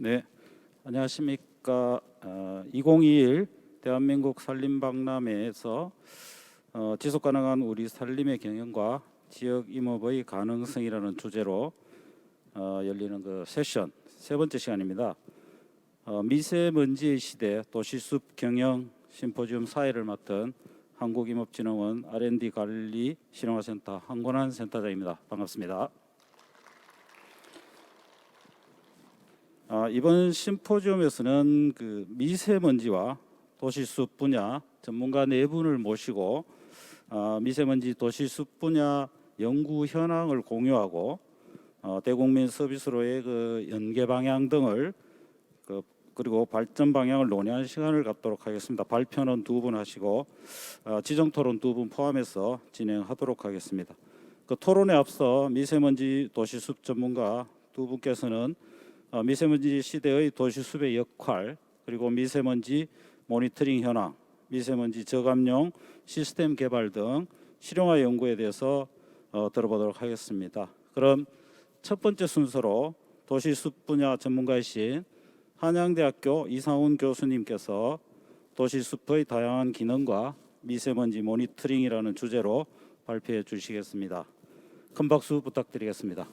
네, 안녕하십니까. 2021 대한민국 산림박람회에서 지속가능한 우리 산림의 경영과 지역 임업의 가능성이라는 주제로 열리는 그 세션 세 번째 시간입니다. 미세먼지의 시대 도시숲 경영 심포지움 사회를 맡은 한국임업진흥원 R&D 관리 실용화센터 한권한 센터장입니다. 반갑습니다. 이번 심포지움에서는 그 미세먼지와 도시숲 분야 전문가 네 분을 모시고 미세먼지 도시숲 분야 연구 현황을 공유하고 대국민 서비스로의 그 연계 방향 등을 그리고 발전 방향을 논의하는 시간을 갖도록 하겠습니다. 발표는 두 분 하시고 지정 토론 두 분 포함해서 진행하도록 하겠습니다. 그 토론에 앞서 미세먼지 도시숲 전문가 두 분께서는 미세먼지 시대의 도시숲의 역할, 그리고 미세먼지 모니터링 현황, 미세먼지 저감용 시스템 개발 등 실용화 연구에 대해서 들어보도록 하겠습니다. 그럼 첫 번째 순서로 도시숲 분야 전문가이신 한양대학교 이상훈 교수님께서 도시숲의 다양한 기능과 미세먼지 모니터링이라는 주제로 발표해 주시겠습니다. 큰 박수 부탁드리겠습니다.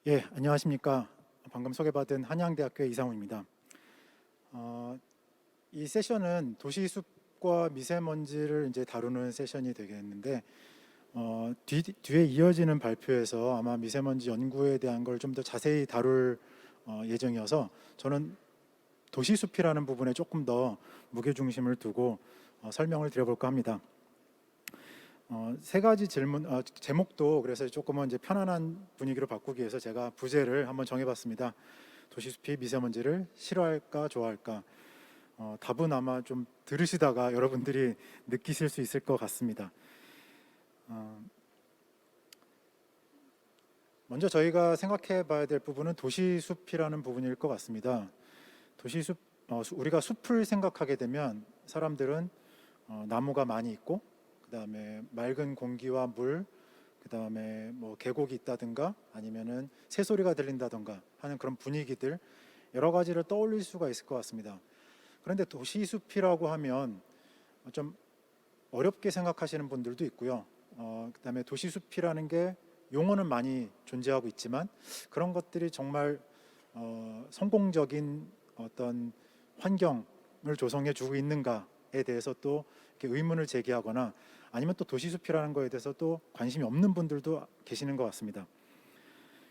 예, 안녕하십니까. 방금 소개받은 한양대학교의 이상훈입니다. 이 세션은 도시숲과 미세먼지를 이제 다루는 세션이 되겠는데 뒤에 이어지는 발표에서 아마 미세먼지 연구에 대한 걸 좀 더 자세히 다룰 예정이어서 저는 도시숲이라는 부분에 조금 더 무게중심을 두고 설명을 드려볼까 합니다. 세 가지 질문, 제목도 그래서 조금은 이제 편안한 분위기로 바꾸기 위해서 제가 부제를 한번 정해봤습니다. 도시숲이 미세먼지를 싫어할까 좋아할까. 답은 아마 좀 들으시다가 여러분들이 느끼실 수 있을 것 같습니다. 먼저 저희가 생각해 봐야 될 부분은 도시숲이라는 부분일 것 같습니다. 도시숲, 우리가 숲을 생각하게 되면 사람들은 나무가 많이 있고 그다음에 맑은 공기와 물, 그다음에 뭐 계곡이 있다든가 아니면은 새소리가 들린다든가 하는 그런 분위기들 여러 가지를 떠올릴 수가 있을 것 같습니다. 그런데 도시숲이라고 하면 좀 어렵게 생각하시는 분들도 있고요. 그다음에 도시숲이라는 게 용어는 많이 존재하고 있지만 그런 것들이 정말 성공적인 어떤 환경을 조성해 주고 있는가에 대해서 또 이렇게 의문을 제기하거나 아니면 또 도시숲이라는 거에 대해서 또 관심이 없는 분들도 계시는 것 같습니다.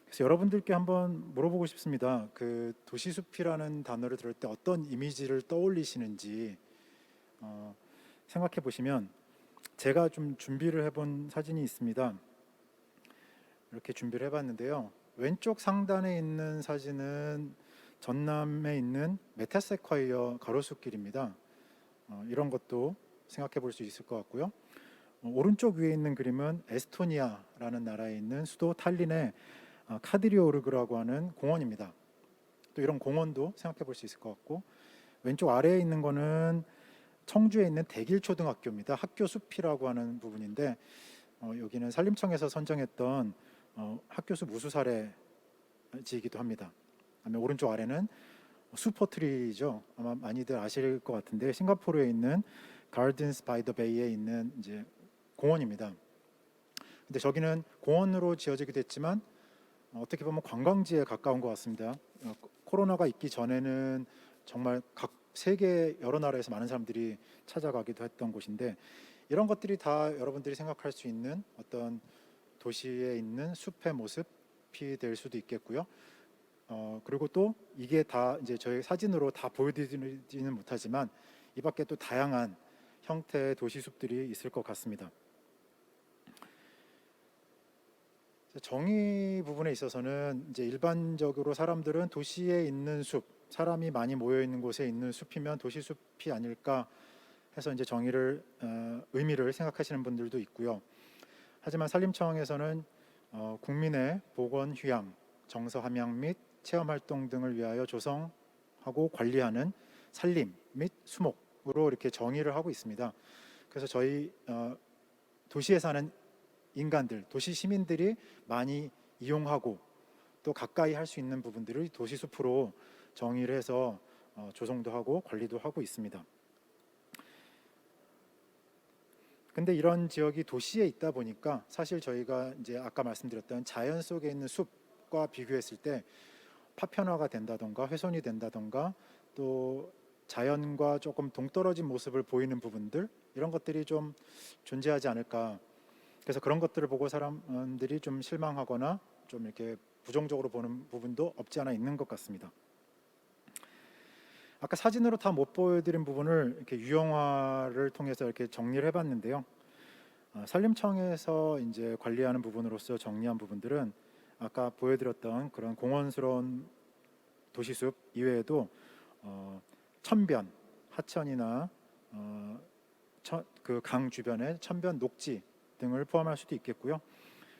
그래서 여러분들께 한번 물어보고 싶습니다. 그 도시숲이라는 단어를 들을 때 어떤 이미지를 떠올리시는지 생각해 보시면 제가 좀 준비를 해본 사진이 있습니다. 이렇게 준비를 해봤는데요. 왼쪽 상단에 있는 사진은 전남에 있는 메타세콰이어 가로수길입니다. 이런 것도 생각해 볼 수 있을 것 같고요. 오른쪽 위에 있는 그림은 에스토니아라는 나라에 있는 수도 탈린의 카드리오르그라고 하는 공원입니다. 또 이런 공원도 생각해 볼 수 있을 것 같고, 왼쪽 아래에 있는 거는 청주에 있는 대길초등학교입니다. 학교 숲이라고 하는 부분인데 여기는 산림청에서 선정했던 학교 숲 우수 사례지이기도 합니다. 그다음에 오른쪽 아래는 슈퍼트리죠. 아마 많이들 아실 것 같은데 싱가포르에 있는 가든스 바이 더 베이에 있는 이제 공원입니다. 근데 저기는 공원으로 지어지기도 했지만 어떻게 보면 관광지에 가까운 것 같습니다. 코로나가 있기 전에는 정말 각 세계 여러 나라에서 많은 사람들이 찾아가기도 했던 곳인데 이런 것들이 다 여러분들이 생각할 수 있는 어떤 도시에 있는 숲의 모습이 될 수도 있겠고요. 그리고 또 이게 다 이제 저희 사진으로 다 보여드리지는 못하지만 이 밖에 또 다양한 형태의 도시숲들이 있을 것 같습니다. 정의 부분에 있어서는 이제 일반적으로 사람들은 도시에 있는 숲, 사람이 많이 모여 있는 곳에 있는 숲이면 도시숲이 아닐까 해서 이제 정의를 의미를 생각하시는 분들도 있고요. 하지만 산림청에서는 국민의 보건 휴양, 정서 함양 및 체험 활동 등을 위하여 조성하고 관리하는 산림 및 수목 이렇게 정의를 하고 있습니다. 그래서 저희 도시에 사는 인간들, 도시 시민들이 많이 이용하고 또 가까이 할 수 있는 부분들을 도시숲으로 정의를 해서 조성도 하고 관리도 하고 있습니다. 근데 이런 지역이 도시에 있다 보니까 사실 저희가 이제 아까 말씀드렸던 자연 속에 있는 숲과 비교했을 때 파편화가 된다던가 훼손이 된다던가 또 자연과 조금 동떨어진 모습을 보이는 부분들, 이런 것들이 좀 존재하지 않을까. 그래서 그런 것들을 보고 사람들이 좀 실망하거나 좀 이렇게 부정적으로 보는 부분도 없지 않아 있는 것 같습니다. 아까 사진으로 다 못 보여드린 부분을 이렇게 유형화를 통해서 이렇게 정리를 해봤는데요. 산림청에서 이제 관리하는 부분으로서 정리한 부분들은 아까 보여드렸던 그런 공원스러운 도시숲 이외에도 천변, 하천이나 그 강 주변의 천변 녹지 등을 포함할 수도 있겠고요.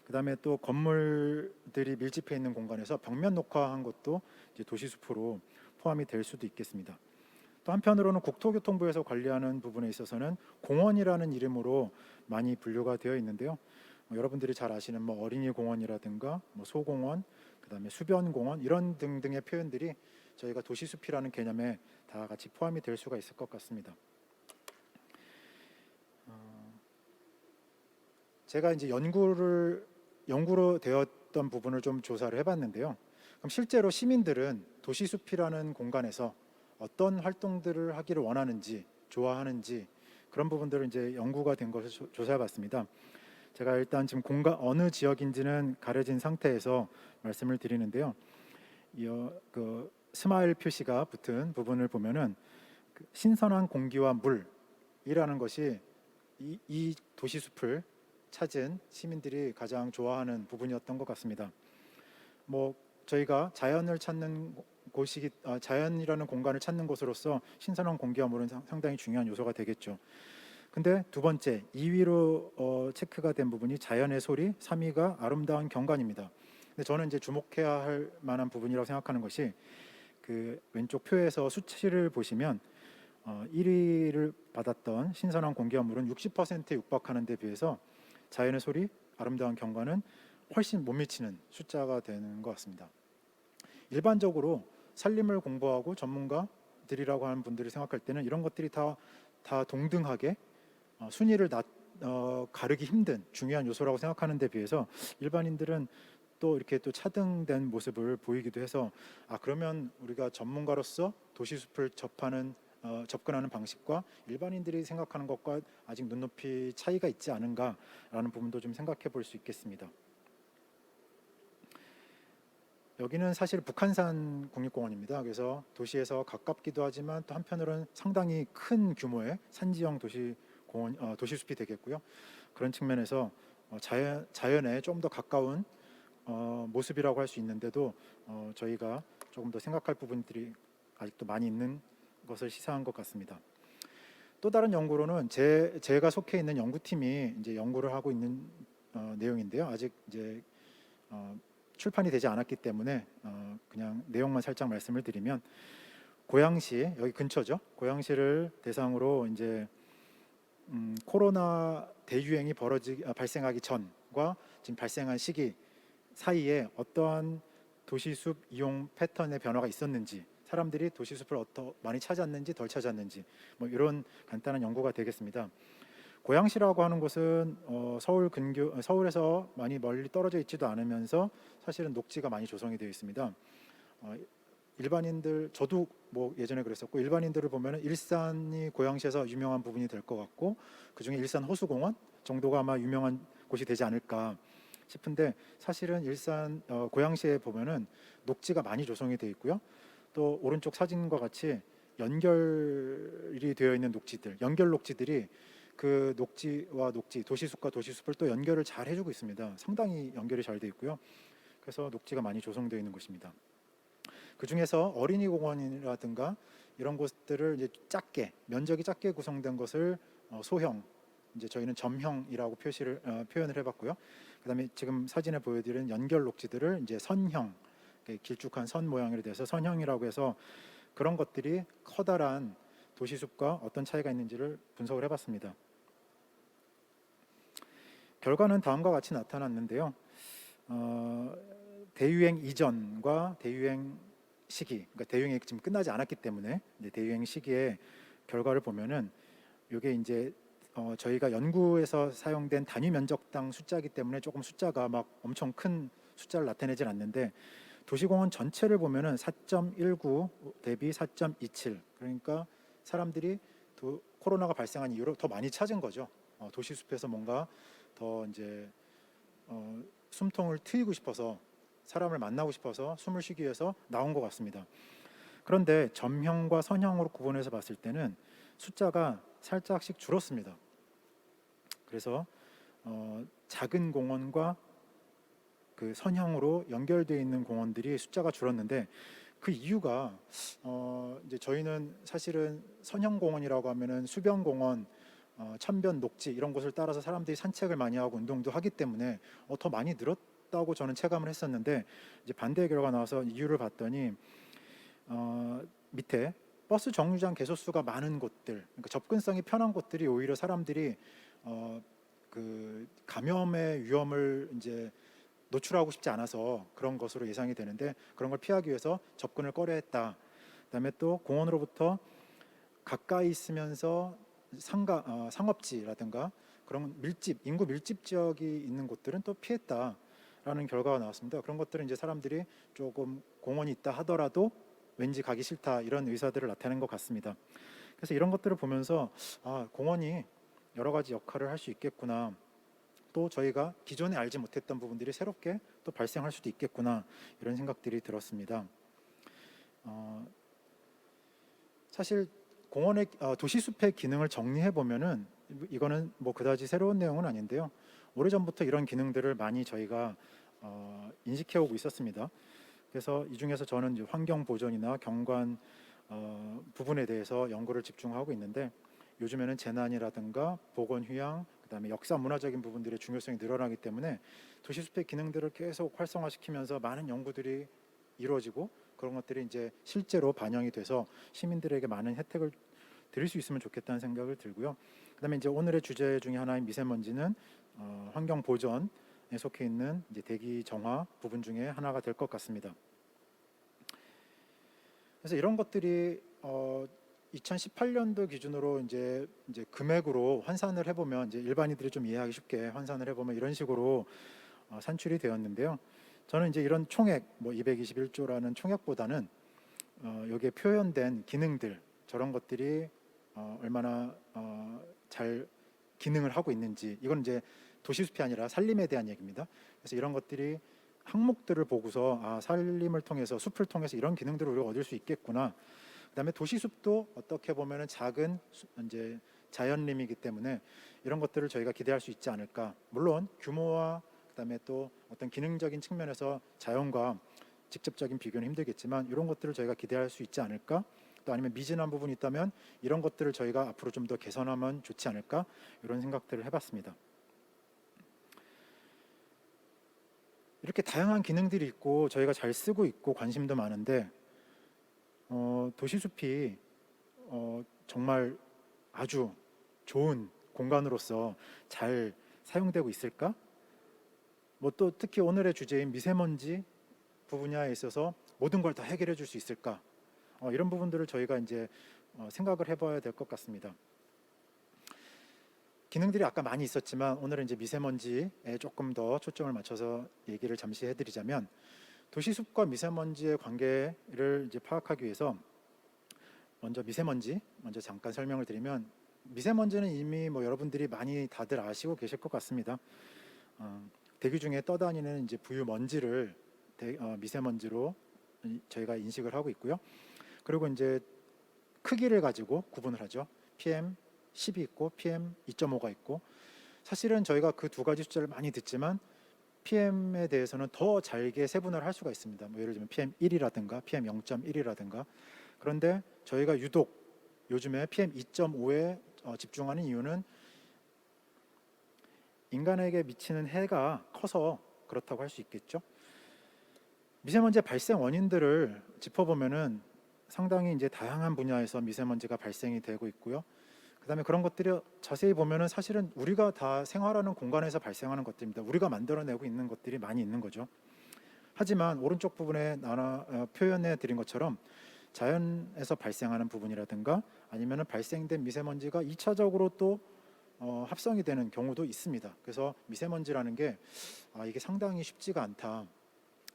그 다음에 또 건물들이 밀집해 있는 공간에서 벽면 녹화한 것도 이제 도시숲으로 포함이 될 수도 있겠습니다. 또 한편으로는 국토교통부에서 관리하는 부분에 있어서는 공원이라는 이름으로 많이 분류가 되어 있는데요. 여러분들이 잘 아시는 뭐 어린이 공원이라든가 뭐 소공원, 그다음에 수변 공원 이런 등등의 표현들이 저희가 도시숲이라는 개념에 다 같이 포함이 될 수가 있을 것 같습니다. 제가 이제 연구로 되었던 부분을 좀 조사를 해봤는데요. 그럼 실제로 시민들은 도시숲이라는 공간에서 어떤 활동들을 하기를 원하는지, 좋아하는지 그런 부분들을 이제 연구가 된 것을 조사해봤습니다. 제가 일단 지금 어느 지역인지는 가려진 상태에서 말씀을 드리는데요. 그 스마일 표시가 붙은 부분을 보면은 그 신선한 공기와 물이라는 것이 이 도시숲을 찾은 시민들이 가장 좋아하는 부분이었던 것 같습니다. 뭐 저희가 자연을 찾는 자연이라는 공간을 찾는 곳으로서 신선한 공기와 물은 상당히 중요한 요소가 되겠죠. 근데 두 번째 2위로 체크가 된 부분이 자연의 소리, 3위가 아름다운 경관입니다. 근데 저는 이제 주목해야 할 만한 부분이라고 생각하는 것이 그 왼쪽 표에서 수치를 보시면 1위를 받았던 신선한 공기와 물은 60%에 육박하는 데 비해서 자연의 소리, 아름다운 경관은 훨씬 못 미치는 숫자가 되는 것 같습니다. 일반적으로 산림을 공부하고 전문가들이라고 하는 분들이 생각할 때는 이런 것들이 다 동등하게 순위를 가르기 힘든 중요한 요소라고 생각하는 데 비해서 일반인들은 또 이렇게 또 차등된 모습을 보이기도 해서 그러면 우리가 전문가로서 도시숲을 접근하는 방식과 일반인들이 생각하는 것과 아직 눈높이 차이가 있지 않은가라는 부분도 좀 생각해 볼 수 있겠습니다. 여기는 사실 북한산 국립공원입니다. 그래서 도시에서 가깝기도 하지만 또 한편으로는 상당히 큰 규모의 산지형 도시숲이 되겠고요. 그런 측면에서 자연에 좀 더 가까운 모습이라고 할 수 있는데도 저희가 조금 더 생각할 부분들이 아직도 많이 있는 것을 시사한 것 같습니다. 또 다른 연구로는 제가 속해 있는 연구팀이 이제 연구를 하고 있는 내용인데요. 아직 이제 출판이 되지 않았기 때문에 그냥 내용만 살짝 말씀을 드리면 고양시 여기 근처죠. 고양시를 대상으로 이제 코로나 대유행이 발생하기 전과 지금 발생한 시기 사이에 어떠한 도시숲 이용 패턴의 변화가 있었는지, 사람들이 도시숲을 많이 찾았는지 덜 찾았는지 뭐 이런 간단한 연구가 되겠습니다. 고양시라고 하는 곳은 서울에서 많이 멀리 떨어져 있지도 않으면서 사실은 녹지가 많이 조성이 되어 있습니다. 일반인들, 저도 뭐 예전에 그랬었고, 일반인들을 보면 일산이 고양시에서 유명한 부분이 될 것 같고, 그중에 일산 호수공원 정도가 아마 유명한 곳이 되지 않을까 싶은데, 사실은 고양시에 보면은 녹지가 많이 조성이 되어 있고요. 또 오른쪽 사진과 같이 연결이 되어 있는 연결 녹지들이 그 녹지와 녹지, 도시숲과 도시숲을 또 연결을 잘 해주고 있습니다. 상당히 연결이 잘 되어 있고요. 그래서 녹지가 많이 조성되어 있는 곳입니다. 그 중에서 어린이 공원이라든가 이런 곳들을 이제 면적이 작게 구성된 것을 소형, 이제 저희는 점형이라고 표현을 해봤고요. 그다음에 지금 사진에 보여드린 연결 녹지들을 이제 선형, 길쭉한 선 모양으로 돼서 선형이라고 해서 그런 것들이 커다란 도시숲과 어떤 차이가 있는지를 분석을 해봤습니다. 결과는 다음과 같이 나타났는데요. 대유행 이전과 대유행 시기, 그러니까 대유행이 지금 끝나지 않았기 때문에 이제 대유행 시기의 결과를 보면은 이게 이제 저희가 연구에서 사용된 단위 면적당 숫자이기 때문에 조금 숫자가 막 엄청 큰 숫자를 나타내질 않는데 도시공원 전체를 보면은 4.19 대비 4.27, 그러니까 사람들이 코로나가 발생한 이후로 더 많이 찾은 거죠. 도시숲에서 뭔가 더 이제 숨통을 트이고 싶어서 사람을 만나고 싶어서 숨을 쉬기 위해서 나온 것 같습니다. 그런데 점형과 선형으로 구분해서 봤을 때는 숫자가 살짝씩 줄었습니다. 그래서 작은 공원과 그 선형으로 연결되어 있는 공원들이 숫자가 줄었는데 그 이유가 이제 저희는 사실은 선형 공원이라고 하면은 수변 공원, 천변, 녹지 이런 곳을 따라서 사람들이 산책을 많이 하고 운동도 하기 때문에 더 많이 늘었다고 저는 체감을 했었는데 이제 반대의 결과가 나와서 이유를 봤더니 밑에 버스 정류장 개소수가 많은 곳들, 그러니까 접근성이 편한 곳들이 오히려 사람들이 그 감염의 위험을 이제 노출하고 싶지 않아서 그런 것으로 예상이 되는데 그런 걸 피하기 위해서 접근을 꺼려했다. 그다음에 또 공원으로부터 가까이 있으면서 상업지라든가 그런 인구 밀집 지역이 있는 곳들은 또 피했다라는 결과가 나왔습니다. 그런 것들은 이제 사람들이 조금 공원이 있다 하더라도 왠지 가기 싫다 이런 의사들을 나타낸 것 같습니다. 그래서 이런 것들을 보면서 공원이 여러 가지 역할을 할 수 있겠구나. 또 저희가 기존에 알지 못했던 부분들이 새롭게 또 발생할 수도 있겠구나 이런 생각들이 들었습니다. 사실 공원의 도시숲의 기능을 정리해 보면은 이거는 뭐 그다지 새로운 내용은 아닌데요. 오래전부터 이런 기능들을 많이 저희가 인식해 오고 있었습니다. 그래서 이 중에서 저는 이제 환경 보존이나 경관 부분에 대해서 연구를 집중하고 있는데 요즘에는 재난이라든가 보건 휴양, 그다음에 역사 문화적인 부분들의 중요성이 늘어나기 때문에 도시숲의 기능들을 계속 활성화시키면서 많은 연구들이 이루어지고 그런 것들이 이제 실제로 반영이 돼서 시민들에게 많은 혜택을 드릴 수 있으면 좋겠다는 생각을 들고요. 그다음에 이제 오늘의 주제 중에 하나인 미세먼지는 환경 보전에 속해 있는 이제 대기 정화 부분 중에 하나가 될 것 같습니다. 그래서 이런 것들이 2018년도 기준으로 이제 금액으로 환산을 해보면 이제 일반인들이 좀 이해하기 쉽게 환산을 해보면 이런 식으로 산출이 되었는데요. 저는 이제 이런 총액 뭐 221조라는 총액보다는 여기에 표현된 기능들 저런 것들이 얼마나 잘 기능을 하고 있는지 이건 이제 도시숲이 아니라 산림에 대한 얘기입니다. 그래서 이런 것들이 항목들을 보고서 산림을 통해서 숲을 통해서 이런 기능들을 우리가 얻을 수 있겠구나. 그다음에 도시숲도 어떻게 보면은 작은 이제 자연림이기 때문에 이런 것들을 저희가 기대할 수 있지 않을까. 물론 규모와 그다음에 또 어떤 기능적인 측면에서 자연과 직접적인 비교는 힘들겠지만 이런 것들을 저희가 기대할 수 있지 않을까. 또 아니면 미진한 부분이 있다면 이런 것들을 저희가 앞으로 좀 더 개선하면 좋지 않을까 이런 생각들을 해봤습니다. 이렇게 다양한 기능들이 있고 저희가 잘 쓰고 있고 관심도 많은데 도시숲이 정말 아주 좋은 공간으로서 잘 사용되고 있을까? 뭐 또 특히 오늘의 주제인 미세먼지 분야에 있어서 모든 걸 다 해결해 줄 수 있을까? 이런 부분들을 저희가 이제 생각을 해봐야 될 것 같습니다. 기능들이 아까 많이 있었지만 오늘은 이제 미세먼지에 조금 더 초점을 맞춰서 얘기를 잠시 해드리자면 도시숲과 미세먼지의 관계를 이제 파악하기 위해서 먼저 미세먼지 먼저 잠깐 설명을 드리면 미세먼지는 이미 뭐 여러분들이 많이 다들 아시고 계실 것 같습니다. 대기 중에 떠다니는 이제 부유 먼지를 미세먼지로 저희가 인식을 하고 있고요. 그리고 이제 크기를 가지고 구분을 하죠. PM10이 있고 PM2.5가 있고 사실은 저희가 그 두 가지 숫자를 많이 듣지만 PM에 대해서는 더 잘게 세분화를 할 수가 있습니다. 뭐 예를 들면 PM1이라든가 PM0.1이라든가 그런데 저희가 유독 요즘에 PM2.5에 집중하는 이유는 인간에게 미치는 해가 커서 그렇다고 할 수 있겠죠. 미세먼지의 발생 원인들을 짚어보면은 상당히 이제 다양한 분야에서 미세먼지가 발생이 되고 있고요. 그다음에 그런 것들이 자세히 보면은 사실은 우리가 다 생활하는 공간에서 발생하는 것들입니다. 우리가 만들어내고 있는 것들이 많이 있는 거죠. 하지만 오른쪽 부분에 표현해 드린 것처럼 자연에서 발생하는 부분이라든가 아니면 발생된 미세먼지가 2차적으로 또 합성이 되는 경우도 있습니다. 그래서 미세먼지라는 게 이게 상당히 쉽지가 않다.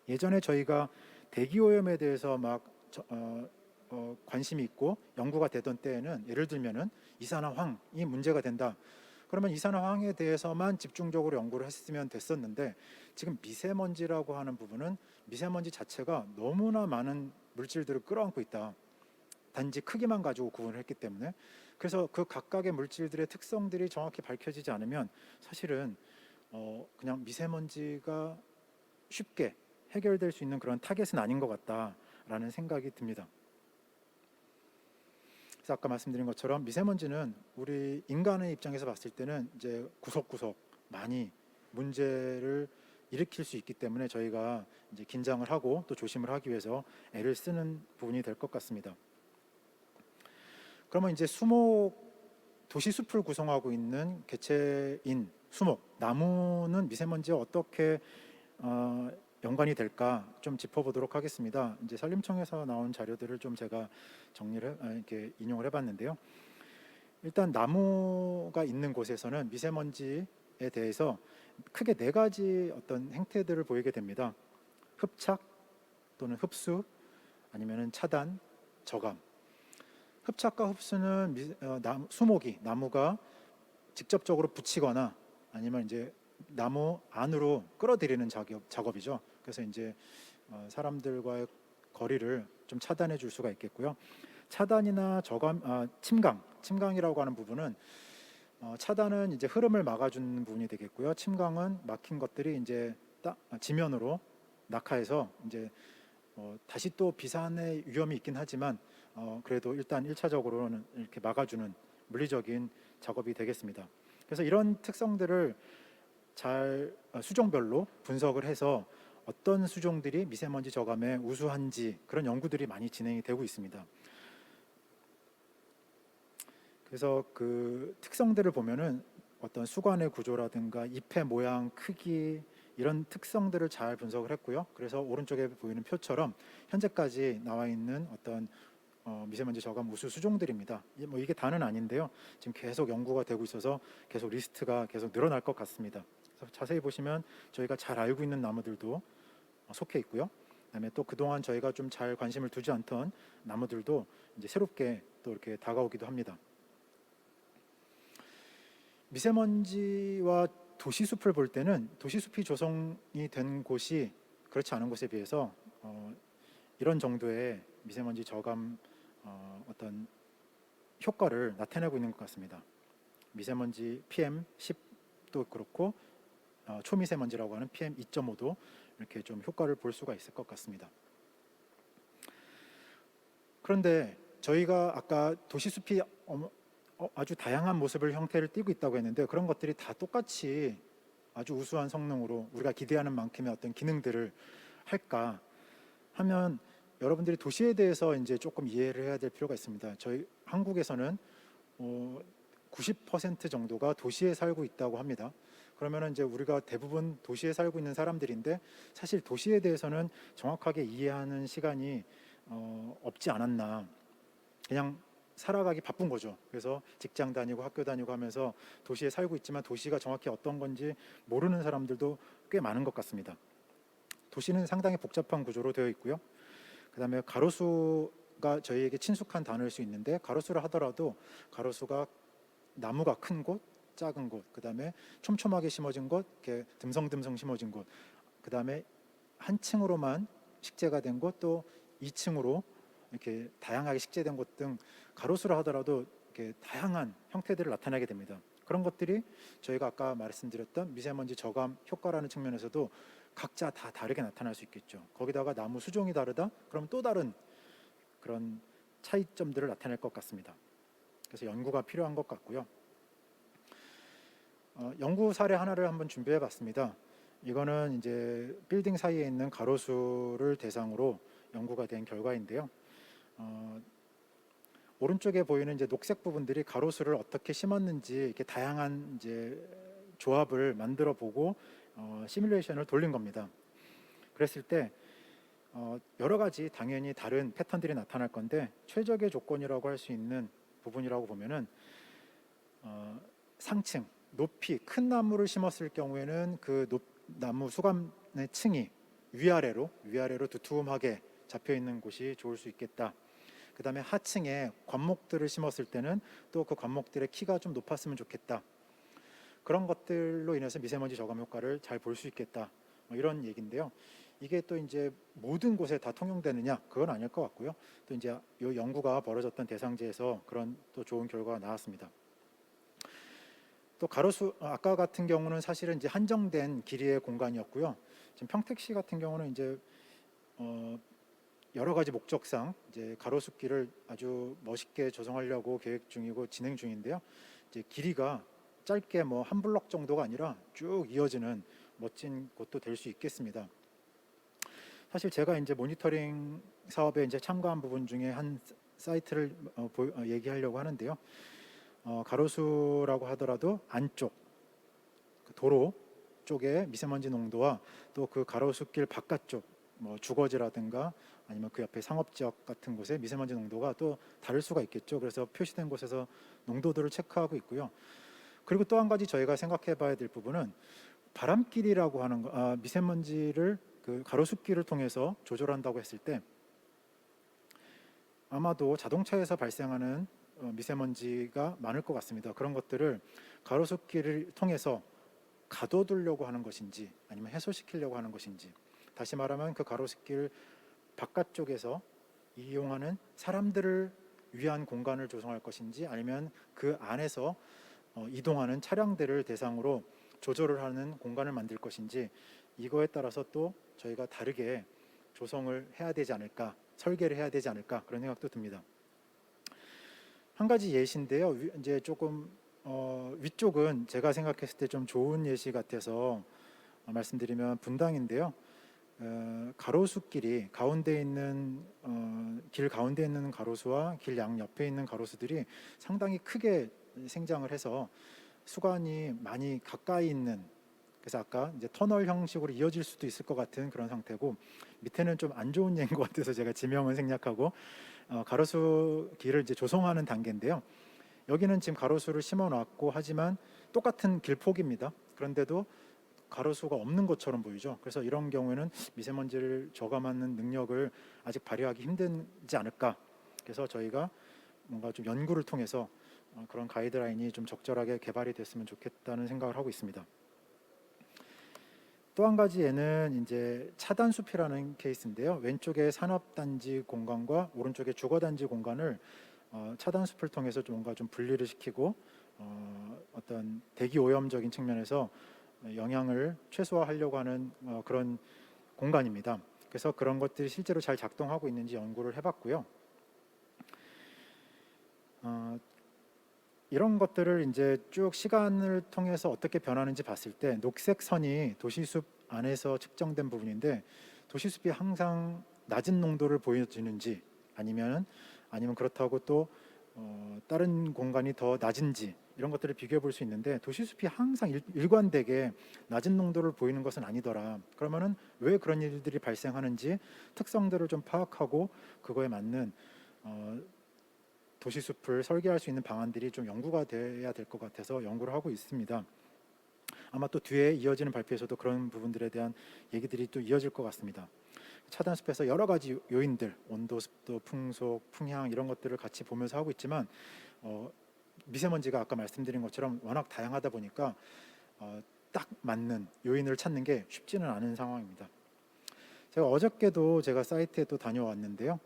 예전에 저희가 대기오염에 대해서 막 관심이 있고 연구가 되던 때에는 예를 들면은 이산화황이 문제가 된다. 그러면 이산화황에 대해서만 집중적으로 연구를 했으면 됐었는데 지금 미세먼지라고 하는 부분은 미세먼지 자체가 너무나 많은 물질들을 끌어안고 있다. 단지 크기만 가지고 구분을 했기 때문에 그래서 그 각각의 물질들의 특성들이 정확히 밝혀지지 않으면 사실은 그냥 미세먼지가 쉽게 해결될 수 있는 그런 타겟은 아닌 것 같다라는 생각이 듭니다. 그래서 아까 말씀드린 것처럼 미세먼지는 우리 인간의 입장에서 봤을 때는 이제 구석구석 많이 문제를 일으킬 수 있기 때문에 저희가 이제 긴장을 하고 또 조심을 하기 위해서 애를 쓰는 부분이 될 것 같습니다. 그러면 이제 도시 숲을 구성하고 있는 개체인 수목, 나무는 미세먼지와 어떻게 연관이 될까 좀 짚어보도록 하겠습니다. 이제 산림청에서 나온 자료들을 좀 제가 정리를 이렇게 인용을 해봤는데요. 일단 나무가 있는 곳에서는 미세먼지에 대해서 크게 네 가지 어떤 행태들을 보이게 됩니다. 흡착 또는 흡수, 아니면은 차단, 저감. 흡착과 흡수는 나무가 직접적으로 붙이거나 아니면 이제 나무 안으로 끌어들이는 작업이죠. 그래서 이제 사람들과의 거리를 좀 차단해 줄 수가 있겠고요. 차단이나 침강이라고 하는 부분은 차단은 이제 흐름을 막아주는 부분이 되겠고요. 침강은 막힌 것들이 이제 지면으로 낙하해서 이제 다시 또 비산의 위험이 있긴 하지만 그래도 일단 1차적으로는 이렇게 막아주는 물리적인 작업이 되겠습니다. 그래서 이런 특성들을 잘 수종별로 분석을 해서 어떤 수종들이 미세먼지 저감에 우수한지 그런 연구들이 많이 진행이 되고 있습니다. 그래서 그 특성들을 보면은 어떤 수관의 구조라든가 잎의 모양, 크기 이런 특성들을 잘 분석을 했고요. 그래서 오른쪽에 보이는 표처럼 현재까지 나와 있는 어떤 미세먼지 저감 우수 수종들입니다. 이게 다는 아닌데요. 지금 계속 연구가 되고 있어서 계속 리스트가 계속 늘어날 것 같습니다. 그래서 자세히 보시면 저희가 잘 알고 있는 나무들도 속해 있고요. 그다음에 또 그동안 저희가 좀 잘 관심을 두지 않던 나무들도 이제 새롭게 또 이렇게 다가오기도 합니다. 미세먼지와 도시숲을 볼 때는 도시숲이 조성이 된 곳이 그렇지 않은 곳에 비해서 이런 정도의 미세먼지 저감 어떤 효과를 나타내고 있는 것 같습니다. 미세먼지 PM10도 그렇고 초미세먼지라고 하는 PM2.5도 이렇게 좀 효과를 볼 수가 있을 것 같습니다. 그런데 저희가 아까 도시숲이 아주 다양한 모습을 형태를 띠고 있다고 했는데 그런 것들이 다 똑같이 아주 우수한 성능으로 우리가 기대하는 만큼의 어떤 기능들을 할까 하면 여러분들이 도시에 대해서 이제 조금 이해를 해야 될 필요가 있습니다. 저희 한국에서는 90% 정도가 도시에 살고 있다고 합니다. 그러면 이제 우리가 대부분 도시에 살고 있는 사람들인데 사실 도시에 대해서는 정확하게 이해하는 시간이 없지 않았나. 그냥 살아가기 바쁜 거죠. 그래서 직장 다니고 학교 다니고 하면서 도시에 살고 있지만 도시가 정확히 어떤 건지 모르는 사람들도 꽤 많은 것 같습니다. 도시는 상당히 복잡한 구조로 되어 있고요. 그다음에 가로수가 저희에게 친숙한 단어일 수 있는데 가로수를 하더라도 가로수가 나무가 큰 곳, 작은 곳, 그다음에 촘촘하게 심어진 곳, 이렇게 듬성듬성 심어진 곳, 그다음에 한 층으로만 식재가 된 곳, 또 2층으로 이렇게 다양하게 식재된 곳 등 가로수를 하더라도 이렇게 다양한 형태들을 나타내게 됩니다. 그런 것들이 저희가 아까 말씀드렸던 미세먼지 저감 효과라는 측면에서도 각자 다 다르게 나타날 수 있겠죠. 거기다가 나무 수종이 다르다? 그럼 또 다른 그런 차이점들을 나타낼 것 같습니다. 그래서 연구가 필요한 것 같고요. 연구 사례 하나를 한번 준비해 봤습니다. 이거는 이제 빌딩 사이에 있는 가로수를 대상으로 연구가 된 결과인데요. 오른쪽에 보이는 이제 녹색 부분들이 가로수를 어떻게 심었는지 이렇게 다양한 이제 조합을 만들어 보고 시뮬레이션을 돌린 겁니다. 그랬을 때 여러 가지 당연히 다른 패턴들이 나타날 건데 최적의 조건이라고 할 수 있는 부분이라고 보면은 상층, 높이 큰 나무를 심었을 경우에는 그 나무 수감의 층이 위아래로 두툼하게 잡혀 있는 곳이 좋을 수 있겠다. 그 다음에 하층에 관목들을 심었을 때는 또 그 관목들의 키가 좀 높았으면 좋겠다. 그런 것들로 인해서 미세먼지 저감 효과를 잘 볼 수 있겠다. 뭐 이런 얘기인데요. 이게 또 이제 모든 곳에 다 통용되느냐? 그건 아닐 것 같고요. 또 이제 이 연구가 벌어졌던 대상지에서 그런 또 좋은 결과가 나왔습니다. 또 가로수 아까 같은 경우는 사실은 이제 한정된 길이의 공간이었고요. 지금 평택시 같은 경우는 이제 여러 가지 목적상 이제 가로수길을 아주 멋있게 조성하려고 계획 중이고 진행 중인데요. 이제 길이가 짧게 뭐 한 블럭 정도가 아니라 쭉 이어지는 멋진 곳도 될 수 있겠습니다. 사실 제가 이제 모니터링 사업에 이제 참가한 부분 중에 한 사이트를 얘기하려고 하는데요. 가로수라고 하더라도 안쪽 그 도로 쪽의 미세먼지 농도와 또 그 가로수길 바깥쪽 뭐 주거지라든가 아니면 그 옆에 상업지역 같은 곳의 미세먼지 농도가 또 다를 수가 있겠죠. 그래서 표시된 곳에서 농도들을 체크하고 있고요. 그리고 또 한 가지 저희가 생각해 봐야 될 부분은 바람길이라고 하는 거, 미세먼지를 그 가로수길을 통해서 조절한다고 했을 때 아마도 자동차에서 발생하는 미세먼지가 많을 것 같습니다. 그런 것들을 가로수길을 통해서 가둬두려고 하는 것인지 아니면 해소시키려고 하는 것인지, 다시 말하면 그 가로수길 바깥쪽에서 이용하는 사람들을 위한 공간을 조성할 것인지 아니면 그 안에서 이동하는 차량들을 대상으로 조절을 하는 공간을 만들 것인지, 이거에 따라서 또 저희가 다르게 조성을 해야 되지 않을까, 설계를 해야 되지 않을까, 그런 생각도 듭니다. 한 가지 예시인데요. 이제 조금 위쪽은 제가 생각했을 때 좀 좋은 예시 같아서 말씀드리면 분당인데요. 가로수길이 가운데 있는 길 가운데 있는 가로수와 길 양 옆에 있는 가로수들이 상당히 크게 생장을 해서 수관이 많이 가까이 있는, 그래서 아까 이제 터널 형식으로 이어질 수도 있을 것 같은 그런 상태고, 밑에는 좀 안 좋은 예인 것 같아서 제가 지명을 생략하고 가로수 길을 이제 조성하는 단계인데요. 여기는 지금 가로수를 심어놨고 하지만 똑같은 길폭입니다. 그런데도 가로수가 없는 것처럼 보이죠. 그래서 이런 경우에는 미세먼지를 저감하는 능력을 아직 발휘하기 힘들지 않을까. 그래서 저희가 뭔가 좀 연구를 통해서 그런 가이드라인이 좀 적절하게 개발이 됐으면 좋겠다는 생각을 하고 있습니다. 또 한 가지에는 이제 차단숲이라는 케이스인데요. 왼쪽에 산업단지 공간과 오른쪽에 주거단지 공간을 차단숲을 통해서 뭔가 좀 분리를 시키고 어떤 대기 오염적인 측면에서 영향을 최소화하려고 하는 그런 공간입니다. 그래서 그런 것들이 실제로 잘 작동하고 있는지 연구를 해봤고요. 이런 것들을 이제 쭉 시간을 통해서 어떻게 변하는지 봤을 때 녹색 선이 도시숲 안에서 측정된 부분인데, 도시숲이 항상 낮은 농도를 보여주는지 아니면 그렇다고 또 다른 공간이 더 낮은지, 이런 것들을 비교해 볼 수 있는데, 도시숲이 항상 일관되게 낮은 농도를 보이는 것은 아니더라. 그러면은 왜 그런 일들이 발생하는지 특성들을 좀 파악하고 그거에 맞는 도시숲을 설계할 수 있는 방안들이 좀 연구가 돼야 될 것 같아서 연구를 하고 있습니다. 아마 또 뒤에 이어지는 발표에서도 그런 부분들에 대한 얘기들이 또 이어질 것 같습니다. 차단숲에서 여러 가지 요인들, 온도, 습도, 풍속, 풍향 이런 것들을 같이 보면서 하고 있지만 미세먼지가 아까 말씀드린 것처럼 워낙 다양하다 보니까 딱 맞는 요인을 찾는 게 쉽지는 않은 상황입니다. 제가 어저께도 제가 사이트에 또 다녀왔는데요.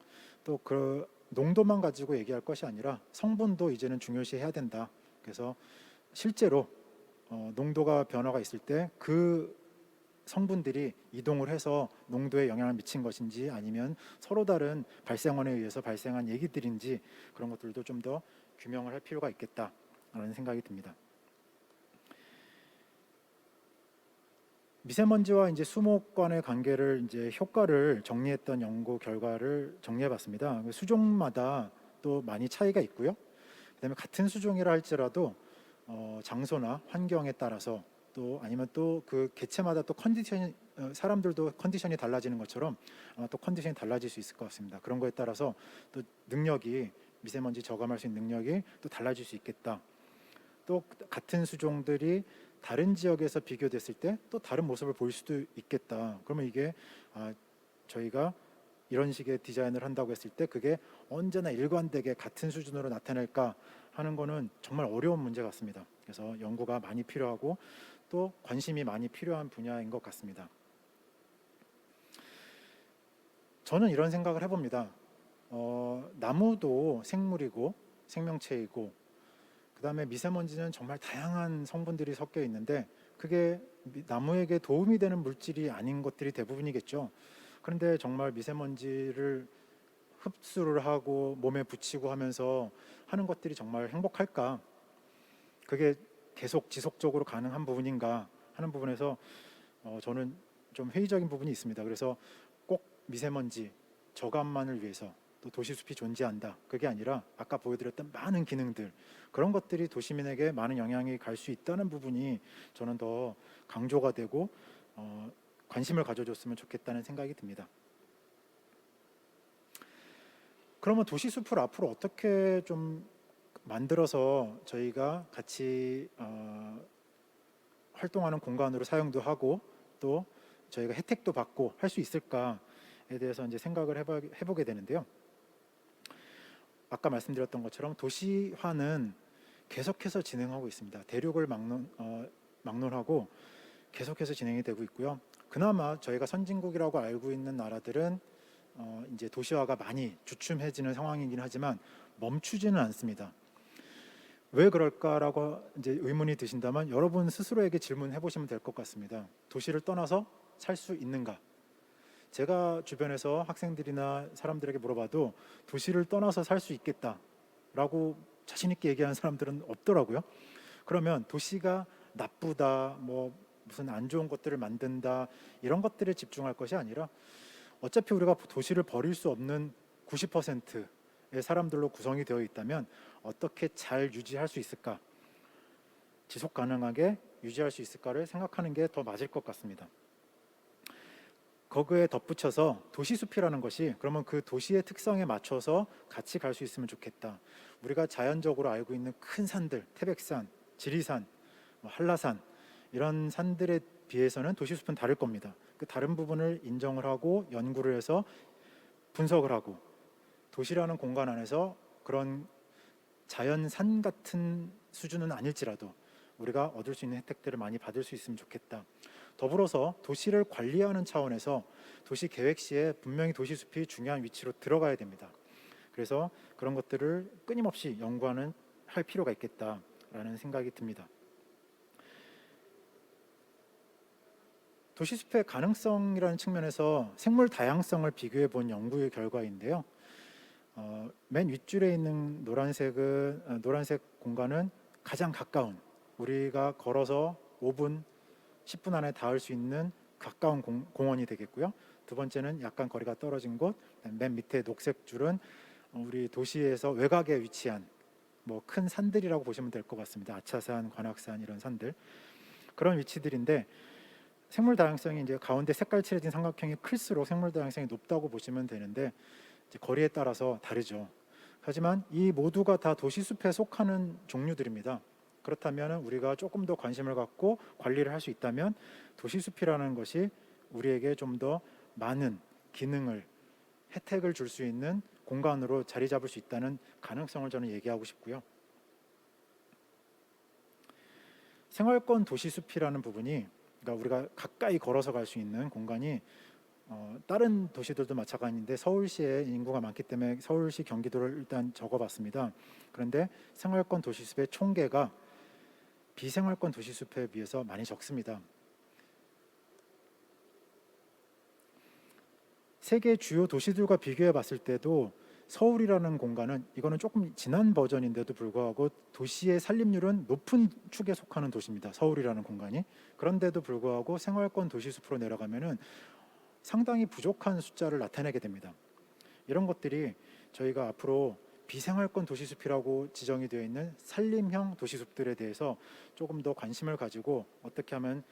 또 그 농도만 가지고 얘기할 것이 아니라 성분도 이제는 중요시해야 된다. 그래서 실제로 농도가 변화가 있을 때 그 성분들이 이동을 해서 농도에 영향을 미친 것인지 아니면 서로 다른 발생원에 의해서 발생한 얘기들인지, 그런 것들도 좀 더 규명을 할 필요가 있겠다라는 생각이 듭니다. 미세먼지와 이제 수목 간의 관계를 이제 효과를 정리했던 연구 결과를 정리해봤습니다. 수종마다 또 많이 차이가 있고요. 그다음에 같은 수종이라 할지라도 장소나 환경에 따라서 또 아니면 또 그 개체마다 또 컨디션이 사람들도 컨디션이 달라지는 것처럼 아마 또 컨디션이 달라질 수 있을 것 같습니다. 그런 거에 따라서 또 능력이 미세먼지 저감할 수 있는 능력이 또 달라질 수 있겠다. 또 같은 수종들이 다른 지역에서 비교됐을 때 또 다른 모습을 보일 수도 있겠다. 그러면 이게 저희가 이런 식의 디자인을 한다고 했을 때 그게 언제나 일관되게 같은 수준으로 나타낼까 하는 거는 정말 어려운 문제 같습니다. 그래서 연구가 많이 필요하고 또 관심이 많이 필요한 분야인 것 같습니다. 저는 이런 생각을 해봅니다. 나무도 생물이고 생명체이고 그 다음에 미세먼지는 정말 다양한 성분들이 섞여 있는데 그게 나무에게 도움이 되는 물질이 아닌 것들이 대부분이겠죠. 그런데 정말 미세먼지를 흡수를 하고 몸에 붙이고 하면서 하는 것들이 정말 행복할까? 그게 계속 지속적으로 가능한 부분인가 하는 부분에서 저는 좀 회의적인 부분이 있습니다. 그래서 꼭 미세먼지 저감만을 위해서 또 도시숲이 존재한다. 그게 아니라 아까 보여드렸던 많은 기능들 그런 것들이 도시민에게 많은 영향이 갈 수 있다는 부분이 저는 더 강조가 되고 관심을 가져줬으면 좋겠다는 생각이 듭니다. 그러면 도시숲을 앞으로 어떻게 좀 만들어서 저희가 같이 활동하는 공간으로 사용도 하고 또 저희가 혜택도 받고 할 수 있을까에 대해서 이제 생각을 해보게 되는데요. 아까 말씀드렸던 것처럼 도시화는 계속해서 진행하고 있습니다. 대륙을 막론하고 계속해서 진행이 되고 있고요. 그나마 저희가 선진국이라고 알고 있는 나라들은 이제 도시화가 많이 주춤해지는 상황이긴 하지만 멈추지는 않습니다. 왜 그럴까라고 이제 의문이 드신다면 여러분 스스로에게 질문해 보시면 될 것 같습니다. 도시를 떠나서 살 수 있는가? 제가 주변에서 학생들이나 사람들에게 물어봐도 도시를 떠나서 살 수 있겠다라고 자신 있게 얘기하는 사람들은 없더라고요. 그러면 도시가 나쁘다, 뭐 무슨 안 좋은 것들을 만든다 이런 것들에 집중할 것이 아니라 어차피 우리가 도시를 버릴 수 없는 90%의 사람들로 구성이 되어 있다면 어떻게 잘 유지할 수 있을까? 지속 가능하게 유지할 수 있을까를 생각하는 게 더 맞을 것 같습니다. 거기에 덧붙여서 도시숲이라는 것이 그러면 그 도시의 특성에 맞춰서 같이 갈 수 있으면 좋겠다. 우리가 자연적으로 알고 있는 큰 산들, 태백산, 지리산, 한라산 이런 산들에 비해서는 도시숲은 다를 겁니다. 그 다른 부분을 인정을 하고 연구를 해서 분석을 하고 도시라는 공간 안에서 그런 자연산 같은 수준은 아닐지라도 우리가 얻을 수 있는 혜택들을 많이 받을 수 있으면 좋겠다. 더불어서 도시를 관리하는 차원에서 도시 계획 시에 분명히 도시숲이 중요한 위치로 들어가야 됩니다. 그래서 그런 것들을 끊임없이 연구하는 할 필요가 있겠다라는 생각이 듭니다. 도시숲의 가능성이라는 측면에서 생물 다양성을 비교해 본 연구의 결과인데요. 맨 윗줄에 있는 노란색 공간은 가장 가까운 우리가 걸어서 5분, 10분 안에 닿을 수 있는 가까운 공원이 되겠고요. 두 번째는 약간 거리가 떨어진 곳, 맨 밑에 녹색 줄은 우리 도시에서 외곽에 위치한 뭐 큰 산들이라고 보시면 될 것 같습니다. 아차산, 관악산 이런 산들 그런 위치들인데 생물 다양성이 이제 가운데 색깔 칠해진 삼각형이 클수록 생물 다양성이 높다고 보시면 되는데 이제 거리에 따라서 다르죠. 하지만 이 모두가 다 도시숲에 속하는 종류들입니다. 그렇다면 우리가 조금 더 관심을 갖고 관리를 할 수 있다면 도시숲이라는 것이 우리에게 좀 더 많은 기능을 혜택을 줄 수 있는 공간으로 자리 잡을 수 있다는 가능성을 저는 얘기하고 싶고요. 생활권 도시숲이라는 부분이 그러니까 우리가 가까이 걸어서 갈 수 있는 공간이 다른 도시들도 마찬가지인데 서울시에 인구가 많기 때문에 서울시 경기도를 일단 적어봤습니다. 그런데 생활권 도시숲의 총계가 비생활권 도시숲에 비해서 많이 적습니다. 세계 주요 도시들과 비교해 봤을 때도 서울이라는 공간은 이거는 조금 지난 버전인데도 불구하고 도시의 산림률은 높은 축에 속하는 도시입니다. 서울이라는 공간이. 그런데도 불구하고 생활권 도시숲으로 내려가면은 상당히 부족한 숫자를 나타내게 됩니다. 이런 것들이 저희가 앞으로 비생활권 도시숲이라고 지정이 되어 있는 산림형 도시숲들에 대해서 조금 더 관심을 가지고 어떻게 하면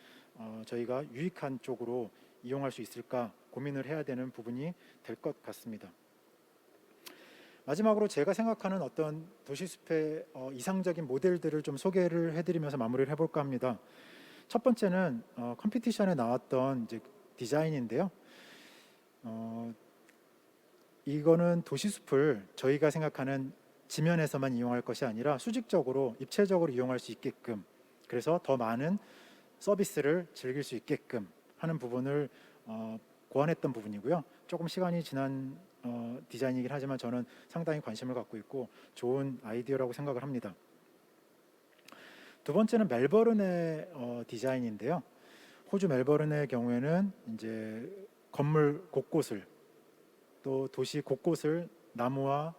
저희가 유익한 쪽으로 이용할 수 있을까 고민을 해야 되는 부분이 될 것 같습니다. 마지막으로 제가 생각하는 어떤 도시숲의 이상적인 모델들을 좀 소개를 해드리면서 마무리를 해볼까 합니다. 첫 번째는 컴피티션에 나왔던 이제 디자인인데요. 이거는 도시숲을 저희가 생각하는 지면에서만 이용할 것이 아니라 수직적으로 입체적으로 이용할 수 있게끔, 그래서 더 많은 서비스를 즐길 수 있게끔 하는 부분을 고안했던 부분이고요. 조금 시간이 지난 디자인이긴 하지만 저는 상당히 관심을 갖고 있고 좋은 아이디어라고 생각을 합니다. 두 번째는 멜버른의 디자인인데요. 호주 멜버른의 경우에는 이제 건물 곳곳을 또 도시 곳곳을 나무와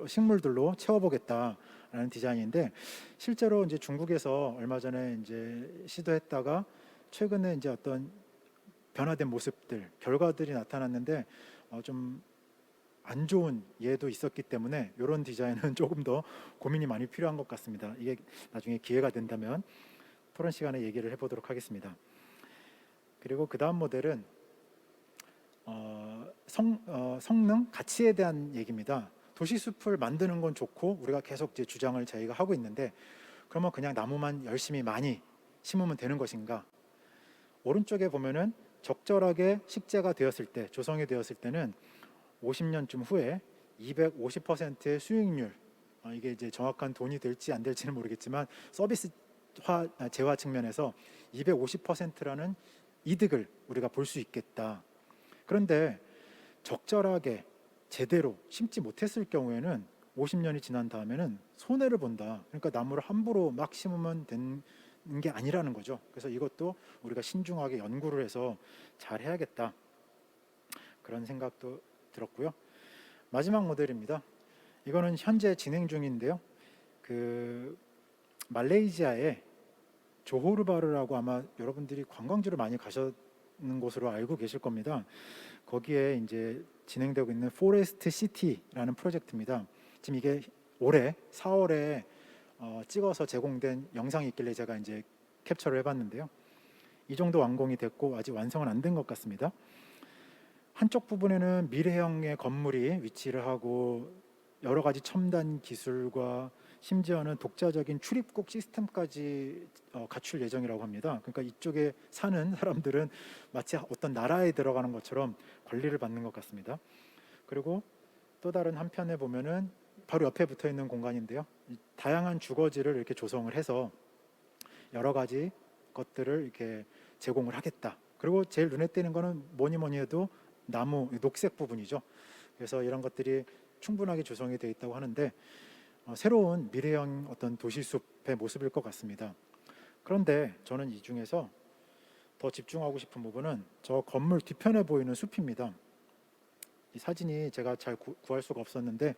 식물들로 채워보겠다라는 디자인인데, 실제로 이제 중국에서 얼마 전에 이제 시도했다가 최근에 이제 어떤 변화된 모습들, 결과들이 나타났는데 좀 안 좋은 예도 있었기 때문에 이런 디자인은 조금 더 고민이 많이 필요한 것 같습니다. 이게 나중에 기회가 된다면 토론 시간에 얘기를 해보도록 하겠습니다. 그리고 그 다음 모델은 성능, 가치에 대한 얘기입니다. 도시숲을 만드는 건 좋고 우리가 계속 이제 주장을 저희가 하고 있는데, 그러면 그냥 나무만 열심히 많이 심으면 되는 것인가? 오른쪽에 보면은 적절하게 식재가 되었을 때, 조성이 되었을 때는 50년쯤 후에 250%의 수익률, 이게 이제 정확한 돈이 될지 안 될지는 모르겠지만 서비스화 재화 측면에서 250%라는 이득을 우리가 볼 수 있겠다. 그런데 적절하게 제대로 심지 못했을 경우에는 50년이 지난 다음에는 손해를 본다. 그러니까 나무를 함부로 막 심으면 되는 게 아니라는 거죠. 그래서 이것도 우리가 신중하게 연구를 해서 잘 해야겠다, 그런 생각도 들었고요. 마지막 모델입니다. 이거는 현재 진행 중인데요. 그 말레이시아의 조호르바르라고, 아마 여러분들이 관광지로 많이 가셨는 곳으로 알고 계실 겁니다. 거기에 이제 진행되고 있는 포레스트 시티라는 프로젝트입니다. 지금 이게 올해 4월에 찍어서 제공된 영상이 있길래 제가 이제 캡처를 해봤는데요. 이 정도 완공이 됐고 아직 완성은 안 된 것 같습니다. 한쪽 부분에는 미래형의 건물이 위치를 하고 여러 가지 첨단 기술과 심지어는 독자적인 출입국 시스템까지 갖출 예정이라고 합니다. 그러니까 이쪽에 사는 사람들은 마치 어떤 나라에 들어가는 것처럼 권리를 받는 것 같습니다. 그리고 또 다른 한편에 보면은 바로 옆에 붙어 있는 공간인데요. 다양한 주거지를 이렇게 조성을 해서 여러 가지 것들을 이렇게 제공을 하겠다. 그리고 제일 눈에 띄는 거는 뭐니 해도 나무, 녹색 부분이죠. 그래서 이런 것들이 충분하게 조성이 되어 있다고 하는데 새로운 미래형 어떤 도시숲의 모습일 것 같습니다. 그런데 저는 이 중에서 더 집중하고 싶은 부분은 저 건물 뒤편에 보이는 숲입니다. 이 사진이 제가 잘 구할 수가 없었는데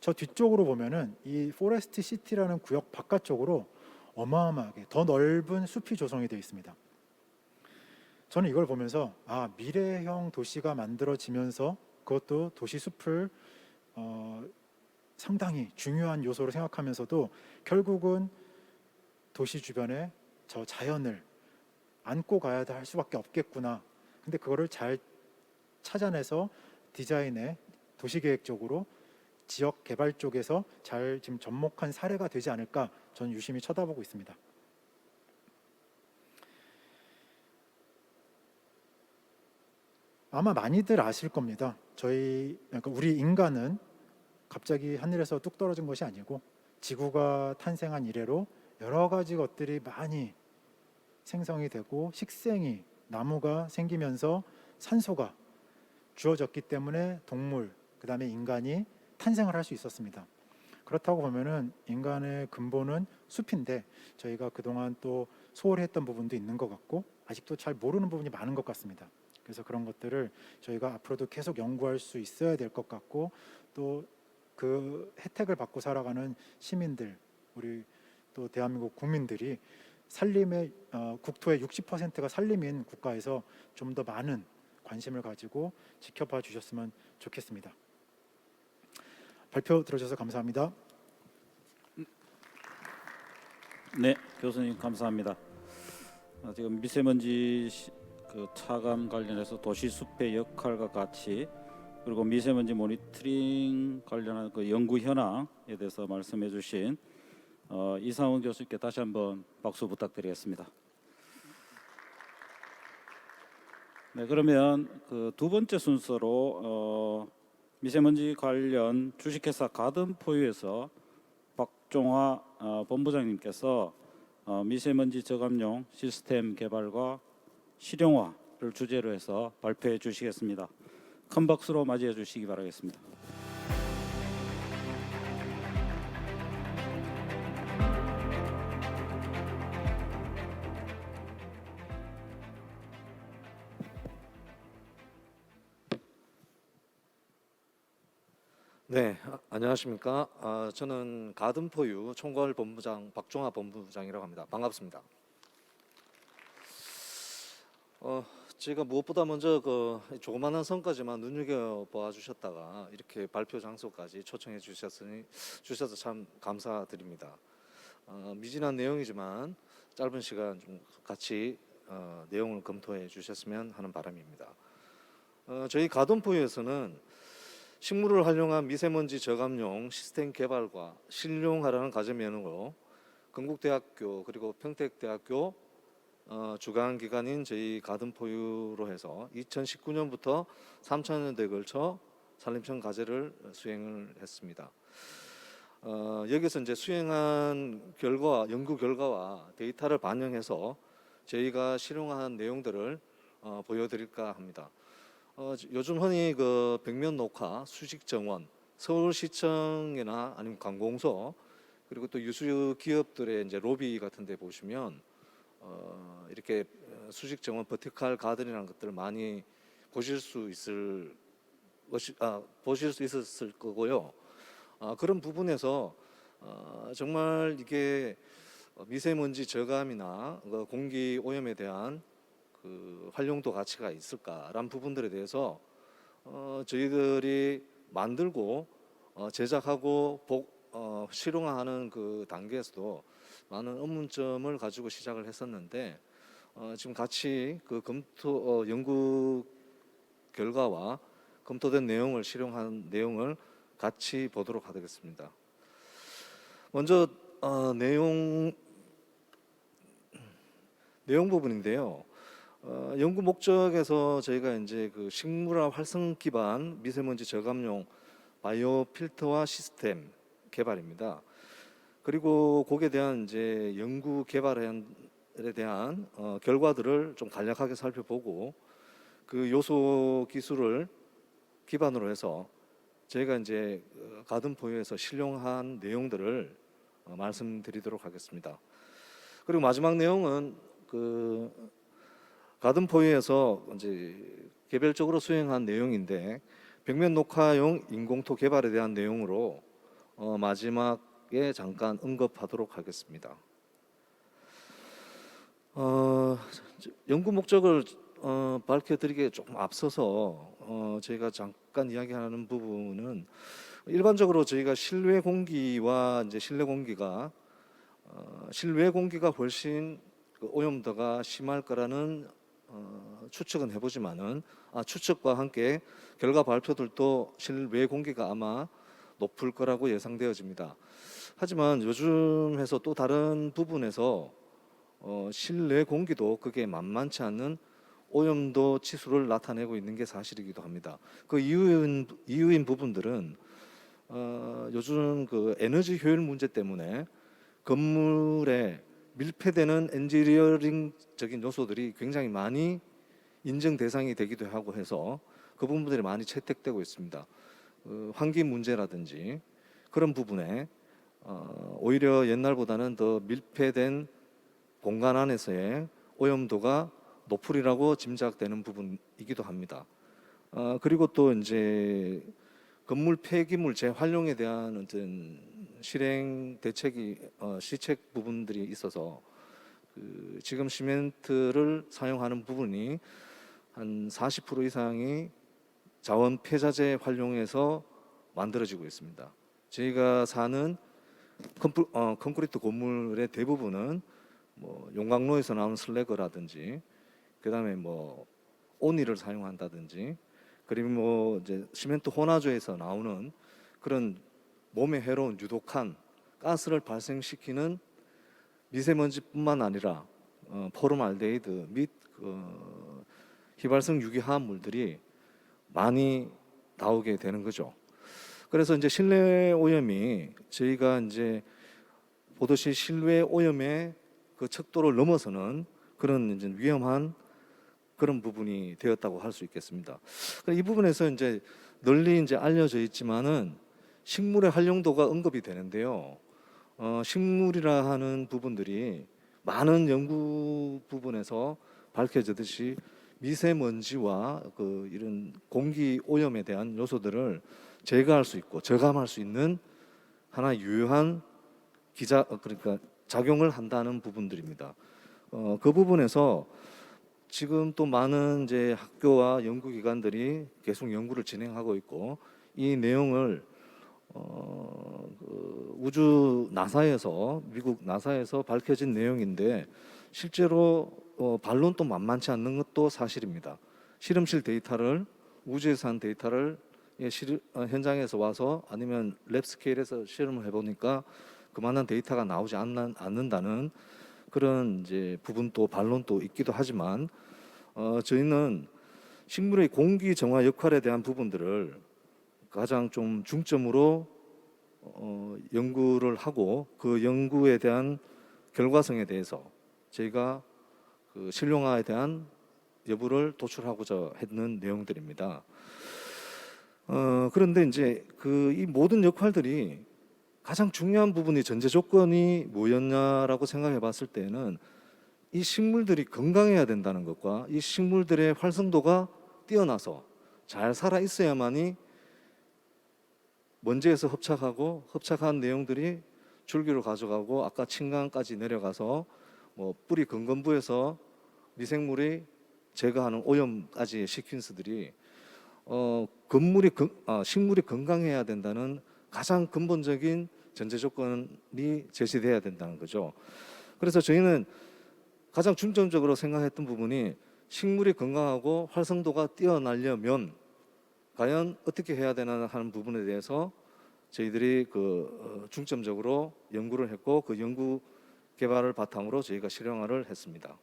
저 뒤쪽으로 보면은 이 포레스트 시티라는 구역 바깥쪽으로 어마어마하게 더 넓은 숲이 조성이 되어 있습니다. 저는 이걸 보면서 미래형 도시가 만들어지면서 그것도 도시 숲을 상당히 중요한 요소로 생각하면서도 결국은 도시 주변에 저 자연을 안고 가야 할 수밖에 없겠구나. 근데 그거를 잘 찾아내서 디자인에 도시계획적으로 지역 개발 쪽에서 잘 지금 접목한 사례가 되지 않을까, 저는 유심히 쳐다보고 있습니다. 아마 많이들 아실 겁니다. 그러니까 우리 인간은 갑자기 하늘에서 뚝 떨어진 것이 아니고 지구가 탄생한 이래로 여러 가지 것들이 많이 생성이 되고 식생이, 나무가 생기면서 산소가 주어졌기 때문에 동물, 그 다음에 인간이 탄생을 할 수 있었습니다. 그렇다고 보면은 인간의 근본은 숲인데 저희가 그동안 또 소홀히 했던 부분도 있는 것 같고 아직도 잘 모르는 부분이 많은 것 같습니다. 그래서 그런 것들을 저희가 앞으로도 계속 연구할 수 있어야 될 것 같고, 또 그 혜택을 받고 살아가는 시민들, 우리 또 대한민국 국민들이 산림의 국토의 60%가 산림인 국가에서 좀 더 많은 관심을 가지고 지켜봐 주셨으면 좋겠습니다. 발표 들어주셔서 감사합니다. 네, 교수님 감사합니다. 지금 미세먼지 그 차감 관련해서 도시 숲의 역할과 같이, 그리고 미세먼지 모니터링 관련한 그 연구 현황에 대해서 말씀해주신 이상훈 교수님께 다시 한번 박수 부탁드리겠습니다. 네, 그러면 그 두 번째 순서로 미세먼지 관련 주식회사 가든포유에서 박종화 본부장님께서 미세먼지 저감용 시스템 개발과 실용화를 주제로 해서 발표해 주시겠습니다. 큰 박수로 맞이해 주시기 바라겠습니다. 네, 안녕하십니까. 저는 가든포유 총괄본부장 박종화 본부장이라고 합니다. 반갑습니다. 제가 무엇보다 먼저 그 조그마한 성까지만 눈여겨봐 주셨다가 이렇게 발표 장소까지 초청해 주셔서 참 감사드립니다. 미진한 내용이지만 짧은 시간 좀 같이 내용을 검토해 주셨으면 하는 바람입니다. 저희 가든포유에서는 식물을 활용한 미세먼지 저감용 시스템 개발과 실용화라는 과제명으로 건국대학교 그리고 평택대학교 주관 기관인 저희 가든포유로 해서 2019년부터 3차년도에 걸쳐 산림청 과제를 수행을 했습니다. 여기서 이제 수행한 결과, 연구 결과와 데이터를 반영해서 저희가 실용화한 내용들을 보여드릴까 합니다. 요즘 흔히 그 벽면 녹화, 수직 정원, 서울시청이나 아니면 관공서, 그리고 또 유수 기업들의 이제 로비 같은 데 보시면 이렇게 수직 정원 버티컬 가든이라는 것들을 많이 보실 수 있었을 거고요. 그런 부분에서 정말 이게 미세먼지 저감이나 공기 오염에 대한 그 활용도 가치가 있을까라는 부분들에 대해서 저희들이 만들고 제작하고 실용화하는 그 단계에서도 많은 의문점을 가지고 시작을 했었는데 지금 같이 그 연구 결과와 검토된 내용을 실용한 내용을 같이 보도록 하겠습니다. 먼저 내용 부분인데요. 연구 목적에서 저희가 이제 그 식물화 활성 기반 미세먼지 저감용 바이오 필터화 시스템 개발입니다. 그리고 거기에 대한 이제 연구 개발에 대한 결과들을 좀 간략하게 살펴보고 그 요소 기술을 기반으로 해서 저희가 이제 가든포유에서 실용한 내용들을 말씀드리도록 하겠습니다. 그리고 마지막 내용은 그 가든포유에서 이제 개별적으로 수행한 내용인데 벽면 녹화용 인공토 개발에 대한 내용으로 마지막에 잠깐 언급하도록 하겠습니다. 연구 목적을 밝혀드리기에 조금 앞서서 저희가 잠깐 이야기하는 부분은 일반적으로 저희가 실외 공기와 이제 실내 공기가 실외 공기가 훨씬 그 오염도가 심할 거라는 추측은 해보지만은 추측과 함께 결과 발표들도 실외 공기가 아마 높을 거라고 예상되어집니다. 하지만 요즘에서 또 다른 부분에서 실내 공기도 그게 만만치 않는 오염도 치수를 나타내고 있는 게 사실이기도 합니다. 그 이유인 부분들은 요즘 그 에너지 효율 문제 때문에 건물에 밀폐되는 엔지니어링적인 요소들이 굉장히 많이 인증 대상이 되기도 하고 해서 그 부분들이 많이 채택되고 있습니다. 환기 문제라든지 그런 부분에 오히려 옛날보다는 더 밀폐된 공간 안에서의 오염도가 노플이라고 짐작되는 부분이기도 합니다. 그리고 또 이제 건물 폐기물 재활용에 대한 어떤 실행 대책이 시책 부분들이 있어서 지금 시멘트를 사용하는 부분이 한 40% 이상이 자원 폐자재 활용해서 만들어지고 있습니다. 저희가 사는 콘크리트 건물의 대부분은 뭐 용광로에서 나오는 슬래거라든지, 그다음에 뭐 오니를 사용한다든지, 그리고 뭐 이제 시멘트 혼화조에서 나오는 그런 몸에 해로운 유독한 가스를 발생시키는 미세먼지뿐만 아니라 포름알데히드 및 휘발성 유기화합물들이 많이 나오게 되는 거죠. 그래서 이제 실내 오염이 저희가 이제 보듯이 실외 오염의 그 척도를 넘어서는 그런 이제 위험한 그런 부분이 되었다고 할 수 있겠습니다. 이 부분에서 이제 널리 이제 알려져 있지만은 식물의 활용도가 언급이 되는데요. 식물이라 하는 부분들이 많은 연구 부분에서 밝혀지듯이 미세먼지와 이런 공기 오염에 대한 요소들을 제거할 수 있고 저감할 수 있는 하나의 유효한 그러니까 작용을 한다는 부분들입니다. 그 부분에서 지금 또 많은 이제 학교와 연구기관들이 계속 연구를 진행하고 있고, 이 내용을 우주 나사에서, 미국 나사에서 밝혀진 내용인데 실제로 반론도 만만치 않는 것도 사실입니다. 실험실 데이터를, 우주에서 한 데이터를 현장에서 와서 아니면 랩 스케일에서 실험을 해보니까 그만한 데이터가 나오지 않는다는 그런 이제 부분도 반론도 있기도 하지만, 저희는 식물의 공기 정화 역할에 대한 부분들을 가장 좀 중점으로 연구를 하고, 그 연구에 대한 결과성에 대해서 저희가 그 실용화에 대한 여부를 도출하고자 했는 내용들입니다. 그런데 이제 이 모든 역할들이 가장 중요한 부분이 전제 조건이 뭐였냐라고 생각해 봤을 때는 이 식물들이 건강해야 된다는 것과 이 식물들의 활성도가 뛰어나서 잘 살아 있어야만이 먼지에서 흡착한 내용들이 줄기로 가져가고 아까 친강까지 내려가서 뭐 뿌리 근건부에서 미생물이 제거하는 오염까지의 시퀀스들이 식물이 건강해야 된다는 가장 근본적인 전제 조건이 제시돼야 된다는 거죠. 그래서 저희는 가장 중점적으로 생각했던 부분이 식물이 건강하고 활성도가 뛰어나려면 과연 어떻게 해야 되나 하는 부분에 대해서 저희들이 중점적으로 연구를 했고, 그 연구 개발을 바탕으로 저희가 실용화를 했습니다.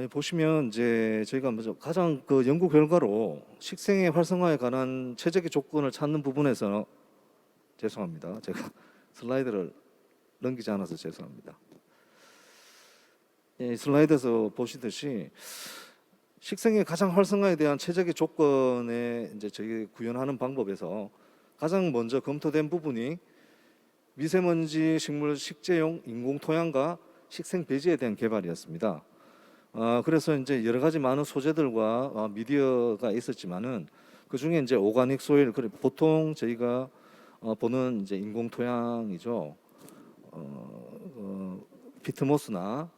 보시면 이제 저희가 먼저 가장 연구 결과로 식생의 활성화에 관한 최적의 조건을 찾는 부분에서 죄송합니다. 제가 슬라이드를 넘기지 않아서 죄송합니다. 슬라이드에서 보시듯이 식생의 가장 활성화에 대한 최적의 조건에 이제 저희 구현하는 방법에서 가장 먼저 검토된 부분이 미세먼지 식물 식재용 인공 토양과 식생 배지에 대한 개발이었습니다. 그래서 이제 여러 가지 많은 소재들과 미디어가 있었지만은 그 중에 이제 오가닉 소일, 보통 저희가 보는 이제 인공 토양이죠. 피트모스나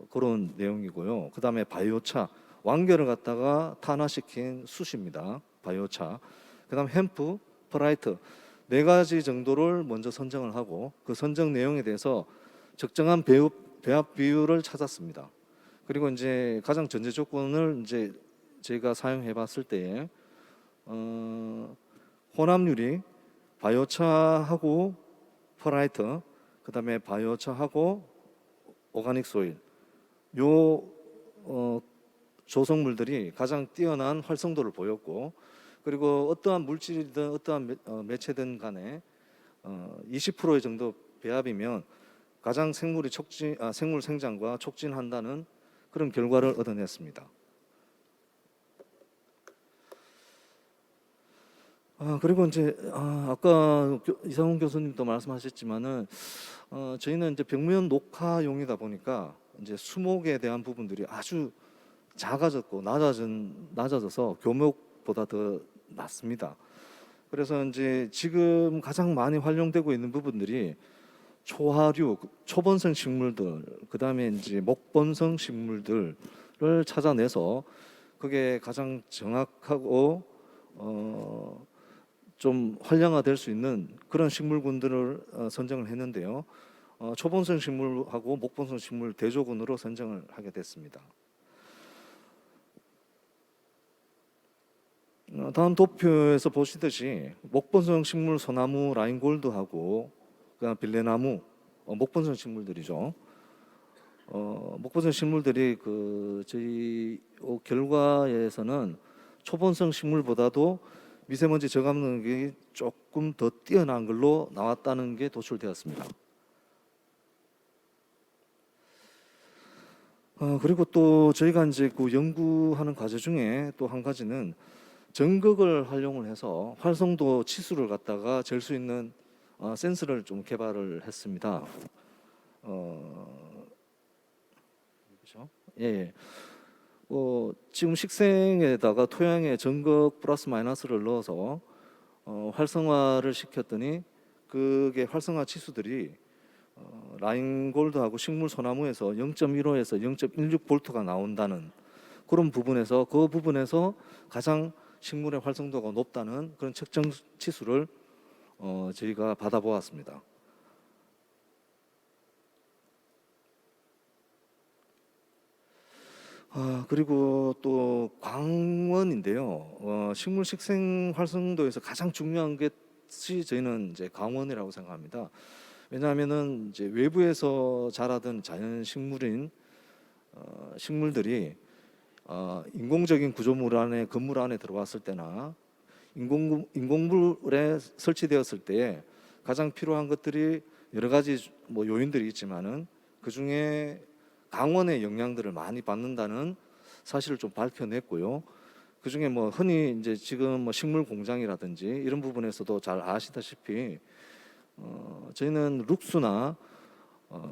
그런 내용이고요. 그 다음에 바이오차, 완결을 갖다가 탄화시킨 숯입니다. 바이오차. 그 다음 햄프, 퍼라이트, 4가지 정도를 먼저 선정을 하고, 그 선정 내용에 대해서 적정한 배합 비율을 찾았습니다. 그리고 이제 가장 전제 조건을 이제 저희가 사용해 봤을 때에 혼합률이 바이오차하고 퍼라이트, 그 다음에 바이오차하고 오가닉 소일, 요 조성물들이 가장 뛰어난 활성도를 보였고, 그리고 어떠한 물질이든 어떠한 매체든 간에 20% 정도 배합이면 가장 생물 생장과 촉진한다는 그런 결과를 얻어냈습니다. 그리고 이제 아까 이상훈 교수님도 말씀하셨지만은 저희는 이제 벽면 녹화용이다 보니까 이제 수목에 대한 부분들이 아주 작아졌고 낮아져서 교목보다 더 낮습니다. 그래서 이제 지금 가장 많이 활용되고 있는 부분들이 초하류, 초본성 식물들, 그다음에 이제 목본성 식물들을 찾아내서 그게 가장 정확하고 좀 활량화될 수 있는 그런 식물군들을 선정을 했는데요. 초본성 식물하고 목본성 식물 대조군으로 선정을 하게 됐습니다. 다음 도표에서 보시듯이 목본성 식물 소나무 라인골드하고 그다음 빌레나무 목본성 식물들이죠. 목본성 식물들이 저희 결과에서는 초본성 식물보다도 미세먼지 저감 능력이 조금 더 뛰어난 걸로 나왔다는 게 도출되었습니다. 그리고 또 저희가 이제 그 연구하는 과제 중에 또 한 가지는 전극을 활용을 해서 활성도 치수를 갖다가 잴 수 있는 센서를 좀 개발을 했습니다. 그렇죠? 예. 지금 식생에다가 토양에 전극 플러스 마이너스를 넣어서 활성화를 시켰더니 그게 활성화 치수들이 라인골드하고 식물 소나무에서 0.15에서 0.16볼트가 나온다는 그런 부분에서 그 부분에서 가장 식물의 활성도가 높다는 그런 측정 치수를 저희가 받아보았습니다. 그리고 또 광원인데요. 식물 식생 활성도에서 가장 중요한 것이 저희는 이제 광원이라고 생각합니다. 왜냐하면은 이제 외부에서 자라던 자연 식물인 식물들이 인공적인 구조물 안에 건물 안에 들어왔을 때나 인공물에 설치되었을 때 가장 필요한 것들이 여러 가지 뭐 요인들이 있지만은 그 중에 강원의 영향들을 많이 받는다는 사실을 좀 밝혀냈고요. 그 중에 뭐 흔히 이제 지금 뭐 식물 공장이라든지 이런 부분에서도 잘 아시다시피 저희는 룩수나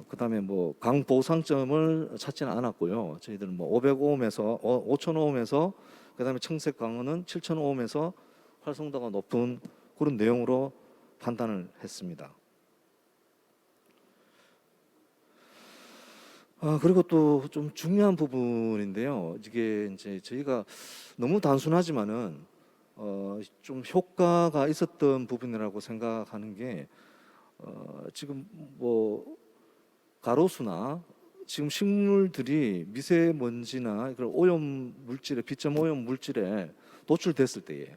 그다음에 뭐 강보상점을 찾지는 않았고요. 저희들은 뭐 500오음에서 5000오음에서 그다음에 청색 강원은 7000오음에서 활성도가 높은 그런 내용으로 판단을 했습니다. 그리고 또 좀 중요한 부분인데요. 이게 이제 저희가 너무 단순하지만은 좀 효과가 있었던 부분이라고 생각하는 게 지금 뭐 가로수나 지금 식물들이 미세먼지나 그런 오염 물질에 비점 오염 물질에 노출됐을 때에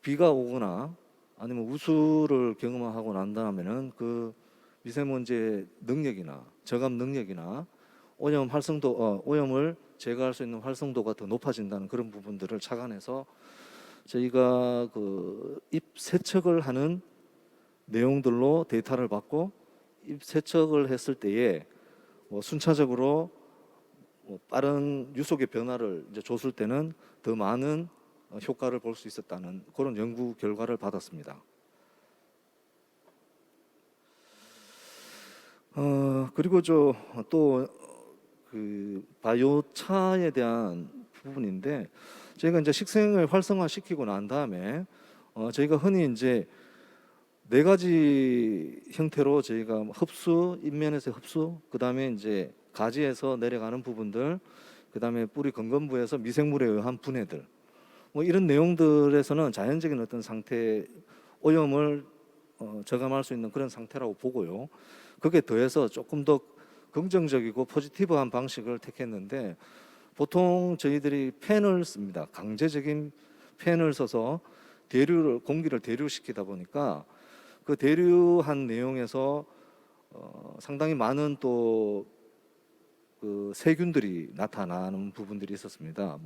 비가 오거나 아니면 우수를 경험하고 난 다음에는 그 미세먼지의 능력이나 저감 능력이나 오염 활성도 오염을 제거할 수 있는 활성도가 더 높아진다는 그런 부분들을 착안해서 저희가 그 잎 세척을 하는 내용들로 데이터를 받고 잎 세척을 했을 때에 뭐 순차적으로 뭐 빠른 유속의 변화를 이제 줬을 때는 더 많은 효과를 볼 수 있었다는 그런 연구 결과를 받았습니다. 그리고 또 그 바이오차에 대한 부분인데 저희가 이제 식생을 활성화시키고 난 다음에 저희가 흔히 이제 네 가지 형태로 저희가 흡수, 잎면에서 흡수, 그 다음에 이제 가지에서 내려가는 부분들, 그 다음에 뿌리 건건부에서 미생물에 의한 분해들, 뭐 이런 내용들에서는 자연적인 어떤 상태 오염을 저감할 수 있는 그런 상태라고 보고요. 거기에 더해서 조금 더 긍정적이고 포지티브한 방식을 택했는데 보통 저희들이 팬을 씁니다. 강제적인 팬을 써서 공기를 대류시키다 보니까 그 대류한 내용에서 상당히 많은 또 그 세균들이 나타나는 부분들이 있었습니다.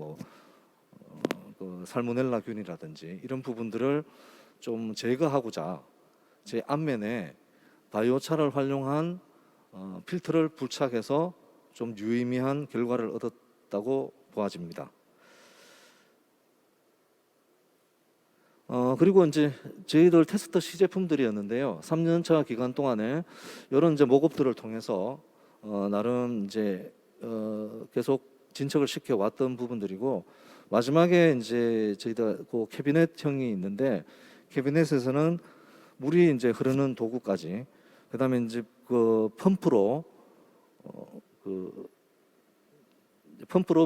그 살모넬라균이라든지 이런 부분들을 좀 제거하고자 제 앞면에 바이오차를 활용한 필터를 부착해서 좀 유의미한 결과를 얻었다고 보아집니다. 그리고 이제 저희들 테스트 시제품들이었는데요. 3년차 기간 동안에 이런 이제 모급들을 통해서 나름 이제 계속 진척을 시켜 왔던 부분들이고, 마지막에 이제 저희들 그 캐비넷형이 있는데, 캐비넷에서는 물이 이제 흐르는 도구까지, 그다음에 이제 그 펌프로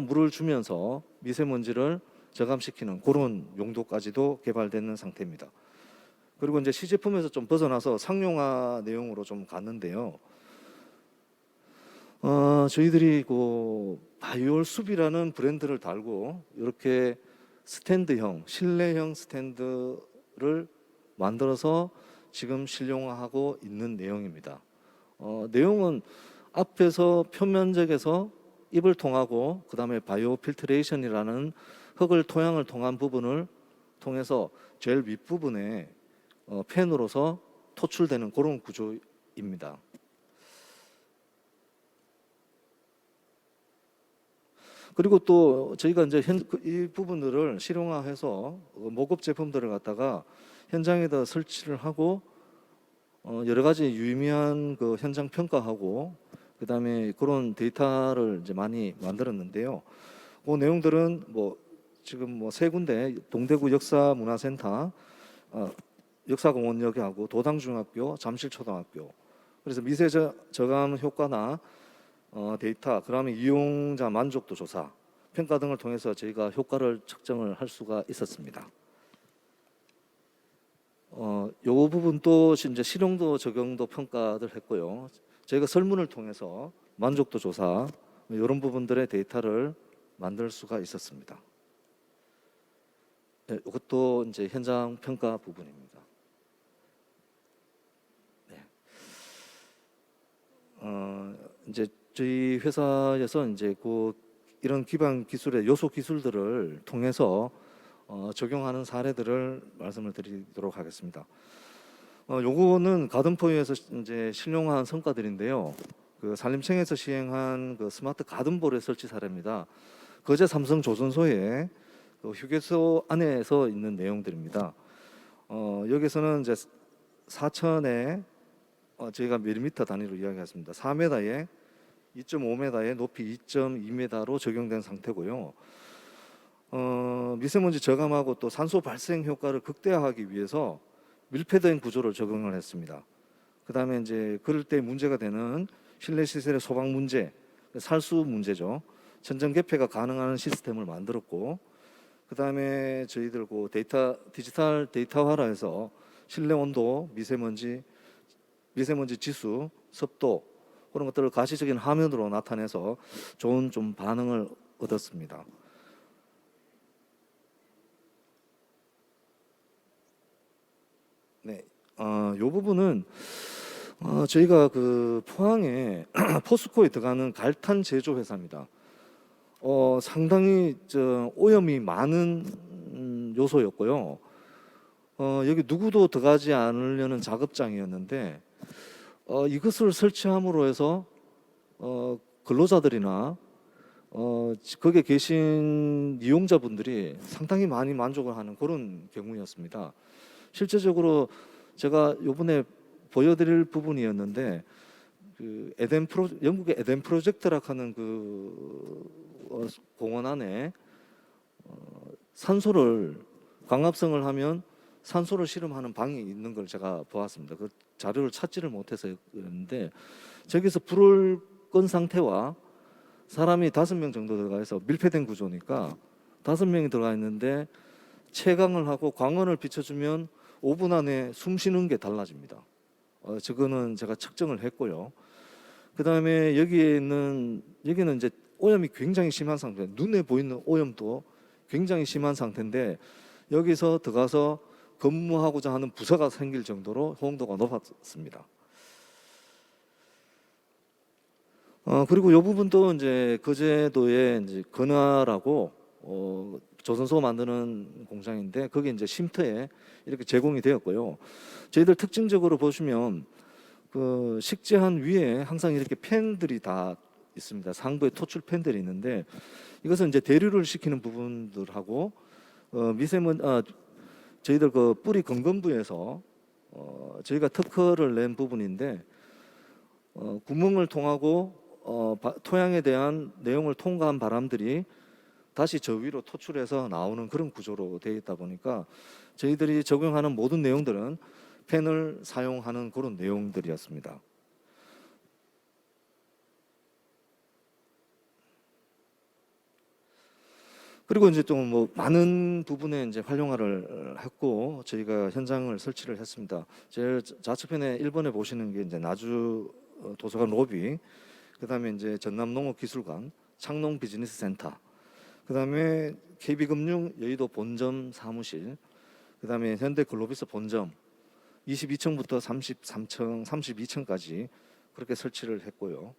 물을 주면서 미세먼지를 저감시키는 그런 용도까지도 개발되는 상태입니다. 그리고 이제 시제품에서 좀 벗어나서 상용화 내용으로 좀 갔는데요. 저희들이 그 바이올 숲이라는 브랜드를 달고 이렇게 스탠드형, 실내형 스탠드를 만들어서 지금 실용화하고 있는 내용입니다. 내용은 앞에서 표면적에서 입을 통하고 그다음에 바이오 필트레이션이라는 흙을 토양을 통한 부분을 통해서 제일 윗부분에 팬으로서 토출되는 그런 구조입니다. 그리고 또 저희가 이제 이 부분들을 실용화해서 모급 제품들을 갖다가 현장에다 설치를 하고 여러 가지 유의미한 그 현장 평가하고 그다음에 그런 데이터를 이제 많이 만들었는데요. 그 내용들은 뭐 지금 뭐 세 군데 동대구 역사문화센터, 역사공원역하고 도당중학교, 잠실초등학교. 그래서 미세 저감 효과나 데이터, 그다음에 이용자 만족도 조사, 평가 등을 통해서 저희가 효과를 측정을 할 수가 있었습니다. 요 부분도 이제 실용도 적용도 평가를 했고요. 저희가 설문을 통해서 만족도 조사 이런 부분들의 데이터를 만들 수가 있었습니다. 네, 이것도 이제 현장 평가 부분입니다. 네. 이제 저희 회사에서 이제 이런 기반 기술의 요소 기술들을 통해서 적용하는 사례들을 말씀을 드리도록 하겠습니다. 요거는 가든포유에서 이제 실용화한 성과들인데요. 그 산림청에서 시행한 그 스마트 가든볼의 설치 사례입니다. 거제 삼성 조선소에 그 휴게소 안에서 있는 내용들입니다. 여기서는 이제 4천에 저희가 밀리미터 단위로 이야기했습니다. 4m에 2.5m에 높이 2.2m로 적용된 상태고요. 미세먼지 저감하고 또 산소 발생 효과를 극대화하기 위해서 밀폐된 구조를 적용을 했습니다. 그다음에 이제 그럴 때 문제가 되는 실내 시설의 소방 문제, 살수 문제죠. 천정 개폐가 가능한 시스템을 만들었고, 그다음에 저희들 디지털 데이터화라해서 실내 온도, 미세먼지 지수, 습도 그런 것들을 가시적인 화면으로 나타내서 좋은 좀 반응을 얻었습니다. 네, 이 부분은 저희가 그 포항에 포스코에 들어가는 갈탄 제조 회사입니다. 상당히 오염이 많은 요소였고요. 여기 누구도 들어가지 않으려는 작업장이었는데 이것을 설치함으로 해서 근로자들이나 거기에 계신 이용자분들이 상당히 많이 만족을 하는 그런 경우였습니다. 실제적으로 제가 이번에 보여드릴 부분이었는데 영국의 에덴 프로젝트라 하는 공원 안에 광합성을 하면 산소를 실험하는 방이 있는 걸 제가 보았습니다. 그 자료를 찾지를 못해서 그랬는데 저기서 불을 끈 상태와 사람이 5명 정도 들어가 있어 밀폐된 구조니까 5명이 들어가 있는데 채광을 하고 광원을 비춰주면 5분 안에 숨 쉬는 게 달라집니다. 저거는 제가 측정을 했고요. 그다음에 여기는 이제 오염이 굉장히 심한 상태, 눈에 보이는 오염도 굉장히 심한 상태인데 여기서 들어가서 근무하고자 하는 부서가 생길 정도로 호응도가 높았습니다. 그리고 이 부분도 이제 거제도에 이제 건화라고 조선소 만드는 공장인데 거기 이제 쉼터에 이렇게 제공이 되었고요. 저희들 특징적으로 보시면 그 식재한 위에 항상 이렇게 팬들이 다 있습니다. 상부에 토출 팬들이 있는데 이것은 이제 대류를 시키는 부분들하고 저희들 그 뿌리 건건부에서 저희가 특허를 낸 부분인데 구멍을 통하고 토양에 대한 내용을 통과한 바람들이 다시 저 위로 토출해서 나오는 그런 구조로 되어 있다 보니까 저희들이 적용하는 모든 내용들은 펜을 사용하는 그런 내용들이었습니다. 그리고 이제 좀 뭐 많은 부분에 이제 활용화를 했고 저희가 현장을 설치를 했습니다. 제일 좌측편에 1번에 보시는 게 이제 나주 도서관 로비, 그다음에 이제 전남 농업기술관, 창농 비즈니스 센터, 그다음에 KB금융 여의도 본점 사무실, 그다음에 현대 글로비스 본점 22층부터 33층, 32층까지 그렇게 설치를 했고요.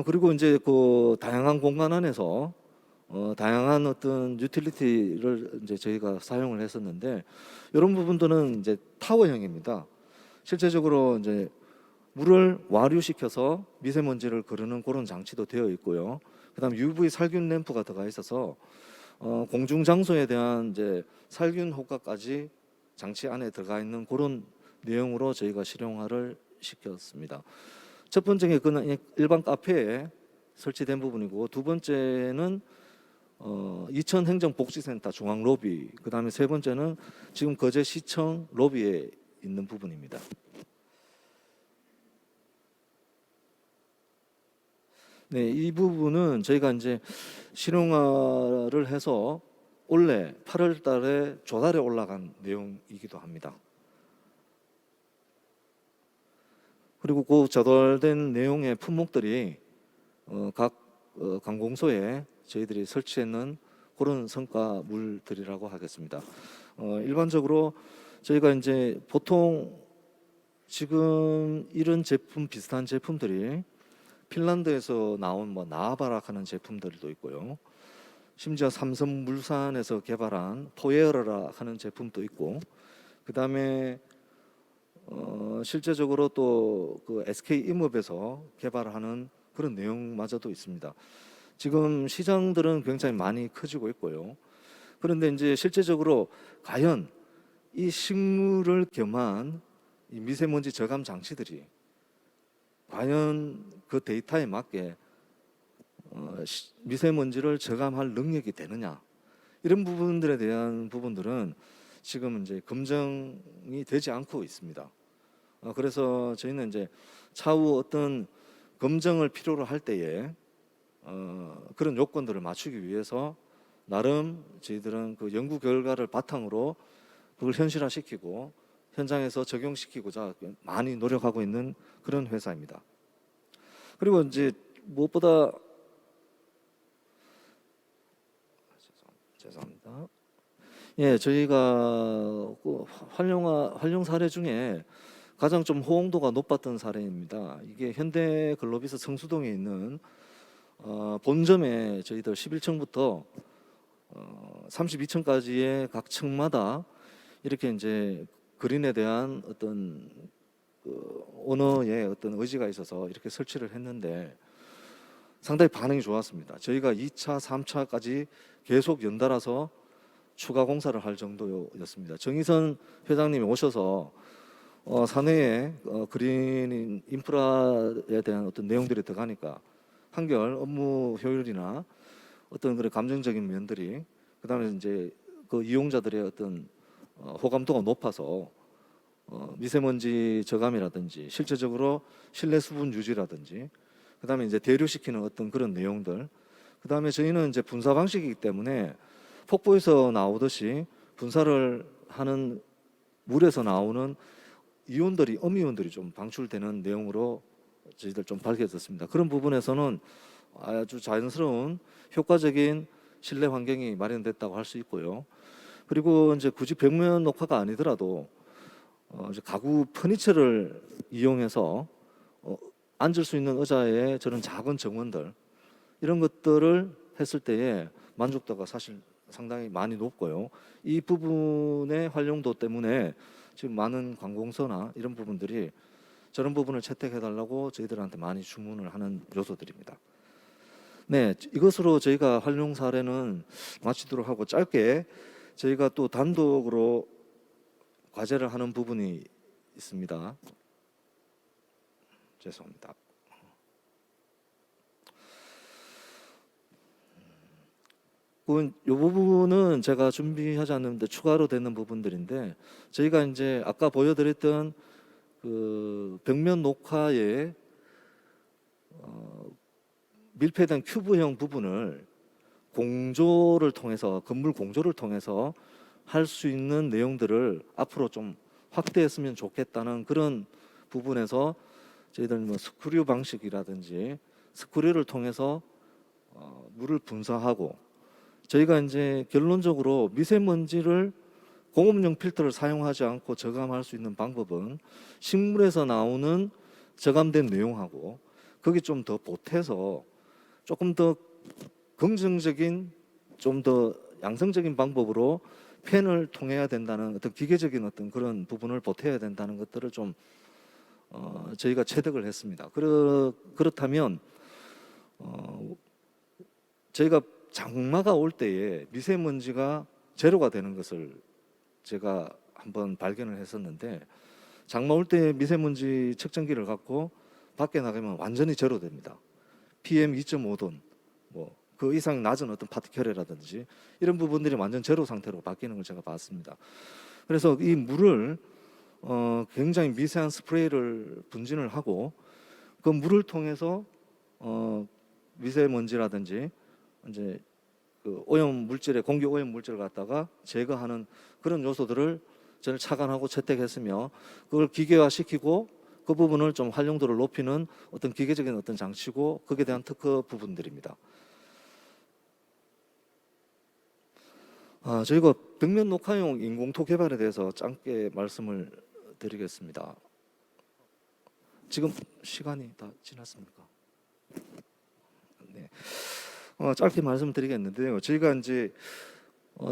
그리고 이제 그 다양한 공간 안에서 다양한 어떤 유틸리티를 이제 저희가 사용을 했었는데 이런 부분들은 이제 타워형입니다. 실제적으로 이제 물을 와류시켜서 미세먼지를 거르는 그런 장치도 되어 있고요. 그다음 UV 살균 램프가 들어가 있어서 공중 장소에 대한 이제 살균 효과까지 장치 안에 들어가 있는 그런 내용으로 저희가 실용화를 시켰습니다. 첫 번째는 그냥 일반 카페에 설치된 부분이고, 두 번째는 이천 행정복지센터 중앙 로비, 그다음에 세 번째는 지금 거제시청 로비에 있는 부분입니다. 네, 이 부분은 저희가 이제 실용화를 해서 올해 8월 달에 조달에 올라간 내용이기도 합니다. 그리고 그 조달된 내용의 품목들이 각 관공서에 저희들이 설치했는 그런 성과물들이라고 하겠습니다. 일반적으로 저희가 이제 보통 지금 이런 제품, 비슷한 제품들이 핀란드에서 나온 뭐 나아바락 하는 제품들도 있고요. 심지어 삼성물산에서 개발한 포에어라 하는 제품도 있고, 그다음에 실제적으로 또 그 SK임업에서 개발하는 그런 내용마저도 있습니다. 지금 시장들은 굉장히 많이 커지고 있고요. 그런데 이제 실제적으로 과연 이 식물을 겸한 이 미세먼지 저감 장치들이 과연 그 데이터에 맞게 미세먼지를 저감할 능력이 되느냐, 이런 부분들에 대한 부분들은 지금 이제 검증이 되지 않고 있습니다. 그래서 저희는 이제 차후 어떤 검증을 필요로 할 때에 그런 요건들을 맞추기 위해서 나름 저희들은 그 연구 결과를 바탕으로 그걸 현실화시키고 현장에서 적용시키고자 많이 노력하고 있는 그런 회사입니다. 그리고 이제 무엇보다 죄송합니다. 예, 저희가 그 활용 사례 중에 가장 좀 호응도가 높았던 사례입니다. 이게 현대 글로비스 성수동에 있는 본점에 저희들 11층부터 32층까지의 각 층마다 이렇게 이제 그린에 대한 어떤 그 오너의 어떤 의지가 있어서 이렇게 설치를 했는데 상당히 반응이 좋았습니다. 저희가 2차, 3차까지 계속 연달아서 추가 공사를 할 정도였습니다. 정의선 회장님이 오셔서 사내에 그린 인프라에 대한 어떤 내용들이 들어가니까 한결 업무 효율이나 어떤 그런 감정적인 면들이, 그다음에 이제 그 이용자들의 어떤 호감도가 높아서 미세먼지 저감이라든지 실제적으로 실내 수분 유지라든지, 그다음에 이제 대류시키는 어떤 그런 내용들, 그다음에 저희는 이제 분사 방식이기 때문에 폭포에서 나오듯이 분사를 하는 물에서 나오는 이온들이, 음이온들이 좀 방출되는 내용으로 저희들 좀 밝혀졌습니다. 그런 부분에서는 아주 자연스러운 효과적인 실내 환경이 마련됐다고 할 수 있고요. 그리고 이제 굳이 벽면 녹화가 아니더라도 이제 가구 퍼니처를 이용해서 앉을 수 있는 의자에 저런 작은 정원들, 이런 것들을 했을 때에 만족도가 사실 상당히 많이 높고요. 이 부분의 활용도 때문에 지금 많은 관공서나 이런 부분들이 저런 부분을 채택해달라고 저희들한테 많이 주문을 하는 요소들입니다. 네, 이것으로 저희가 활용 사례는 마치도록 하고 짧게 저희가 또 단독으로 과제를 하는 부분이 있습니다. 죄송합니다. 이 부분은 제가 준비하지 않는데 추가로 되는 부분들인데, 저희가 이제 아까 보여드렸던 그 벽면 녹화의 밀폐된 큐브형 부분을 공조를 통해서, 건물 공조를 통해서 할 수 있는 내용들을 앞으로 좀 확대했으면 좋겠다는 그런 부분에서 저희들 뭐 스크류 방식이라든지 스크류를 통해서 물을 분사하고, 저희가 이제 결론적으로 미세먼지를 공업용 필터를 사용하지 않고 저감할 수 있는 방법은 식물에서 나오는 저감된 내용하고 거기 좀 더 보태서 조금 더 긍정적인, 좀 더 양성적인 방법으로 팬을 통해야 된다는 어떤 기계적인 어떤 그런 부분을 보태야 된다는 것들을 좀 저희가 체득을 했습니다. 그렇다면 저희가 장마가 올 때에 미세먼지가 제로가 되는 것을 제가 한번 발견을 했었는데, 장마 올 때 미세먼지 측정기를 갖고 밖에 나가면 완전히 제로 됩니다. PM 2.5돈 뭐 그 이상 낮은 어떤 파티클이라든지 이런 부분들이 완전 제로 상태로 바뀌는 걸 제가 봤습니다. 그래서 이 물을 굉장히 미세한 스프레이를 분진을 하고 그 물을 통해서 미세먼지라든지 이제 그 오염 물질의 공기 오염 물질을 갖다가 제거하는 그런 요소들을 저는 착안하고 채택했으며, 그걸 기계화시키고 그 부분을 좀 활용도를 높이는 어떤 기계적인 어떤 장치고 거기에 대한 특허 부분들입니다. 저희가 벽면 녹화용 인공토 개발에 대해서 짧게 말씀을 드리겠습니다. 지금 시간이 다 지났습니까? 네. 짧게 말씀드리겠는데요. 저희가 이제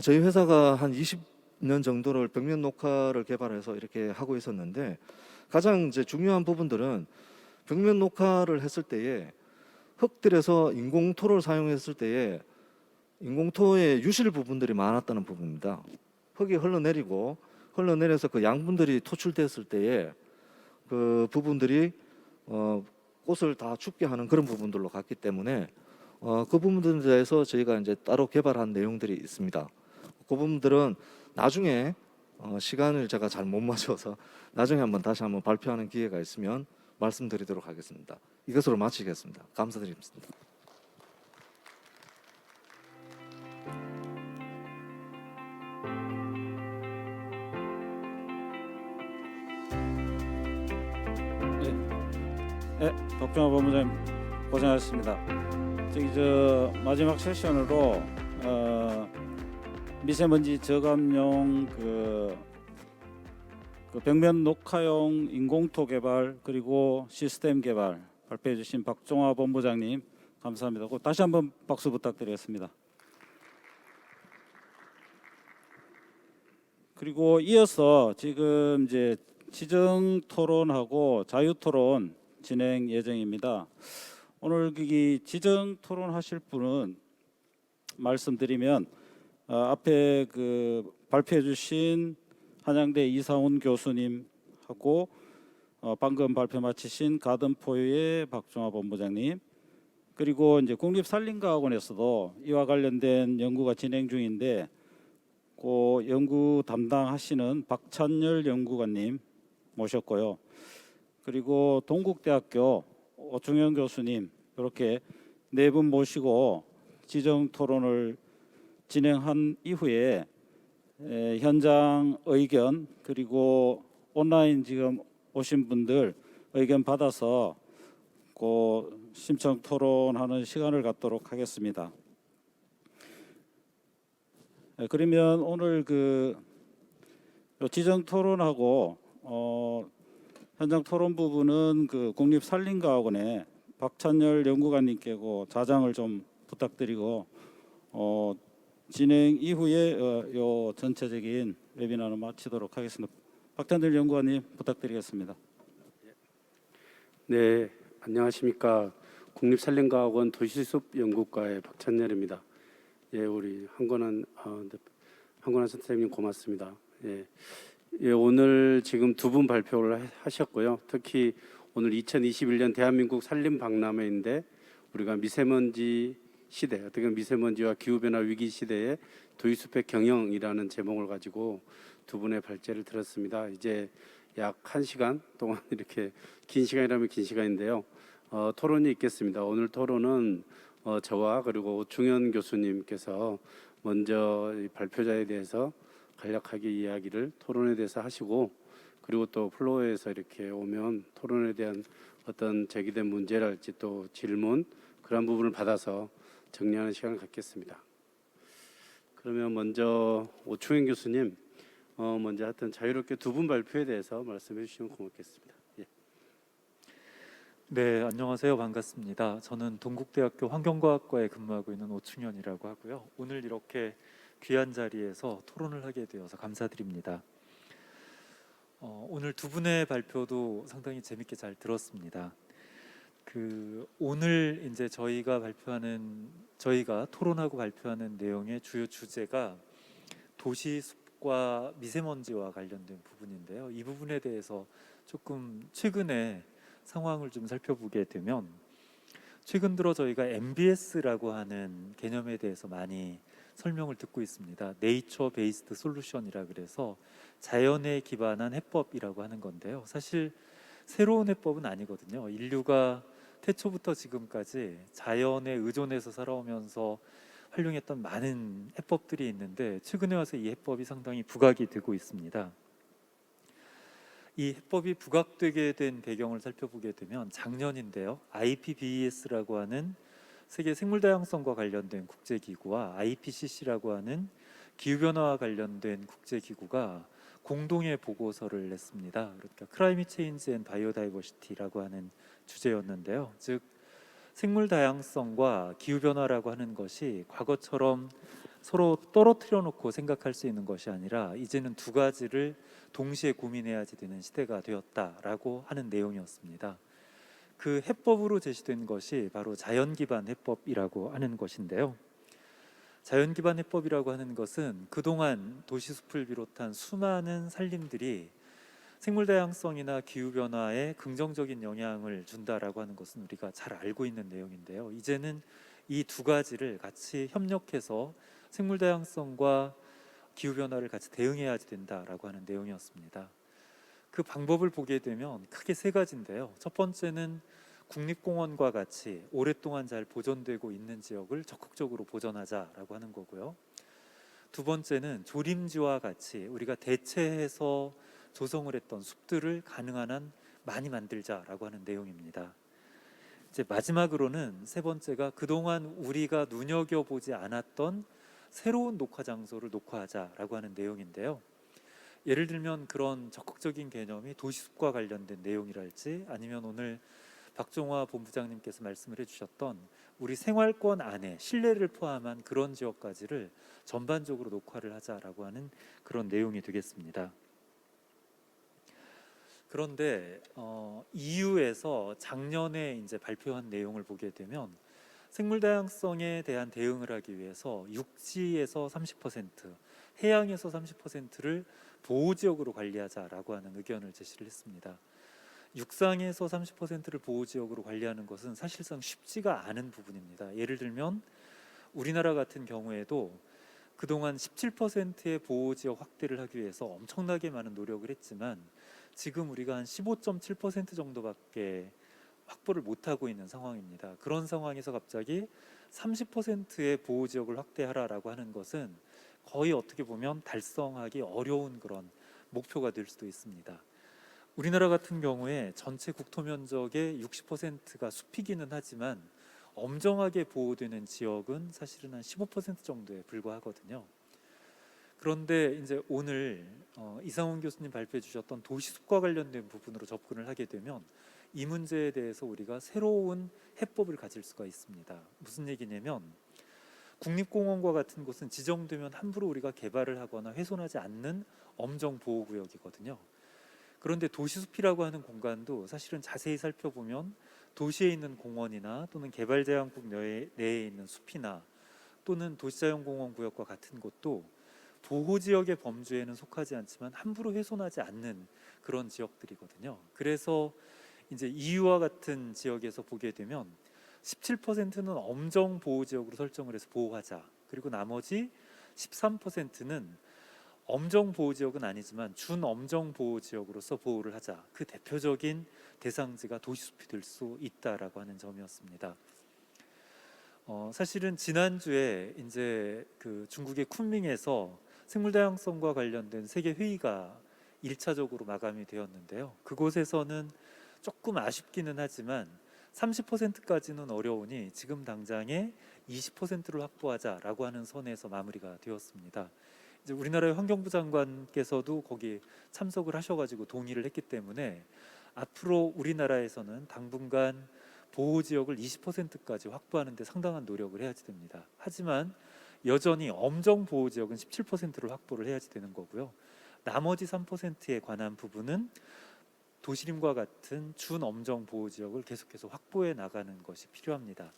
저희 회사가 한 20년 정도를 벽면 녹화를 개발해서 이렇게 하고 있었는데, 가장 이제 중요한 부분들은 벽면 녹화를 했을 때에 흙들에서 인공토를 사용했을 때에 인공토의 유실 부분들이 많았다는 부분입니다. 흙이 흘러내려서 그 양분들이 토출됐을 때에 그 부분들이 꽃을 다 죽게 하는 그런 부분들로 갔기 때문에 그 부분들에 대해서 저희가 이제 따로 개발한 내용들이 있습니다. 그 부분들은 나중에 시간을 제가 잘 못 맞춰서 나중에 다시 한번 발표하는 기회가 있으면 말씀드리도록 하겠습니다. 이것으로 마치겠습니다. 감사드립니다. 네, 박종화 본부장님 고생하셨습니다. 저기 마지막 세션으로 미세먼지 저감용 그 벽면 녹화용 인공토 개발 그리고 시스템 개발 발표해 주신 박종화 본부장님 감사합니다. 다시 한번 박수 부탁드리겠습니다. 그리고 이어서 지금 이제 지정 토론하고 자유 토론 진행 예정입니다. 오늘 이 지정 토론하실 분은 말씀드리면 앞에 그 발표해 주신 한양대 이상훈 교수님하고 방금 발표 마치신 가든포유의 박종화 본부장님, 그리고 이제 국립산림과학원에서도 이와 관련된 연구가 진행 중인데 그 연구 담당하시는 박찬열 연구관님 모셨고요. 그리고 동국대학교 오충현 교수님 이렇게 네 분 모시고 지정 토론을 진행한 이후에 현장 의견 그리고 온라인 지금 오신 분들 의견 받아서 그 심층 토론하는 시간을 갖도록 하겠습니다. 그러면 오늘 그 지정 토론하고 현장 토론 부분은 그 국립산림과학원의 박찬열 연구관님께 그 자장을 좀 부탁드리고 진행 이후에 요 전체적인 웨비나를 마치도록 하겠습니다. 박찬열 연구관님 부탁드리겠습니다. 네, 안녕하십니까. 국립산림과학원 도시숲 연구과의 박찬열입니다. 예, 우리 한권한 한권한 선생님 고맙습니다. 예. 예, 오늘 지금 두 분 발표를 하셨고요. 특히 오늘 2021년 대한민국 산림 박람회인데 우리가 미세먼지 시대, 어떻게 보면 미세먼지와 기후변화 위기 시대의 도시숲의 경영이라는 제목을 가지고 두 분의 발제를 들었습니다. 이제 약 1시간 동안 이렇게 긴 시간이라면 긴 시간인데요. 토론이 있겠습니다. 오늘 토론은 저와 그리고 오충현 교수님께서 먼저 이 발표자에 대해서 간략하게 이야기를 토론에 대해서 하시고, 그리고 또 플로어에서 이렇게 오면 토론에 대한 어떤 제기된 문제랄지 또 질문, 그런 부분을 받아서 정리하는 시간을 갖겠습니다. 그러면 먼저 오충현 교수님, 먼저 하여튼 자유롭게 두 분 발표에 대해서 말씀해 주시면 고맙겠습니다. 예. 네, 안녕하세요. 반갑습니다. 저는 동국대학교 환경과학과에 근무하고 있는 오충현이라고 하고요. 오늘 이렇게 귀한 자리에서 토론을 하게 되어서 감사드립니다. 오늘 두 분의 발표도 상당히 재밌게 잘 들었습니다. 오늘 이제 저희가 토론하고 발표하는 내용의 주요 주제가 도시 숲과 미세먼지와 관련된 부분인데요. 이 부분에 대해서 조금 최근에 상황을 좀 살펴보게 되면, 최근 들어 저희가 MBS라고 하는 개념에 대해서 많이 설명을 듣고 있습니다. 네이처 베이스드 솔루션이라 그래서 자연에 기반한 해법이라고 하는 건데요. 사실 새로운 해법은 아니거든요. 인류가 태초부터 지금까지 자연에 의존해서 살아오면서 활용했던 많은 해법들이 있는데, 최근에 와서 이 해법이 상당히 부각이 되고 있습니다. 이 해법이 부각되게 된 배경을 살펴보게 되면 작년인데요. IPBES라고 하는 세계 생물다양성과 관련된 국제기구와 IPCC라고 하는 기후변화와 관련된 국제기구가 공동의 보고서를 냈습니다. 그러니까 Climate Change and Biodiversity라고 하는 주제였는데요. 즉 생물다양성과 기후변화라고 하는 것이 과거처럼 서로 떨어뜨려 놓고 생각할 수 있는 것이 아니라 이제는 두 가지를 동시에 고민해야지 되는 시대가 되었다라고 하는 내용이었습니다. 그 해법으로 제시된 것이 바로 자연기반 해법이라고 하는 것인데요. 자연기반 해법이라고 하는 것은 그동안 도시숲을 비롯한 수많은 산림들이 생물다양성이나 기후변화에 긍정적인 영향을 준다라고 하는 것은 우리가 잘 알고 있는 내용인데요. 이제는 이 두 가지를 같이 협력해서 생물다양성과 기후변화를 같이 대응해야지 된다라고 하는 내용이었습니다. 그 방법을 보게 되면 크게 세 가지인데요. 첫 번째는 국립공원과 같이 오랫동안 잘 보존되고 있는 지역을 적극적으로 보존하자라고 하는 거고요. 두 번째는 조림지와 같이 우리가 대체해서 조성을 했던 숲들을 가능한 한 많이 만들자라고 하는 내용입니다. 이제 마지막으로는 세 번째가 그동안 우리가 눈여겨보지 않았던 새로운 녹화 장소를 녹화하자라고 하는 내용인데요. 예를 들면 그런 적극적인 개념이 도시숲과 관련된 내용이랄지, 아니면 오늘 박종화 본부장님께서 말씀을 해주셨던 우리 생활권 안에 실내를 포함한 그런 지역까지를 전반적으로 녹화를 하자라고 하는 그런 내용이 되겠습니다. 그런데 EU에서 작년에 이제 발표한 내용을 보게 되면 생물다양성에 대한 대응을 하기 위해서 육지에서 30%, 해양에서 30%를 보호지역으로 관리하자라고 하는 의견을 제시를 했습니다. 육상에서 30%를 보호지역으로 관리하는 것은 사실상 쉽지가 않은 부분입니다. 예를 들면 우리나라 같은 경우에도 그동안 17%의 보호지역 확대를 하기 위해서 엄청나게 많은 노력을 했지만 지금 우리가 한 15.7% 정도밖에 확보를 못하고 있는 상황입니다. 그런 상황에서 갑자기 30%의 보호지역을 확대하라라고 하는 것은 거의 어떻게 보면 달성하기 어려운 그런 목표가 될 수도 있습니다. 우리나라 같은 경우에 전체 국토 면적의 60%가 숲이기는 하지만 엄정하게 보호되는 지역은 사실은 한 15% 정도에 불과하거든요. 그런데 이제 오늘 이상훈 교수님 발표해 주셨던 도시숲과 관련된 부분으로 접근을 하게 되면 이 문제에 대해서 우리가 새로운 해법을 가질 수가 있습니다. 무슨 얘기냐면 국립공원과 같은 곳은 지정되면 함부로 우리가 개발을 하거나 훼손하지 않는 엄정 보호구역이거든요. 그런데 도시숲이라고 하는 공간도 사실은 자세히 살펴보면 도시에 있는 공원이나 또는 개발제한국 내에 있는 숲이나 또는 도시자연공원 구역과 같은 곳도 보호 지역의 범주에는 속하지 않지만 함부로 훼손하지 않는 그런 지역들이거든요. 그래서 이제 EU와 같은 지역에서 보게 되면 17%는 엄정 보호 지역으로 설정을 해서 보호하자. 그리고 나머지 13%는 엄정 보호 지역은 아니지만 준엄정 보호 지역으로서 보호를 하자. 그 대표적인 대상지가 도시숲이 될 수 있다라고 하는 점이었습니다. 사실은 지난주에 이제 그 중국의 쿤밍에서 생물다양성과 관련된 세계 회의가 1차적으로 마감이 되었는데요. 그곳에서는 조금 아쉽기는 하지만 30%까지는 어려우니 지금 당장에 20%를 확보하자라고 하는 선에서 마무리가 되었습니다. 이제 우리나라의 환경부 장관께서도 거기 참석을 하셔가지고 동의를 했기 때문에 앞으로 우리나라에서는 당분간 보호 지역을 20%까지 확보하는 데 상당한 노력을 해야지 됩니다. 하지만 여전히 엄정 보호 지역은 17%를 확보를 해야지 되는 거고요. 나머지 3%에 관한 부분은 도시림과 같은 준엄정 보호 지역을 계속해서 확보해 나가는 것이 필요합니다.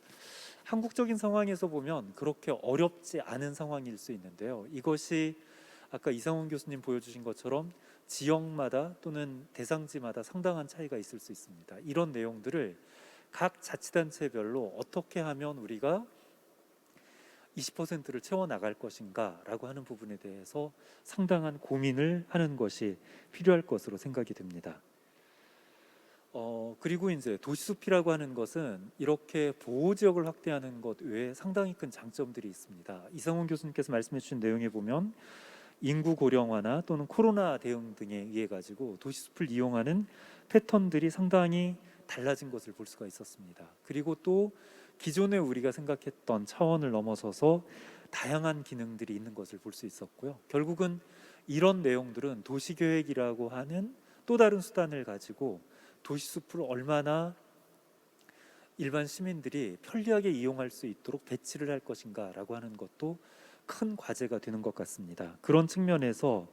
한국적인 상황에서 보면 그렇게 어렵지 않은 상황일 수 있는데요. 이것이 아까 이상훈 교수님 보여주신 것처럼 지역마다 또는 대상지마다 상당한 차이가 있을 수 있습니다. 이런 내용들을 각 자치단체별로 어떻게 하면 우리가 20%를 채워나갈 것인가라고 하는 부분에 대해서 상당한 고민을 하는 것이 필요할 것으로 생각이 듭니다. 그리고 이제 도시숲이라고 하는 것은 이렇게 보호지역을 확대하는 것 외에 상당히 큰 장점들이 있습니다. 이상훈 교수님께서 말씀해 주신 내용에 보면 인구 고령화나 또는 코로나 대응 등에 의해 가지고 도시숲을 이용하는 패턴들이 상당히 달라진 것을 볼 수가 있었습니다. 그리고 또 기존에 우리가 생각했던 차원을 넘어서서 다양한 기능들이 있는 것을 볼 수 있었고요. 결국은 이런 내용들은 도시계획이라고 하는 또 다른 수단을 가지고 도시숲을 얼마나 일반 시민들이 편리하게 이용할 수 있도록 배치를 할 것인가라고 하는 것도 큰 과제가 되는 것 같습니다. 그런 측면에서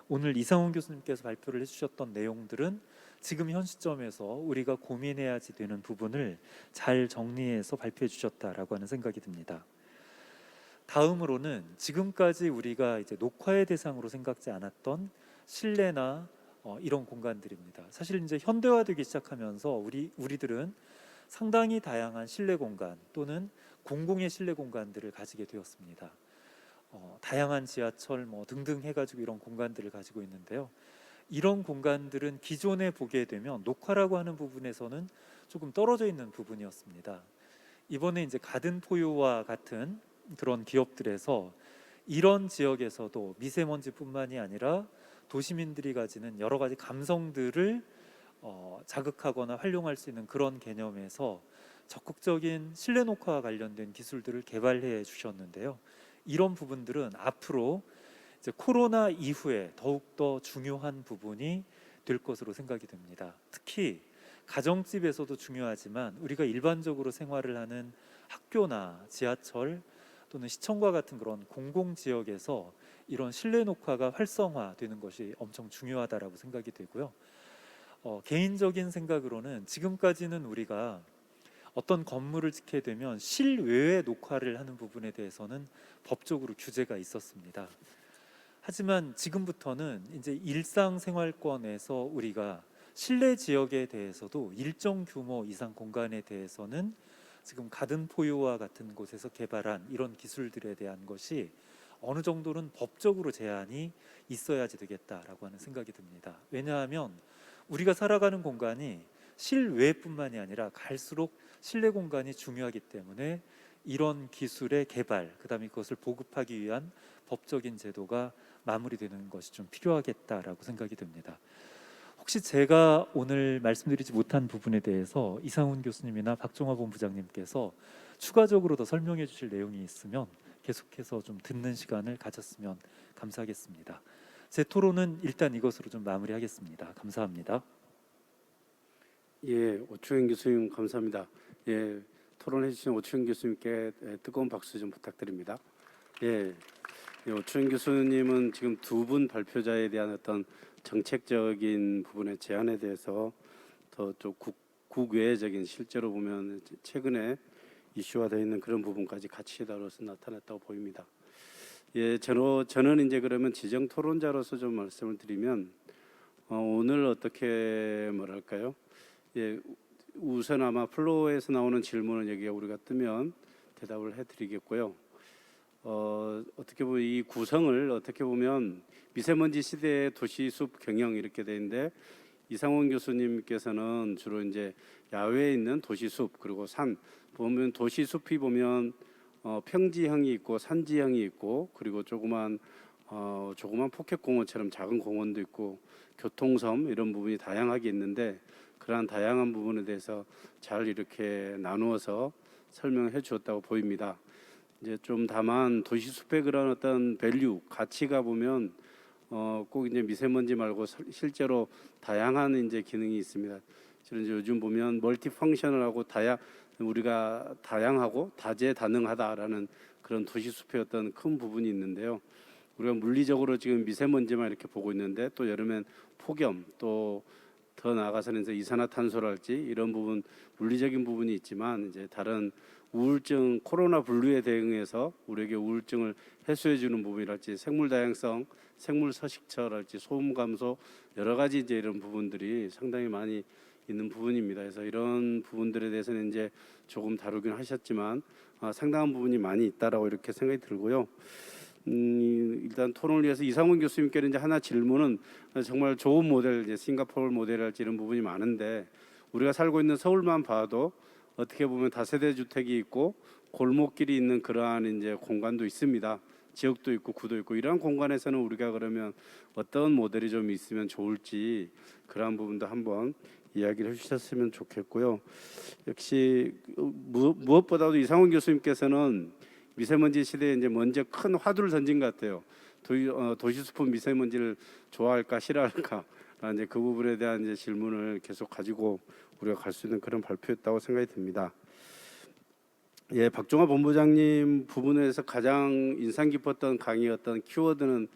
오늘 이상훈 교수님께서 발표를 해주셨던 내용들은 지금 현 시점에서 우리가 고민해야지 되는 부분을 잘 정리해서 발표해 주셨다라고 하는 생각이 듭니다. 다음으로는 지금까지 우리가 이제 녹화의 대상으로 생각지 않았던 실내나 이런 공간들입니다. 사실 이제 현대화되기 시작하면서 우리들은 상당히 다양한 실내 공간 또는 공공의 실내 공간들을 가지게 되었습니다. 다양한 지하철 등등 해가지고 이런 공간들을 가지고 있는데요. 이런 공간들은 기존에 보게 되면 녹화라고 하는 부분에서는 조금 떨어져 있는 부분이었습니다. 이번에 이제 가든포유와 같은 그런 기업들에서 이런 지역에서도 미세먼지뿐만이 아니라 도시민들이 가지는 여러 가지 감성들을 자극하거나 활용할 수 있는 그런 개념에서 적극적인 실내 녹화와 관련된 기술들을 개발해 주셨는데요. 이런 부분들은 앞으로 이제 코로나 이후에 더욱더 중요한 부분이 될 것으로 생각이 됩니다. 특히 가정집에서도 중요하지만 우리가 일반적으로 생활을 하는 학교나 지하철 또는 시청과 같은 그런 공공지역에서 이런 실내 녹화가 활성화되는 것이 엄청 중요하다라고 생각이 되고요. 개인적인 생각으로는 지금까지는 우리가 어떤 건물을 짓게 되면 실외에 녹화를 하는 부분에 대해서는 법적으로 규제가 있었습니다. 하지만 지금부터는 이제 일상생활권에서 우리가 실내 지역에 대해서도 일정 규모 이상 공간에 대해서는 지금 가든포유와 같은 곳에서 개발한 이런 기술들에 대한 것이 어느 정도는 법적으로 제한이 있어야지 되겠다라고 하는 생각이 듭니다. 왜냐하면 우리가 살아가는 공간이 실외뿐만이 아니라 갈수록 실내 공간이 중요하기 때문에 이런 기술의 개발, 그다음에 그것을 보급하기 위한 법적인 제도가 마무리되는 것이 좀 필요하겠다라고 생각이 듭니다. 혹시 제가 오늘 말씀드리지 못한 부분에 대해서 이상훈 교수님이나 박종화 본부장님께서 추가적으로 더 설명해 주실 내용이 있으면 계속해서 좀 듣는 시간을 가졌으면 감사하겠습니다. 제 토론은 일단 이것으로 좀 마무리하겠습니다. 감사합니다. 예, 오충현 교수님 감사합니다. 예, 토론해 주신 오충현 교수님께 뜨거운 박수 좀 부탁드립니다. 예, 오충현 교수님은 지금 두 분 발표자에 대한 어떤 정책적인 부분의 제안에 대해서 더 좀 국외적인 실제로 보면 최근에 이슈화되어 있는 그런 부분까지 같이 다뤄서 나타났다고 보입니다. 예, 저는 이제 그러면 지정 토론자로서 좀 말씀을 드리면 오늘 어떻게 뭐랄까요? 예, 우선 아마 플로어에서 나오는 질문을 여기에 우리가 뜨면 대답을 해드리겠고요. 어떻게 보면 이 구성을 어떻게 보면 미세먼지 시대의 도시숲 경영 이렇게 돼 있는데 이상원 교수님께서는 주로 이제 야외에 있는 도시숲 그리고 산 보면 도시숲이 보면 평지형이 있고 산지형이 있고 그리고 조그만 포켓 공원처럼 작은 공원도 있고 교통섬 이런 부분이 다양하게 있는데 그러한 다양한 부분에 대해서 잘 이렇게 나누어서 설명해 주었다고 보입니다. 이제 좀 다만 도시숲의 그런 어떤 밸류 가치가 보면 꼭 이제 미세먼지 말고 실제로 다양한 이제 기능이 있습니다. 저는 이제 요즘 보면 멀티펑셔널하고 우리가 다양하고 다재다능하다라는 그런 도시숲의 어떤 큰 부분이 있는데요. 우리가 물리적으로 지금 미세먼지만 이렇게 보고 있는데 또 여름엔 폭염 또 더 나아가서는 이제 이산화탄소랄지 이런 부분 물리적인 부분이 있지만 이제 다른 우울증 코로나 분류에 대응해서 우리에게 우울증을 해소해 주는 부분이랄지 생물 다양성, 생물 서식처랄지 소음 감소 여러 가지 이제 이런 부분들이 상당히 많이 있는 부분입니다. 그래서 이런 부분들에 대해서는 이제 조금 다루긴 하셨지만 상당한 부분이 많이 있다라고 이렇게 생각이 들고요. 일단 토론을 위해서 이상훈 교수님께는 이제 하나 질문은 정말 좋은 모델, 이제 싱가포르 모델이랄지 이런 부분이 많은데 우리가 살고 있는 서울만 봐도 어떻게 보면 다세대 주택이 있고 골목길이 있는 그러한 이제 공간도 있습니다. 지역도 있고 구도 있고 이러한 공간에서는 우리가 그러면 어떤 모델이 좀 있으면 좋을지 그러한 부분도 한번 이야기를 해주셨으면 좋겠고요. 역시 무엇보다도 이상훈 교수님께서는 미세먼지 시대에 이제 먼저 큰 화두를 던진 것 같아요. 도시숲은 미세먼지를 좋아할까 싫어할까? 이제 그 부분에 대한 이제 질문을 계속 가지고 우리가 갈 수 있는 그런 발표였다고 생각이 듭니다. 예, 박종화 본부장님 부분에서 가장 인상 깊었던 강의였던 키워드는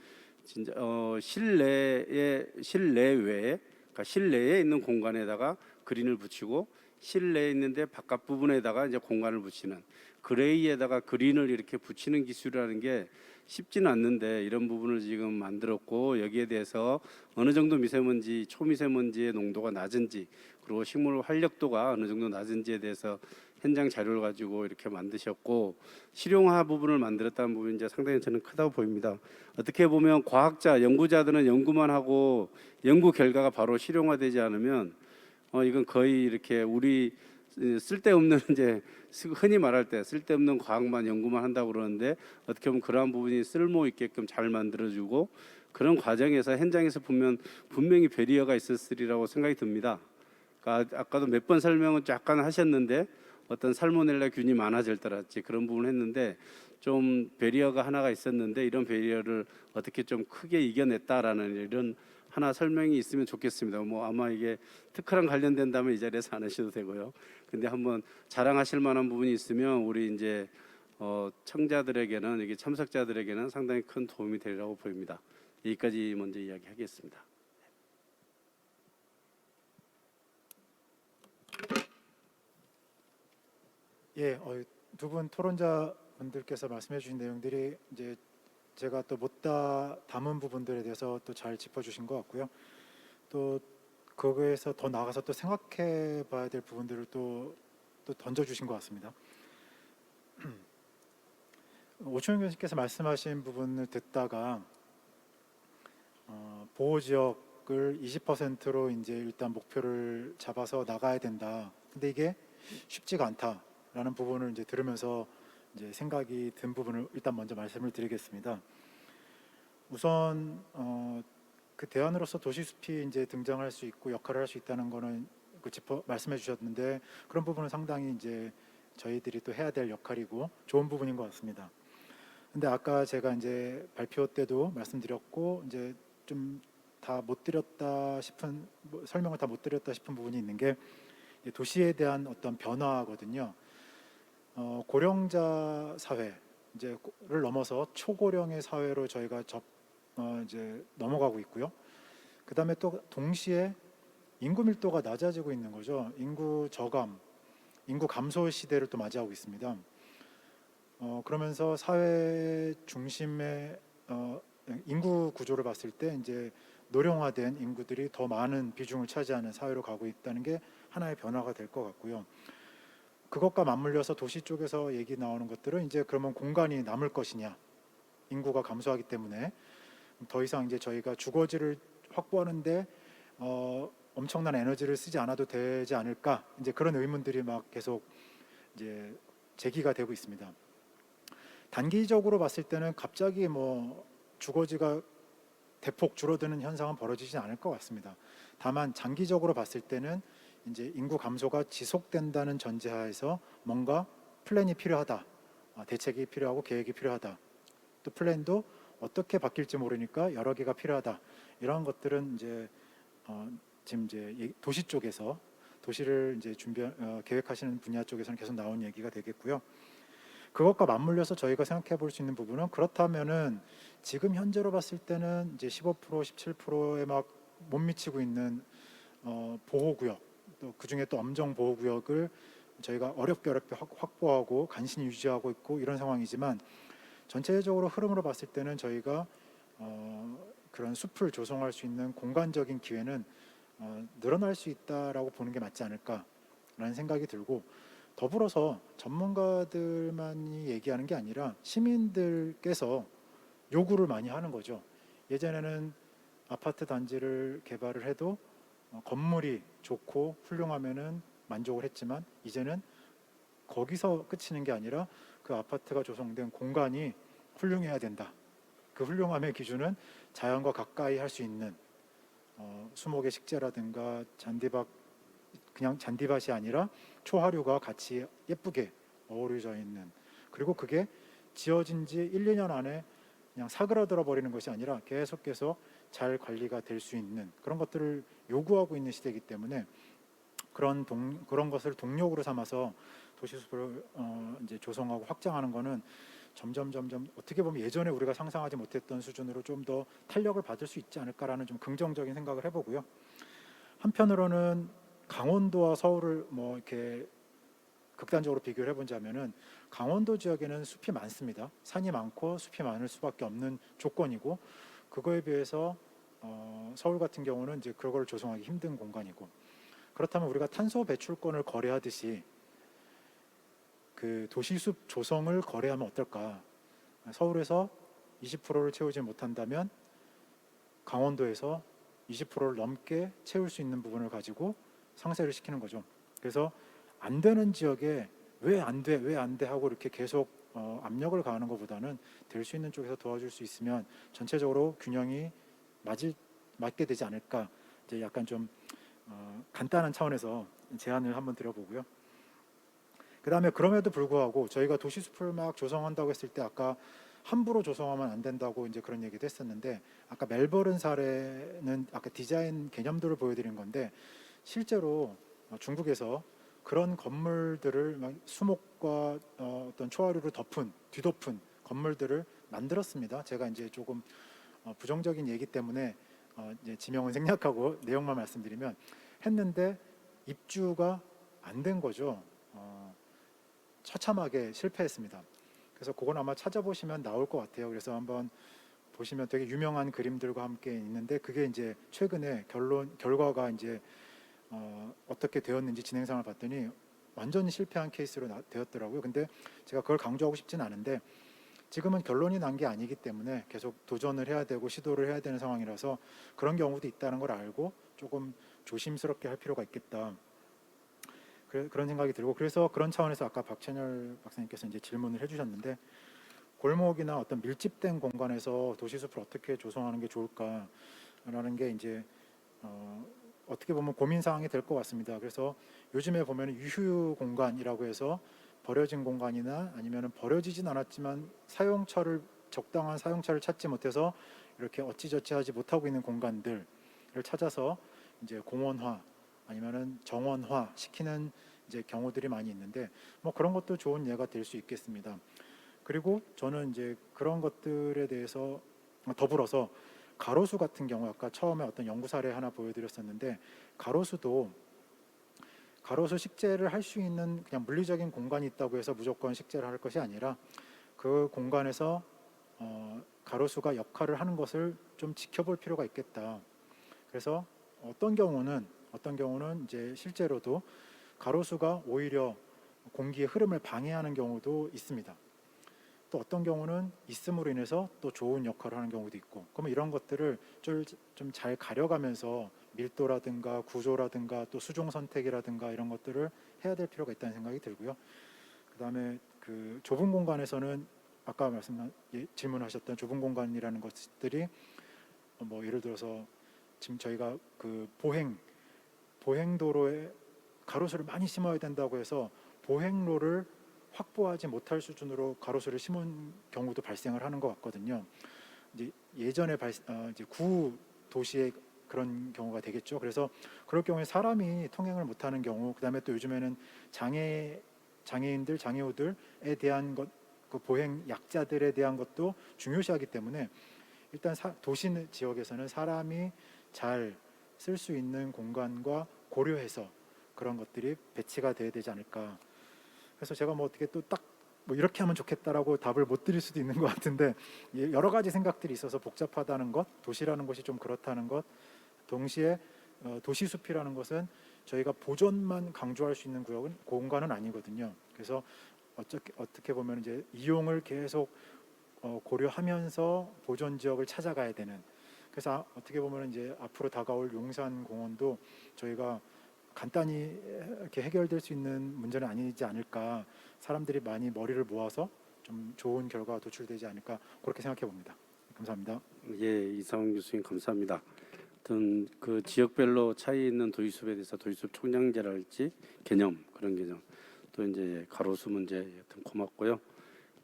진짜 실내외에 그러니까 실내에 있는 공간에다가 그린을 붙이고 실내에 있는데 바깥 부분에다가 이제 공간을 붙이는 그레이에다가 그린을 이렇게 붙이는 기술이라는 게 쉽지는 않는데 이런 부분을 지금 만들었고 여기에 대해서 어느 정도 미세먼지, 초미세먼지의 농도가 낮은지 그리고 식물 활력도가 어느 정도 낮은지에 대해서 현장 자료를 가지고 이렇게 만드셨고 실용화 부분을 만들었다는 부분이 이제 상당히 저는 크다고 보입니다. 어떻게 보면 과학자, 연구자들은 연구만 하고 연구 결과가 바로 실용화되지 않으면 이건 거의 이렇게 우리 쓸데없는 이제 흔히 말할 때 쓸데없는 과학만 연구만 한다고 그러는데 어떻게 보면 그러한 부분이 쓸모 있게끔 잘 만들어주고 그런 과정에서 현장에서 보면 분명히 배리어가 있었으리라고 생각이 듭니다. 그러니까 아까도 몇 번 설명을 약간 하셨는데 어떤 살모넬라균이 많아질 때랄지 그런 부분을 했는데 좀 배리어가 하나가 있었는데 이런 배리어를 어떻게 좀 크게 이겨냈다라는 이런 하나 설명이 있으면 좋겠습니다. 뭐 아마 이게 특허랑 관련된다면 이 자리에서 안 하셔도 되고요. 근데 한번 자랑하실 만한 부분이 있으면 우리 이제 청자들에게는 이게 참석자들에게는 상당히 큰 도움이 되리라고 보입니다. 여기까지 먼저 이야기하겠습니다. 예, 두 분 토론자 분들께서 말씀해 주신 내용들이 이제 제가 또 못다 담은 부분들에 대해서 또 잘 짚어주신 것 같고요. 또 거기에서 더 나아가서 또 생각해 봐야 될 부분들을 또 던져주신 것 같습니다. 오충현 교수님께서 말씀하신 부분을 듣다가 보호 지역을 20%로 이제 일단 목표를 잡아서 나가야 된다. 근데 이게 쉽지가 않다라는 부분을 이제 들으면서 이제 생각이 든 부분을 일단 먼저 말씀을 드리겠습니다. 우선 그 대안으로서 도시숲이 이제 등장할 수 있고 역할을 할 수 있다는 거는 말씀해 주셨는데 그런 부분은 상당히 이제 저희들이 또 해야 될 역할이고 좋은 부분인 것 같습니다. 근데 아까 제가 이제 발표 때도 말씀드렸고 이제 좀 다 못 드렸다 싶은 설명을 다 못 드렸다 싶은 부분이 있는 게 도시에 대한 어떤 변화거든요. 고령자 사회 이제를 넘어서 초고령의 사회로 저희가 이제 넘어가고 있고요. 그다음에 또 동시에 인구 밀도가 낮아지고 있는 거죠. 인구 저감, 인구 감소 시대를 또 맞이하고 있습니다. 그러면서 사회 중심의 인구 구조를 봤을 때 이제 노령화된 인구들이 더 많은 비중을 차지하는 사회로 가고 있다는 게 하나의 변화가 될 것 같고요. 그것과 맞물려서 도시 쪽에서 얘기 나오는 것들은 이제 그러면 공간이 남을 것이냐, 인구가 감소하기 때문에 더 이상 이제 저희가 주거지를 확보하는데 엄청난 에너지를 쓰지 않아도 되지 않을까, 이제 그런 의문들이 막 계속 이제 제기가 되고 있습니다. 단기적으로 봤을 때는 갑자기 뭐 주거지가 대폭 줄어드는 현상은 벌어지지 않을 것 같습니다. 다만 장기적으로 봤을 때는 이제 인구 감소가 지속된다는 전제하에서 뭔가 플랜이 필요하다, 대책이 필요하고 계획이 필요하다, 또 플랜도 어떻게 바뀔지 모르니까 여러 개가 필요하다. 이러한 것들은 이제 지금 이제 도시 쪽에서 도시를 이제 계획하시는 분야 쪽에서는 계속 나온 얘기가 되겠고요. 그것과 맞물려서 저희가 생각해 볼 수 있는 부분은, 그렇다면은 지금 현재로 봤을 때는 이제 15%, 17%에 막 못 미치고 있는 보호구역, 또 그중에 또 엄정 보호구역을 저희가 어렵게 확보하고 간신히 유지하고 있고 이런 상황이지만, 전체적으로 흐름으로 봤을 때는 저희가 그런 숲을 조성할 수 있는 공간적인 기회는 늘어날 수 있다라고 보는 게 맞지 않을까라는 생각이 들고, 더불어서 전문가들만이 얘기하는 게 아니라 시민들께서 요구를 많이 하는 거죠. 예전에는 아파트 단지를 개발을 해도 건물이 좋고 훌륭하면은 만족을 했지만, 이제는 거기서 끝이는 게 아니라 그 아파트가 조성된 공간이 훌륭해야 된다. 그 훌륭함의 기준은 자연과 가까이 할 수 있는 수목의 식재라든가 잔디밭, 그냥 잔디밭이 아니라 초하류가 같이 예쁘게 어우러져 있는, 그리고 그게 지어진 지 1, 2년 안에 그냥 사그라들어 버리는 것이 아니라 계속해서 잘 관리가 될 수 있는 그런 것들을 요구하고 있는 시대이기 때문에, 그런 것을 동력으로 삼아서 도시숲을 이제 조성하고 확장하는 거는 점점 어떻게 보면 예전에 우리가 상상하지 못했던 수준으로 좀 더 탄력을 받을 수 있지 않을까라는 좀 긍정적인 생각을 해보고요. 한편으로는 강원도와 서울을 뭐 이렇게 극단적으로 비교를 해보자면은, 강원도 지역에는 숲이 많습니다. 산이 많고 숲이 많을 수밖에 없는 조건이고, 그거에 비해서 서울 같은 경우는 이제 그걸 조성하기 힘든 공간이고, 그렇다면 우리가 탄소 배출권을 거래하듯이 그 도시숲 조성을 거래하면 어떨까? 서울에서 20%를 채우지 못한다면 강원도에서 20%를 넘게 채울 수 있는 부분을 가지고 상세를 시키는 거죠. 그래서 안 되는 지역에 왜 안 돼 하고 이렇게 계속 압력을 가하는 것보다는 될 수 있는 쪽에서 도와줄 수 있으면 전체적으로 균형이 맞게 되지 않을까. 이제 약간 좀 간단한 차원에서 제안을 한번 드려보고요. 그 다음에 그럼에도 불구하고 저희가 도시숲을 막 조성한다고 했을 때, 아까 함부로 조성하면 안 된다고 이제 그런 얘기도 했었는데, 아까 멜버른 사례는 아까 디자인 개념들을 보여드린 건데, 실제로 중국에서 그런 건물들을 막 수목과 어떤 초하루를 뒤덮은 건물들을 만들었습니다. 제가 이제 조금 부정적인 얘기 때문에 이제 지명은 생략하고 내용만 말씀드리면, 했는데 입주가 안 된 거죠. 처참하게 실패했습니다. 그래서 그건 아마 찾아보시면 나올 것 같아요. 그래서 한번 보시면 되게 유명한 그림들과 함께 있는데, 그게 이제 최근에 결과가 이제 어떻게 되었는지 진행상을 봤더니 완전히 실패한 케이스로 되었더라고요. 근데 제가 그걸 강조하고 싶진 않은데, 지금은 결론이 난 게 아니기 때문에 계속 도전을 해야 되고 시도를 해야 되는 상황이라서 그런 경우도 있다는 걸 알고 조금 조심스럽게 할 필요가 있겠다. 그런 생각이 들고, 그래서 그런 차원에서 아까 박찬열 박사님께서 이제 질문을 해주셨는데, 골목이나 어떤 밀집된 공간에서 도시숲을 어떻게 조성하는 게 좋을까라는 게 이제 어떻게 보면 고민 사항이 될 것 같습니다. 그래서 요즘에 보면 유휴 공간이라고 해서 버려진 공간이나 아니면 버려지진 않았지만 적당한 사용처를 찾지 못해서 이렇게 어찌저찌하지 못하고 있는 공간들을 찾아서 이제 공원화 아니면은 정원화 시키는 이제 경우들이 많이 있는데, 뭐 그런 것도 좋은 예가 될 수 있겠습니다. 그리고 저는 이제 그런 것들에 대해서 더불어서 가로수 같은 경우, 아까 처음에 어떤 연구 사례 하나 보여드렸었는데, 가로수 식재를 할 수 있는 그냥 물리적인 공간이 있다고 해서 무조건 식재를 할 것이 아니라 그 공간에서 가로수가 역할을 하는 것을 좀 지켜볼 필요가 있겠다. 그래서 어떤 경우는 이제 실제로도 가로수가 오히려 공기의 흐름을 방해하는 경우도 있습니다. 또 어떤 경우는 있음으로 인해서 또 좋은 역할을 하는 경우도 있고, 그러면 이런 것들을 좀 잘 가려가면서 밀도라든가 구조라든가 또 수종 선택이라든가 이런 것들을 해야 될 필요가 있다는 생각이 들고요. 그다음에 그 좁은 공간에서는 아까 질문하셨던 좁은 공간이라는 것들이 뭐 예를 들어서 지금 저희가 그 보행도로에 가로수를 많이 심어야 된다고 해서 보행로를 확보하지 못할 수준으로 가로수를 심은 경우도 발생을 하는 것 같거든요. 이제 예전에 이제 구 도시에 그런 경우가 되겠죠. 그래서 그럴 경우에 사람이 통행을 못하는 경우, 그다음에 또 요즘에는 장애인들, 장애우들에 대한 것, 그 보행 약자들에 대한 것도 중요시하기 때문에 일단 도시 지역에서는 사람이 잘 쓸 수 있는 공간과 고려해서 그런 것들이 배치가 돼야 되지 않을까. 그래서 제가 뭐 어떻게 또 딱 뭐 이렇게 하면 좋겠다라고 답을 못 드릴 수도 있는 것 같은데, 여러 가지 생각들이 있어서 복잡하다는 것, 도시라는 것이 좀 그렇다는 것, 동시에 도시 숲이라는 것은 저희가 보존만 강조할 수 있는 공간은 아니거든요. 그래서 어떻게 보면 이제 이용을 계속 고려하면서 보존 지역을 찾아가야 되는. 그래서 어떻게 보면 이제 앞으로 다가올 용산공원도 저희가 간단히 이렇게 해결될 수 있는 문제는 아니지 않을까. 사람들이 많이 머리를 모아서 좀 좋은 결과가 도출되지 않을까, 그렇게 생각해 봅니다. 감사합니다. 예, 이상훈 교수님 감사합니다. 어떤 그 지역별로 차이 있는 도시숲에 대해서 도시숲 총량제랄지 개념, 그런 개념, 또 이제 가로수 문제 여튼 고맙고요.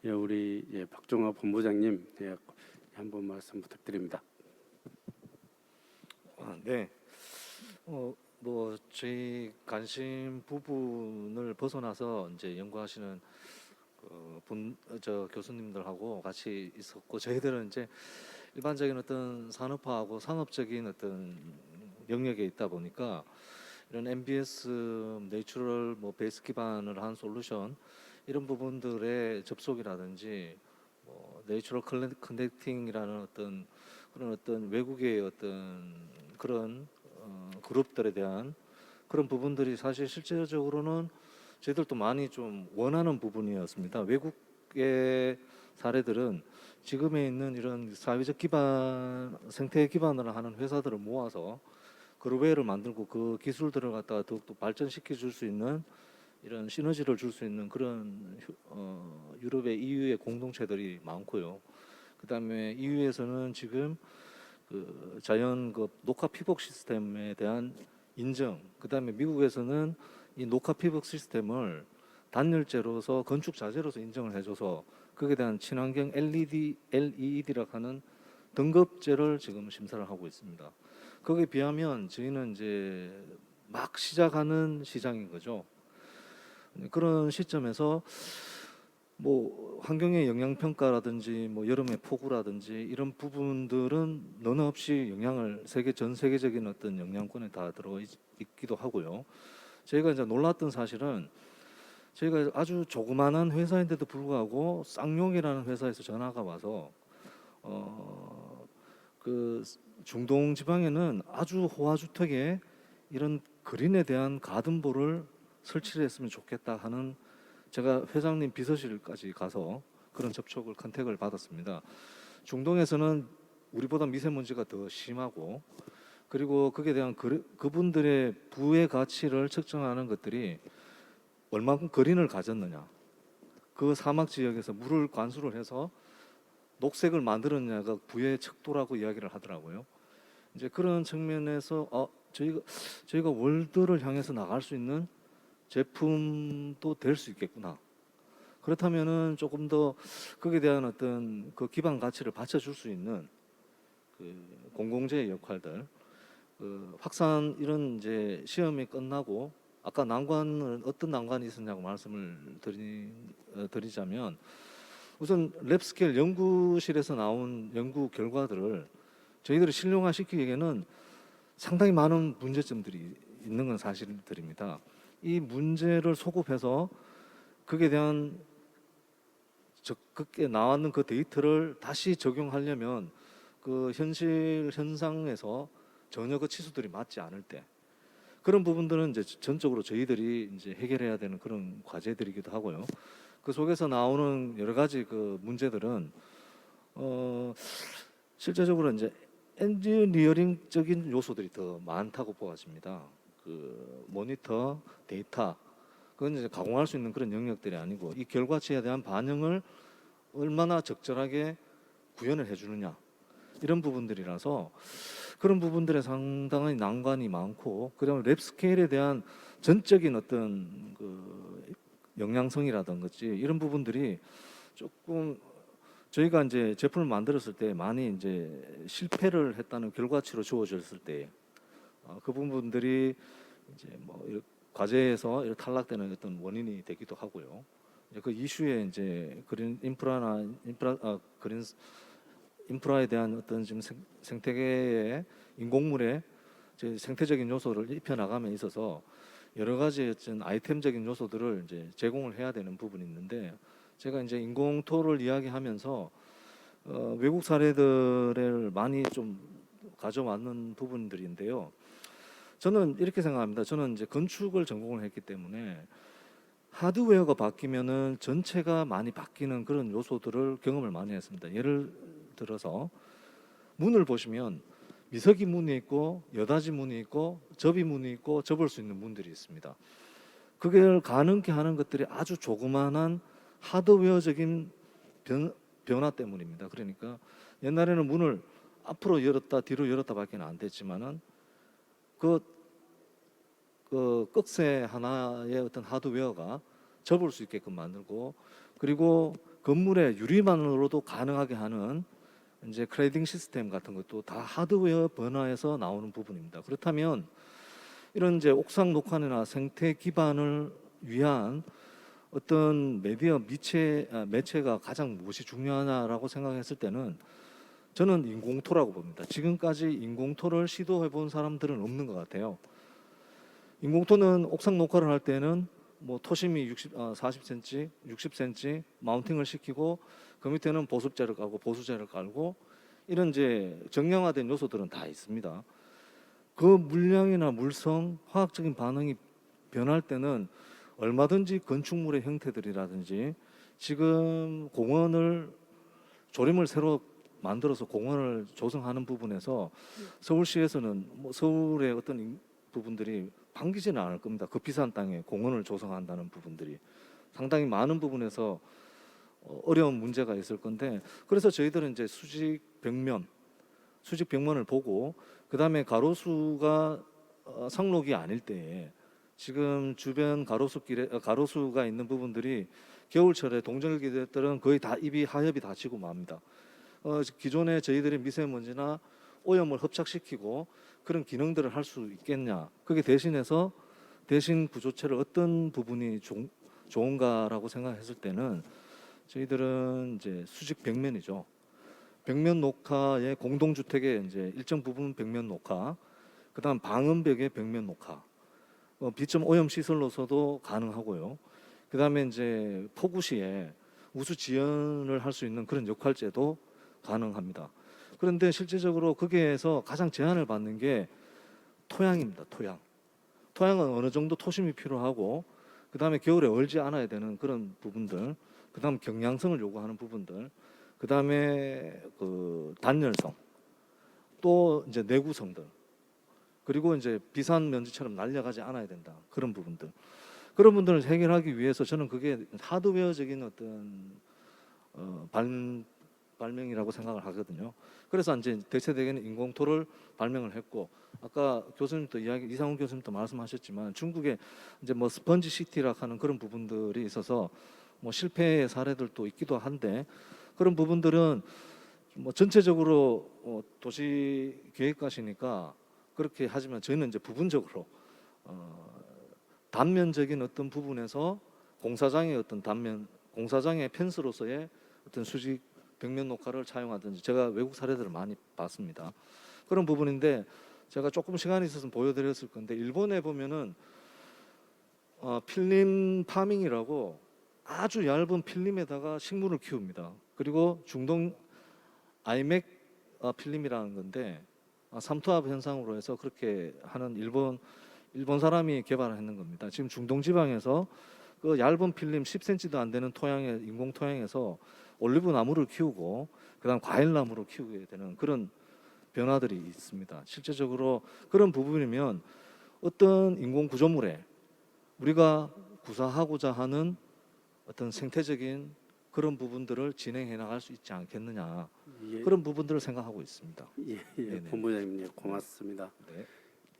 예, 우리 박종화 본부장님 한번 말씀 부탁드립니다. 네. 뭐 저희 관심 부분을 벗어나서 이제 연구하시는 교수님들하고 같이 있었고, 저희들은 이제 일반적인 어떤 산업화하고 상업적인 어떤 영역에 있다 보니까 이런 MBS 내추럴 베이스 기반을 한 솔루션, 이런 부분들의 접속이라든지 내추럴 커넥팅이라는 어떤 외국의 어떤 그런 그룹들에 대한 그런 부분들이 사실 실제적으로는 저희들도 많이 좀 원하는 부분이었습니다. 외국의 사례들은 지금에 있는 이런 사회적 기반, 생태 기반을 하는 회사들을 모아서 그룹웨어를 만들고 그 기술들을 갖다가 더욱더 발전시켜 줄 수 있는 이런 시너지를 줄 수 있는 그런 유럽의 EU의 공동체들이 많고요. 그다음에 EU에서는 지금 그 자연 그 녹화 피복 시스템에 대한 인정, 그다음에 미국에서는 이 녹화 피복 시스템을 단열재로서 건축 자재로서 인정을 해줘서 거기에 대한 친환경 LED라고 하는 등급제를 지금 심사를 하고 있습니다. 거기에 비하면 저희는 이제 막 시작하는 시장인 거죠. 그런 시점에서 뭐 환경의 영향 평가라든지 뭐 여름의 폭우라든지 이런 부분들은 너나 없이 영향을 전 세계적인 어떤 영향권에 다 들어 있기도 하고요. 저희가 이제 놀랐던 사실은 저희가 아주 조그마한 회사인데도 불구하고 쌍용이라는 회사에서 전화가 와서 그 중동 지방에는 아주 호화주택에 이런 그린에 대한 가든볼을 설치를 했으면 좋겠다 하는, 제가 회장님 비서실까지 가서 그런 컨택을 받았습니다. 중동에서는 우리보다 미세먼지가 더 심하고, 그리고 거기에 대한 그분들의 부의 가치를 측정하는 것들이 얼마큼 그린을 가졌느냐, 그 사막 지역에서 물을 관수를 해서 녹색을 만들었냐가 부의 척도라고 이야기를 하더라고요. 이제 그런 측면에서 저희가 월드를 향해서 나갈 수 있는 제품도 될 수 있겠구나. 그렇다면은 조금 더 거기에 대한 어떤 그 기반 가치를 받쳐줄 수 있는 그 공공재의 역할들, 그 확산 이런 이제 시험이 끝나고 아까 난관은 어떤 난관이 있었냐고 말씀을 드리자면, 우선 랩스케일 연구실에서 나온 연구 결과들을 저희들이 실용화시키기에는 상당히 많은 문제점들이 있는 건 사실들입니다. 이 문제를 소급해서 거기에 대한 적극게 나왔는 그 데이터를 다시 적용하려면 그 현실 현상에서 전혀 그 치수들이 맞지 않을 때 그런 부분들은 이제 전적으로 저희들이 이제 해결해야 되는 그런 과제들이기도 하고요. 그 속에서 나오는 여러 가지 그 문제들은 실제적으로 이제 엔지니어링적인 요소들이 더 많다고 보아집니다. 그 모니터, 데이터, 그건 이제 가공할 수 있는 그런 영역들이 아니고 이 결과치에 대한 반영을 얼마나 적절하게 구현을 해주느냐 이런 부분들이라서 그런 부분들에 상당히 난관이 많고 그다음에 랩 스케일에 대한 전적인 어떤 그 영향성이라든지 이런 부분들이 조금 저희가 이제 제품을 만들었을 때 많이 이제 실패를 했다는 결과치로 주어졌을 때 그 부분들이 이제 뭐 과제에서 이렇게 탈락되는 어떤 원인이 되기도 하고요. 이제 그 이슈에 이제 그린 인프라에 대한 어떤 지금 생태계의 인공물의 이제 생태적인 요소를 입혀 나감에 있어서 여러 가지 어떤 아이템적인 요소들을 이제 제공을 해야 되는 부분이 있는데 제가 이제 인공토를 이야기하면서 외국 사례들을 많이 좀 가져왔는 부분들인데요. 저는 이렇게 생각합니다. 저는 이제 건축을 전공을 했기 때문에 하드웨어가 바뀌면은 전체가 많이 바뀌는 그런 요소들을 경험을 많이 했습니다. 예를 들어서 문을 보시면 미석이 문이 있고 여닫이 문이 있고 접이 문이 있고 접을 수 있는 문들이 있습니다. 그걸 가능케 하는 것들이 아주 조그마한 하드웨어적인 변화 때문입니다. 그러니까 옛날에는 문을 앞으로 열었다 뒤로 열었다밖에 안 됐지만은 그 꺽쇠 하나의 어떤 하드웨어가 접을 수 있게끔 만들고 그리고 건물의 유리만으로도 가능하게 하는 이제 크레이딩 시스템 같은 것도 다 하드웨어 변화에서 나오는 부분입니다. 그렇다면 이런 이제 옥상 녹화나 생태 기반을 위한 어떤 메디어 매체가 가장 무엇이 중요하냐라고 생각했을 때는 저는 인공토라고 봅니다. 지금까지 인공토를 시도해 본 사람들은 없는 것 같아요. 인공토는 옥상 녹화를 할 때는 뭐 토심이 40cm, 60cm 마운팅을 시키고 그 밑에는 보습제를 깔고 보수제를 깔고 이런 이제 정량화된 요소들은 다 있습니다. 그 물량이나 물성, 화학적인 반응이 변할 때는 얼마든지 건축물의 형태들이라든지 지금 공원을 조림을 새로 만들어서 공원을 조성하는 부분에서 서울시에서는 뭐 서울의 어떤 부분들이 반기지는 않을 겁니다. 그 비싼 땅에 공원을 조성한다는 부분들이 상당히 많은 부분에서 어려운 문제가 있을 건데 그래서 저희들은 이제 수직 벽면을 보고 그 다음에 가로수가 상록이 아닐 때에 지금 주변 가로수가 있는 부분들이 겨울철에 동절기들은 거의 다 하엽이 다 지고 맙니다. 기존에 저희들이 미세먼지나 오염을 흡착시키고 그런 기능들을 할 수 있겠냐? 그게 대신 구조체를 어떤 부분이 좋은가라고 생각했을 때는 저희들은 이제 수직 벽면이죠. 벽면 녹화의 공동주택의 이제 일정 부분 벽면 녹화, 그다음 방음벽의 벽면 녹화, 비점 오염 시설로서도 가능하고요. 그다음에 이제 폭우 시에 우수 지연을 할 수 있는 그런 역할제도 가능합니다. 그런데 실제적으로 거기에서 가장 제한을 받는 게 토양입니다. 토양은 어느 정도 토심이 필요하고 그다음에 겨울에 얼지 않아야 되는 그런 부분들, 그다음 경량성을 요구하는 부분들, 그다음에 그 단열성, 또 이제 내구성들, 그리고 이제 비산 먼지처럼 날려가지 않아야 된다. 그런 그런 분들을 해결하기 위해서 저는 그게 하드웨어적인 어떤 발명이라고 생각을 하거든요. 그래서 이제 대체되게는 인공토를 발명을 했고 아까 이상훈 교수님도 말씀하셨지만 중국에 이제 뭐 스펀지 시티라 하는 그런 부분들이 있어서 뭐 실패의 사례들도 있기도 한데 그런 부분들은 뭐 전체적으로 도시 계획가시니까 그렇게 하지만 저희는 이제 부분적으로 단면적인 어떤 부분에서 공사장의 펜스로서의 어떤 수직 벽면 녹화를 차용하든지 제가 외국 사례들을 많이 봤습니다. 그런 부분인데 제가 조금 시간이 있어서 보여드렸을 건데 일본에 보면은 필름 파밍이라고 아주 얇은 필름에다가 식물을 키웁니다. 그리고 중동 아이맥 필름이라는 건데 삼투압 현상으로 해서 그렇게 하는 일본 사람이 개발했는 겁니다. 지금 중동 지방에서 그 얇은 필름 10cm도 안 되는 토양에 인공 토양에서 올리브 나무를 키우고 그다음 과일 나무를 키우게 되는 그런 변화들이 있습니다. 실제적으로 그런 부분이면 어떤 인공 구조물에 우리가 구사하고자 하는 어떤 생태적인 그런 부분들을 진행해 나갈 수 있지 않겠느냐 예, 그런 부분들을 생각하고 있습니다. 예, 네네. 본부장님 예, 고맙습니다. 네.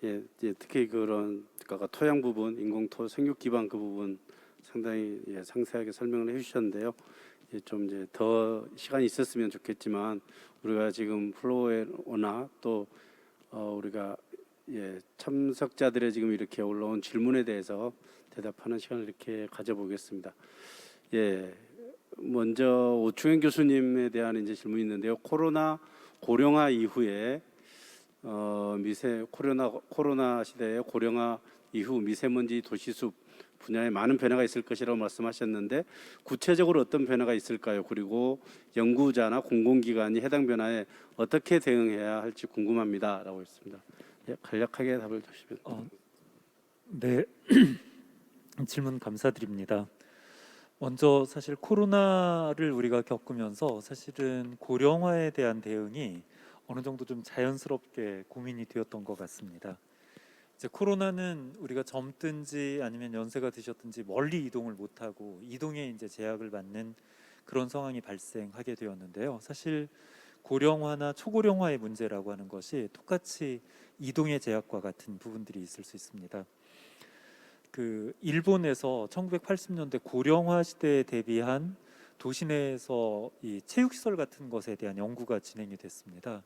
예, 특히 그런 그러니까 토양 부분, 인공토 생육 기반 그 부분 상당히 상세하게 설명을 해주셨는데요. 좀 이제 더 시간이 있었으면 좋겠지만 우리가 지금 플로어나 또 우리가 참석자들의 지금 이렇게 올라온 질문에 대해서 대답하는 시간을 이렇게 가져보겠습니다. 먼저 오충현 교수님에 대한 이제 질문이 있는데요. 코로나 고령화 이후에 코로나 시대의 고령화 이후 미세먼지 도시숲 분야에 많은 변화가 있을 것이라고 말씀하셨는데 구체적으로 어떤 변화가 있을까요? 그리고 연구자나 공공기관이 해당 변화에 어떻게 대응해야 할지 궁금합니다라고 했습니다. 간략하게 답을 주시면. 네, 질문 감사드립니다. 먼저 사실 코로나를 우리가 겪으면서 사실은 고령화에 대한 대응이 어느 정도 좀 자연스럽게 고민이 되었던 것 같습니다. 이제 코로나는 우리가 젊든지 아니면 연세가 드셨든지 멀리 이동을 못하고 이동에 이제 제약을 받는 그런 상황이 발생하게 되었는데요. 사실 고령화나 초고령화의 문제라고 하는 것이 똑같이 이동의 제약과 같은 부분들이 있을 수 있습니다. 그 일본에서 1980년대 고령화 시대에 대비한 도시 내에서 이 체육시설 같은 것에 대한 연구가 진행이 됐습니다.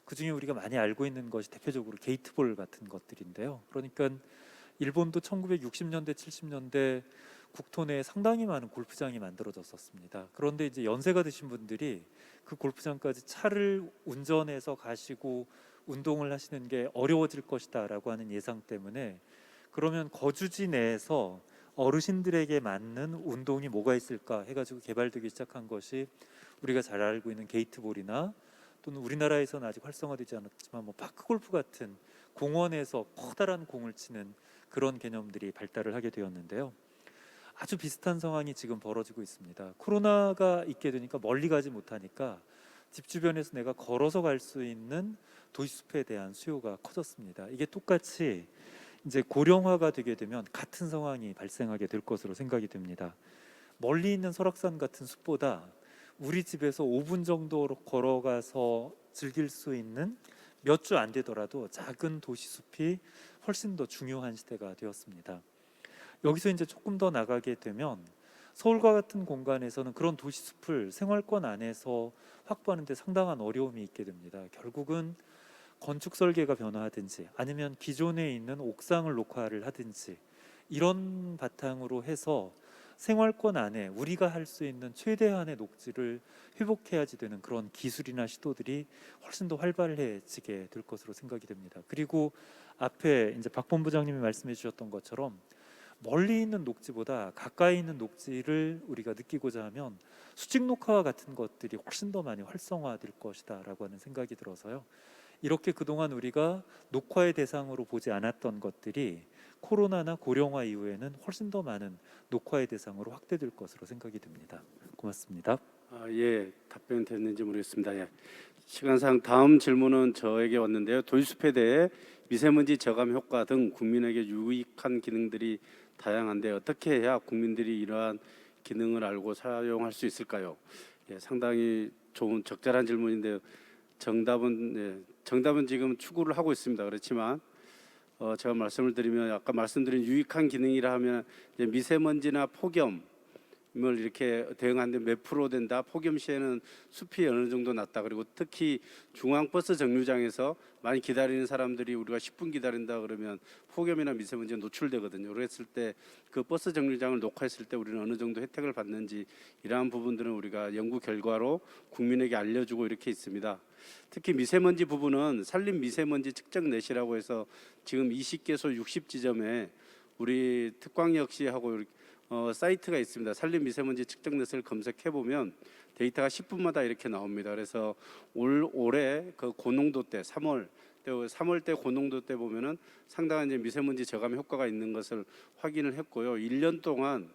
그 중에 우리가 많이 알고 있는 것이 대표적으로 게이트볼 같은 것들인데요. 그러니까 일본도 1960년대, 70년대 국토 내에 상당히 많은 골프장이 만들어졌었습니다. 그런데 이제 연세가 드신 분들이 그 골프장까지 차를 운전해서 가시고 운동을 하시는 게 어려워질 것이다라고 하는 예상 때문에 그러면 거주지 내에서 어르신들에게 맞는 운동이 뭐가 있을까 해가지고 개발되기 시작한 것이 우리가 잘 알고 있는 게이트볼이나 또는 우리나라에서는 아직 활성화되지 않았지만 뭐 파크 골프 같은 공원에서 커다란 공을 치는 그런 개념들이 발달을 하게 되었는데요. 아주 비슷한 상황이 지금 벌어지고 있습니다. 코로나가 있게 되니까 멀리 가지 못하니까 집 주변에서 내가 걸어서 갈 수 있는 도시숲에 대한 수요가 커졌습니다. 이게 똑같이 이제 고령화가 되게 되면 같은 상황이 발생하게 될 것으로 생각이 됩니다. 멀리 있는 설악산 같은 숲보다 우리 집에서 5분 정도로 걸어가서 즐길 수 있는 몇 주 안 되더라도 작은 도시숲이 훨씬 더 중요한 시대가 되었습니다. 여기서 이제 조금 더 나가게 되면 서울과 같은 공간에서는 그런 도시숲을 생활권 안에서 확보하는 데 상당한 어려움이 있게 됩니다. 결국은 건축 설계가 변화하든지 아니면 기존에 있는 옥상을 녹화를 하든지 이런 바탕으로 해서 생활권 안에 우리가 할 수 있는 최대한의 녹지를 회복해야지 되는 그런 기술이나 시도들이 훨씬 더 활발해지게 될 것으로 생각이 됩니다. 그리고 앞에 이제 박 본부장님이 말씀해 주셨던 것처럼 멀리 있는 녹지보다 가까이 있는 녹지를 우리가 느끼고자 하면 수직 녹화와 같은 것들이 훨씬 더 많이 활성화될 것이다라고 하는 생각이 들어서요. 이렇게 그동안 우리가 녹화의 대상으로 보지 않았던 것들이 코로나나 고령화 이후에는 훨씬 더 많은 녹화의 대상으로 확대될 것으로 생각이 됩니다. 고맙습니다. 답변 됐는지 모르겠습니다. 시간상 다음 질문은 저에게 왔는데요. 도시숲에 대해 미세먼지 저감 효과 등 국민에게 유익한 기능들이 다양한데 어떻게 해야 국민들이 이러한 기능을 알고 사용할 수 있을까요? 상당히 좋은 적절한 질문인데요. 정답은 지금 추구를 하고 있습니다. 그렇지만 제가 말씀을 드리면 아까 말씀드린 유익한 기능이라 하면 이제 미세먼지나 폭염을 이렇게 대응하는데 몇 프로 된다. 폭염 시에는 숲이 어느 정도 났다. 그리고 특히 중앙버스 정류장에서 많이 기다리는 사람들이 우리가 10분 기다린다 그러면 폭염이나 미세먼지에 노출되거든요. 그랬을 때 그 버스 정류장을 녹화했을 때 우리는 어느 정도 혜택을 받는지 이러한 부분들은 우리가 연구 결과로 국민에게 알려주고 이렇게 있습니다. 특히 미세먼지 부분은 산림 미세먼지 측정 넷이라고 해서 지금 20개소 60지점에 우리 특광역시하고 사이트가 있습니다. 산림 미세먼지 측정 넷을 검색해 보면 데이터가 10분마다 이렇게 나옵니다. 그래서 올해 그 고농도 때 3월 때 고농도 때 보면은 상당한 이제 미세먼지 저감 효과가 있는 것을 확인을 했고요. 1년 동안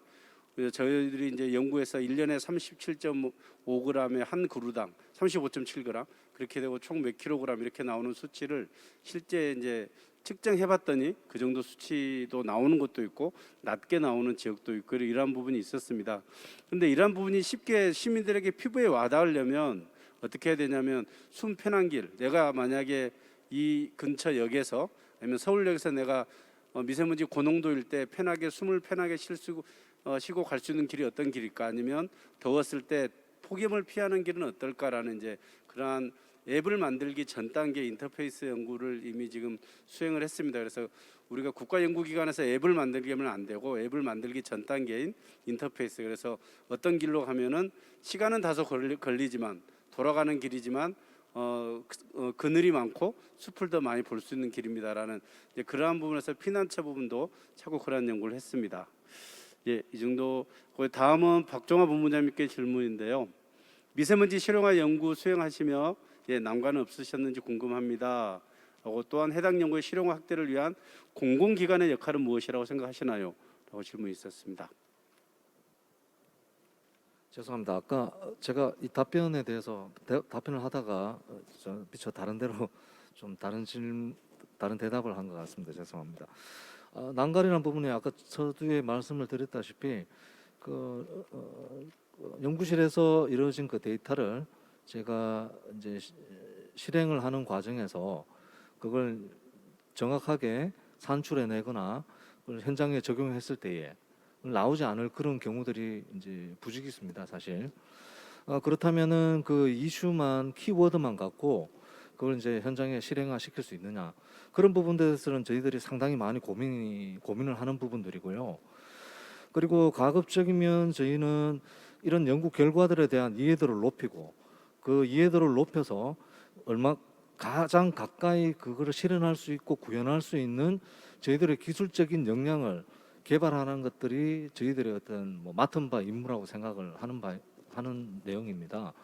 저희들이 이제 연구에서 1년에 37.5g의 한 그루당 35.7g 그렇게 되고 총 몇 킬로그램 이렇게 나오는 수치를 실제 이제 측정해 봤더니 그 정도 수치도 나오는 것도 있고 낮게 나오는 지역도 있고 이러한 부분이 있었습니다. 그런데 이러한 부분이 쉽게 시민들에게 피부에 와닿으려면 어떻게 해야 되냐면 숨 편한 길, 내가 만약에 이 근처 역에서 아니면 서울역에서 내가 미세먼지 고농도일 때 편하게 숨을 편하게 쉬고 갈 수 있는 길이 어떤 길일까, 아니면 더웠을 때 폭염을 피하는 길은 어떨까라는 이제 그러한 앱을 만들기 전 단계 인터페이스 연구를 이미 지금 수행을 했습니다. 그래서 우리가 국가연구기관에서 앱을 만들기 하면 안 되고 앱을 만들기 전 단계인 인터페이스, 그래서 어떤 길로 가면은 시간은 다소 걸리지만 돌아가는 길이지만 그늘이 많고 숲을 더 많이 볼 수 있는 길입니다라는 이제 그러한 부분에서 피난처 부분도 차고 그러한 연구를 했습니다. 예, 이 정도. 다음은 박종화 본부장님께 질문인데요. 미세먼지 실용화 연구 수행하시며 난관은 없으셨는지 궁금합니다. 또한 해당 연구의 실용화 확대를 위한 공공기관의 역할은 무엇이라고 생각하시나요? 라고 질문이 있었습니다. 죄송합니다. 아까 제가 이 답변에 대해서 답변을 하다가 미처 다른 데로 좀 다른 대답을 한 것 같습니다. 죄송합니다. 난관이라는 부분에 아까 서두에 말씀을 드렸다시피 연구실에서 이루어진 그 데이터를 제가 이제 실행을 하는 과정에서 그걸 정확하게 산출해내거나 그걸 현장에 적용했을 때에 나오지 않을 그런 경우들이 이제 부직이 있습니다, 사실. 그렇다면은 그 이슈만 키워드만 갖고 그걸 이제 현장에 실행화 시킬 수 있느냐, 그런 부분들에 대해서는 저희들이 상당히 많이 고민을 하는 부분들이고요. 그리고 가급적이면 저희는 이런 연구 결과들에 대한 이해도를 높이고 그 이해도를 높여서 가장 가까이 그거를 실현할 수 있고 구현할 수 있는 저희들의 기술적인 역량을 개발하는 것들이 저희들의 어떤 맡은 바 임무라고 생각을 하는 내용입니다.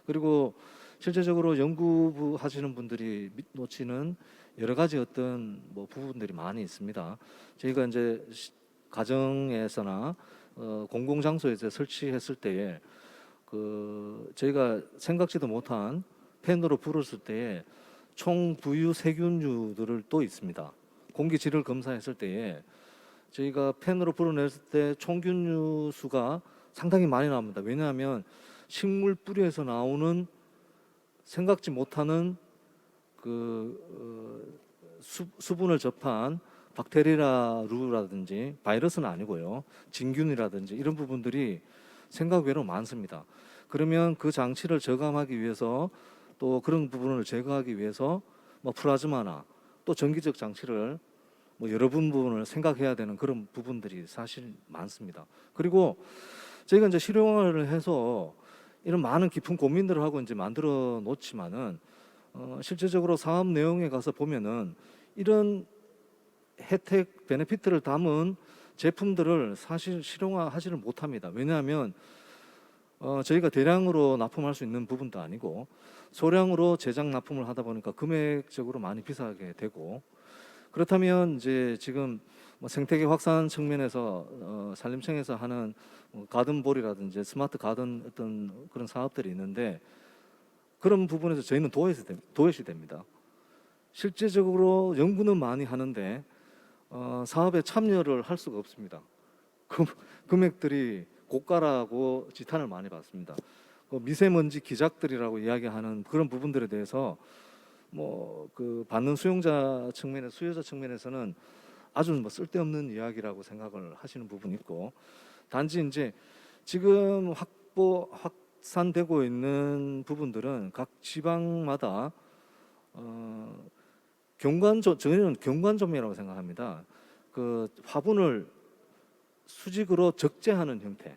그리고 실제적으로 연구부 하시는 분들이 놓치는 여러 가지 어떤 부분들이 많이 있습니다. 저희가 이제 가정에서나 공공장소에서 설치했을 때에 저희가 생각지도 못한 팬으로 불었을 때에 총부유 세균류들을 또 있습니다. 공기질을 검사했을 때에 저희가 팬으로 불어냈을 때 총균류 수가 상당히 많이 나옵니다. 왜냐하면 식물 뿌리에서 나오는 생각지 못하는 수분을 접한 박테리아루라든지 바이러스는 아니고요, 진균이라든지 이런 부분들이 생각 외로 많습니다. 그러면 그 장치를 저감하기 위해서 또 그런 부분을 제거하기 위해서 플라즈마나 또 전기적 장치를 여러 부분을 생각해야 되는 그런 부분들이 사실 많습니다. 그리고 저희가 이제 실용화를 해서 이런 많은 깊은 고민들을 하고 이제 만들어 놓지만은 실제적으로 사업 내용에 가서 보면은 이런 혜택 베네피트를 담은 제품들을 사실 실용화하지를 못합니다. 왜냐하면 저희가 대량으로 납품할 수 있는 부분도 아니고 소량으로 제작 납품을 하다 보니까 금액적으로 많이 비싸게 되고, 그렇다면 이제 지금 생태계 확산 측면에서 산림청에서 하는 가든볼이라든지 스마트 가든 어떤 그런 사업들이 있는데 그런 부분에서 저희는 도외시 됩니다. 실제적으로 연구는 많이 하는데 사업에 참여를 할 수가 없습니다. 금액들이 고가라고 지탄을 많이 받습니다. 미세먼지 기작들이라고 이야기하는 그런 부분들에 대해서 받는 수요자 측면에서는 아주 쓸데없는 이야기라고 생각을 하시는 부분이 있고, 단지 이제 지금 확산되고 있는 부분들은 각 지방마다 저희는 경관점이라고 생각합니다. 그 화분을 수직으로 적재하는 형태,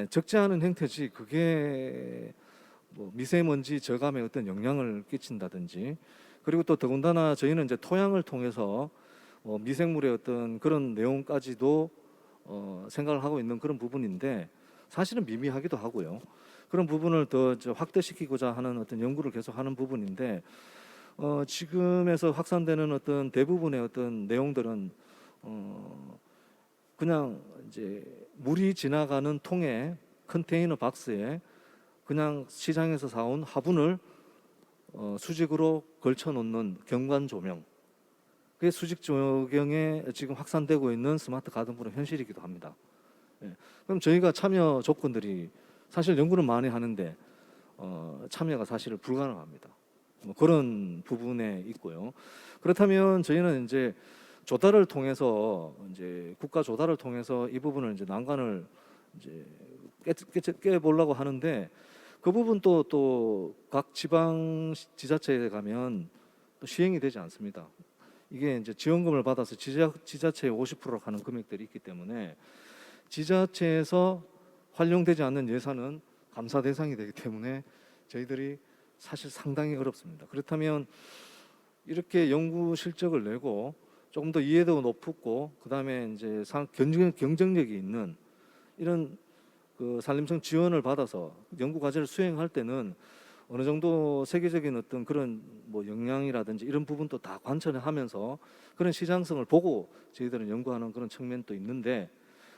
적재하는 형태지 그게 미세먼지 저감에 어떤 영향을 끼친다든지, 그리고 또 더군다나 저희는 이제 토양을 통해서 미생물의 어떤 그런 내용까지도 생각을 하고 있는 그런 부분인데 사실은 미미하기도 하고요. 그런 부분을 더 확대시키고자 하는 어떤 연구를 계속하는 부분인데 지금에서 확산되는 어떤 대부분의 어떤 내용들은 그냥 이제 물이 지나가는 통에 컨테이너 박스에 그냥 시장에서 사온 화분을 수직으로 걸쳐 놓는 경관 조명. 그게 수직 조경에 지금 확산되고 있는 스마트 가든풀의 현실이기도 합니다. 예. 그럼 저희가 참여 조건들이 사실 연구는 많이 하는데 참여가 사실 불가능합니다. 뭐 그런 부분에 있고요. 그렇다면 저희는 이제 조달을 통해서 이제 국가 조달을 통해서 이 부분을 이제 난관을 이제 깨보려고 하는데 그 부분도 또 각 지방 지자체에 가면 또 시행이 되지 않습니다. 이게 이제 지원금을 받아서 지자체의 50%로 하는 금액들이 있기 때문에 지자체에서 활용되지 않는 예산은 감사 대상이 되기 때문에 저희들이 사실 상당히 어렵습니다. 그렇다면 이렇게 연구 실적을 내고 조금 더 이해도가 높고 그다음에 이제 경쟁력이 있는 이런 그 산림청 지원을 받아서 연구 과제를 수행할 때는 어느 정도 세계적인 어떤 그런 뭐 역량이라든지 이런 부분도 다 관찰하면서 그런 시장성을 보고 저희들은 연구하는 그런 측면도 있는데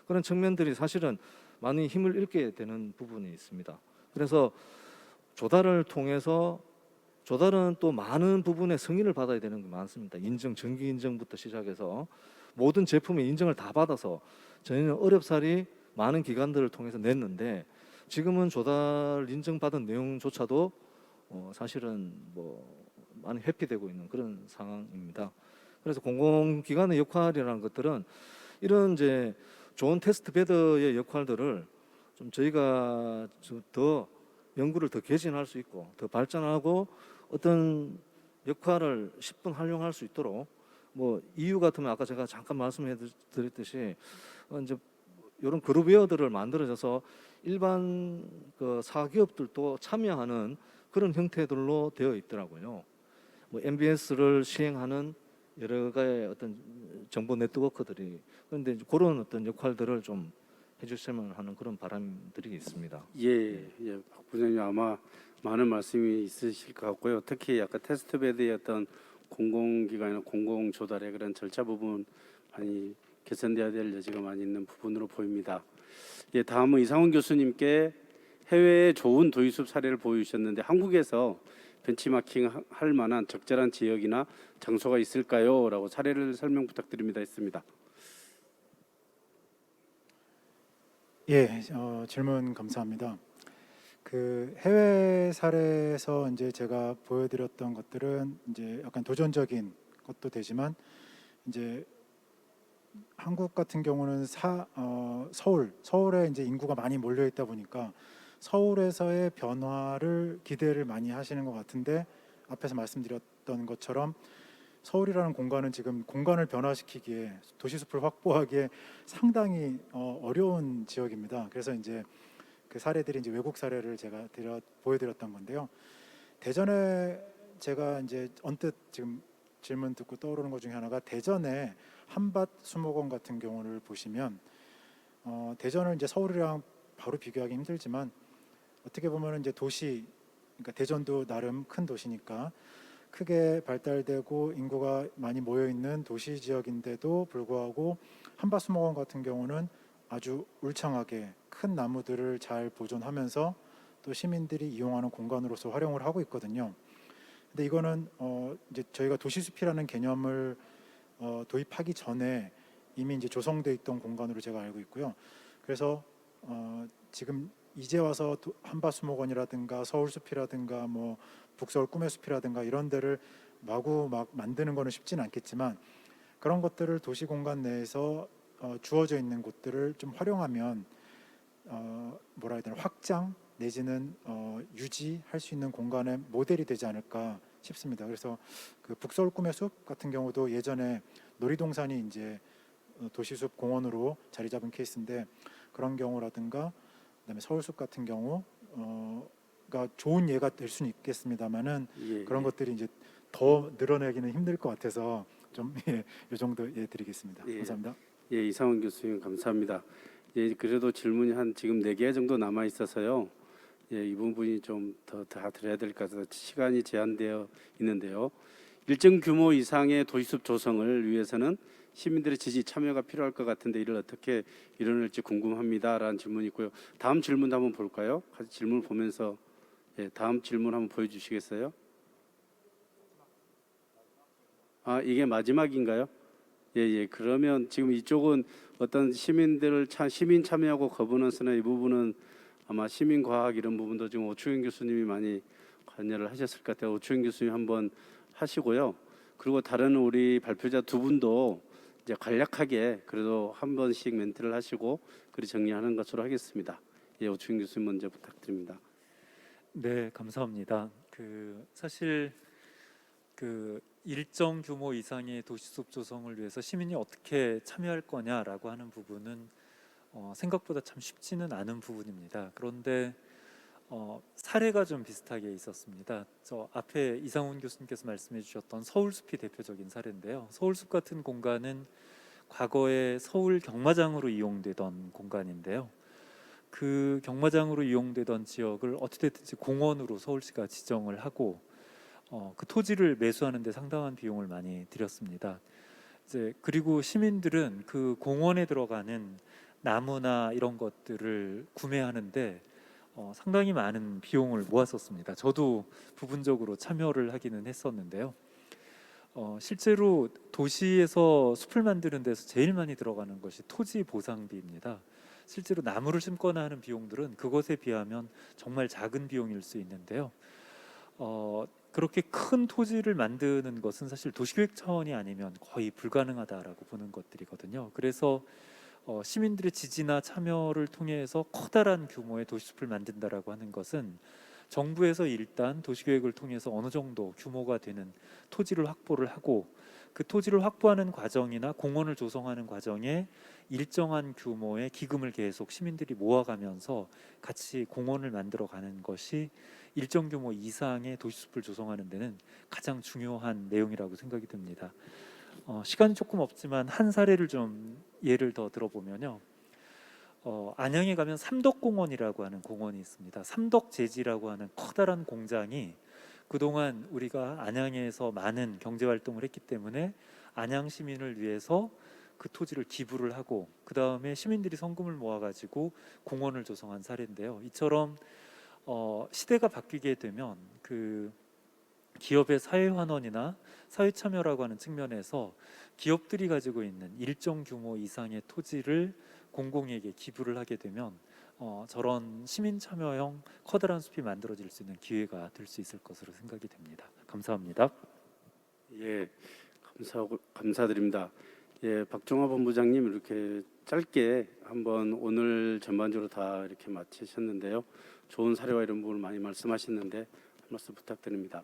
그런 측면들이 사실은 많이 힘을 잃게 되는 부분이 있습니다. 그래서 조달을 통해서 조달은 또 많은 부분의 승인을 받아야 되는 게 많습니다. 인증, 정기 인증부터 시작해서 모든 제품의 인증을 다 받아서 저희는 어렵사리 많은 기관들을 통해서 냈는데 지금은 조달 인증받은 내용조차도 사실은 뭐 많이 회피되고 있는 그런 상황입니다. 그래서 공공기관의 역할이라는 것들은 이런 이제 좋은 테스트 베드의 역할들을 좀 저희가 좀 더 연구를 더 개진할 수 있고 더 발전하고 어떤 역할을 10분 활용할 수 있도록 뭐 EU 같으면 아까 제가 잠깐 말씀해 드렸듯이 이제 이런 그룹웨어들을 만들어져서 일반 그 사기업들도 참여하는 그런 형태들로 되어 있더라고요. 뭐 MBS를 시행하는 여러 가지 어떤 정보 네트워크들이 그런데 이제 그런 어떤 역할들을 좀 해주시면 하는 그런 바람들이 있습니다. 예, 박 부장님 아마 많은 말씀이 있으실 것 같고요. 특히 약간 테스트베드의 어떤 공공기관이나 공공 조달의 그런 절차 부분 많이 개선돼야 될 여지가 많이 있는 부분으로 보입니다. 예, 다음은 이상훈 교수님께 해외의 좋은 도입숲 사례를 보여주셨는데 한국에서 벤치마킹 할 만한 적절한 지역이나 장소가 있을까요? 라고 사례를 설명 부탁드립니다. 했습니다. 예, 질문 감사합니다. 그 해외 사례에서 이제 제가 보여드렸던 것들은 이제 약간 도전적인 것도 되지만 이제 한국 같은 경우는 서울에 이제 인구가 많이 몰려 있다 보니까 서울에서의 변화를 기대를 많이 하시는 것 같은데 앞에서 말씀드렸던 것처럼 서울이라는 공간은 지금 공간을 변화시키기에 도시숲을 확보하기에 상당히 어려운 지역입니다. 그래서 이제 그 사례들이 이제 외국 사례를 제가 보여드렸던 건데요. 대전에 제가 이제 언뜻 지금 질문 듣고 떠오르는 것 중에 하나가 대전의 한밭 수목원 같은 경우를 보시면 대전을 이제 서울이랑 바로 비교하기 힘들지만 어떻게 보면 이제 도시, 그러니까 대전도 나름 큰 도시니까 크게 발달되고 인구가 많이 모여 있는 도시 지역인데도 불구하고 한밭수목원 같은 경우는 아주 울창하게 큰 나무들을 잘 보존하면서 또 시민들이 이용하는 공간으로서 활용을 하고 있거든요. 근데 이거는 이제 저희가 도시숲이라는 개념을 도입하기 전에 이미 이제 조성돼 있던 공간으로 제가 알고 있고요. 그래서 지금 이제 와서 한밭수목원이라든가 서울숲이라든가 뭐 북서울 꿈의 숲이라든가 이런 데를 마구 막 만드는 거는 쉽지는 않겠지만 그런 것들을 도시 공간 내에서 주어져 있는 곳들을 좀 활용하면 뭐라 해야 되나 확장 내지는 유지할 수 있는 공간의 모델이 되지 않을까 싶습니다. 그래서 그 북서울 꿈의 숲 같은 경우도 예전에 놀이동산이 이제 도시숲 공원으로 자리 잡은 케이스인데 그런 경우라든가 그다음에 서울숲 같은 경우가 좋은 예가 될 수는 있겠습니다만은 그런 것들이 이제 더 늘어내기는 힘들 것 같아서 좀 이 정도 드리겠습니다. 감사합니다. 예, 이상원 교수님 감사합니다. 예, 그래도 질문이 한 지금 4개 정도 남아 있어서요. 예, 이 부분이 좀 더 다 드려야 될 것 같아서 시간이 제한되어 있는데요. 일정 규모 이상의 도시숲 조성을 위해서는 시민들의 지지 참여가 필요할 것 같은데 이를 어떻게 이뤄낼지 궁금합니다라는 질문이 있고요. 다음 질문도 한번 볼까요? 같이 질문을 보면서 예, 다음 질문 한번 보여주시겠어요? 아, 이게 마지막인가요? 예, 예. 그러면 지금 이쪽은 어떤 시민들을 시민 참여하고 거버넌스나 이 부분은 아마 시민과학 이런 부분도 지금 오충현 교수님이 많이 관여를 하셨을 것 같아요. 오충현 교수님 한번 하시고요. 그리고 다른 우리 발표자 두 분도 이제 간략하게 그래도 한 번씩 멘트를 하시고 그리 정리하는 것으로 하겠습니다. 예, 오충현 교수님 먼저 부탁드립니다. 네, 감사합니다. 사실 일정 규모 이상의 도시숲 조성을 위해서 시민이 어떻게 참여할 거냐라고 하는 부분은 생각보다 참 쉽지는 않은 부분입니다. 그런데 사례가 좀 비슷하게 있었습니다. 저 앞에 이상훈 교수님께서 말씀해 주셨던 서울숲이 대표적인 사례인데요. 서울숲 같은 공간은 과거에 서울 경마장으로 이용되던 공간인데요. 그 경마장으로 이용되던 지역을 어찌됐든지 공원으로 서울시가 지정을 하고 그 토지를 매수하는 데 상당한 비용을 많이 들였습니다. 그리고 시민들은 그 공원에 들어가는 나무나 이런 것들을 구매하는데 상당히 많은 비용을 모았었습니다. 저도 부분적으로 참여를 하기는 했었는데요. 실제로 도시에서 숲을 만드는 데서 제일 많이 들어가는 것이 토지 보상비입니다. 실제로 나무를 심거나 하는 비용들은 그것에 비하면 정말 작은 비용일 수 있는데요. 그렇게 큰 토지를 만드는 것은 사실 도시계획 차원이 아니면 거의 불가능하다라고 보는 것들이거든요. 그래서 시민들의 지지나 참여를 통해서 커다란 규모의 도시숲을 만든다라고 하는 것은 정부에서 일단 도시계획을 통해서 어느 정도 규모가 되는 토지를 확보를 하고 그 토지를 확보하는 과정이나 공원을 조성하는 과정에 일정한 규모의 기금을 계속 시민들이 모아가면서 같이 공원을 만들어가는 것이 일정 규모 이상의 도시숲을 조성하는 데는 가장 중요한 내용이라고 생각이 듭니다. 시간이 조금 없지만 한 사례를 좀 예를 더 들어보면요. 안양에 가면 삼덕공원이라고 하는 공원이 있습니다. 삼덕재지라고 하는 커다란 공장이 그동안 우리가 안양에서 많은 경제 활동을 했기 때문에 안양 시민을 위해서 그 토지를 기부를 하고 그 다음에 시민들이 성금을 모아가지고 공원을 조성한 사례인데요. 이처럼 시대가 바뀌게 되면 그 기업의 사회환원이나 사회참여라고 하는 측면에서 기업들이 가지고 있는 일정 규모 이상의 토지를 공공에게 기부를 하게 되면 저런 시민 참여형 커다란 숲이 만들어질 수 있는 기회가 될 수 있을 것으로 생각이 됩니다. 감사합니다. 예, 감사드립니다. 예, 박종화 본부장님 이렇게 짧게 한번 오늘 전반적으로 다 이렇게 마치셨는데요. 좋은 사례와 이런 부분을 많이 말씀하셨는데 한 말씀 부탁드립니다.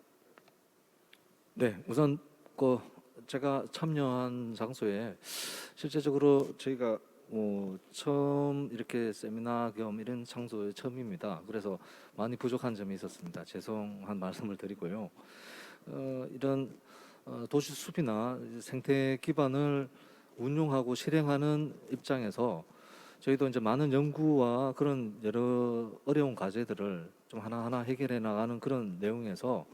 네, 우선 제가 참여한 장소에 실제적으로 저희가 처음 이렇게 세미나 겸 이런 장소에 처음입니다. 그래서 많이 부족한 점이 있었습니다. 죄송한 말씀을 드리고요. 이런 도시 숲이나 생태 기반을 운용하고 실행하는 입장에서 저희도 이제 많은 연구와 그런 여러 어려운 과제들을 좀 하나하나 해결해 나가는 그런 내용에서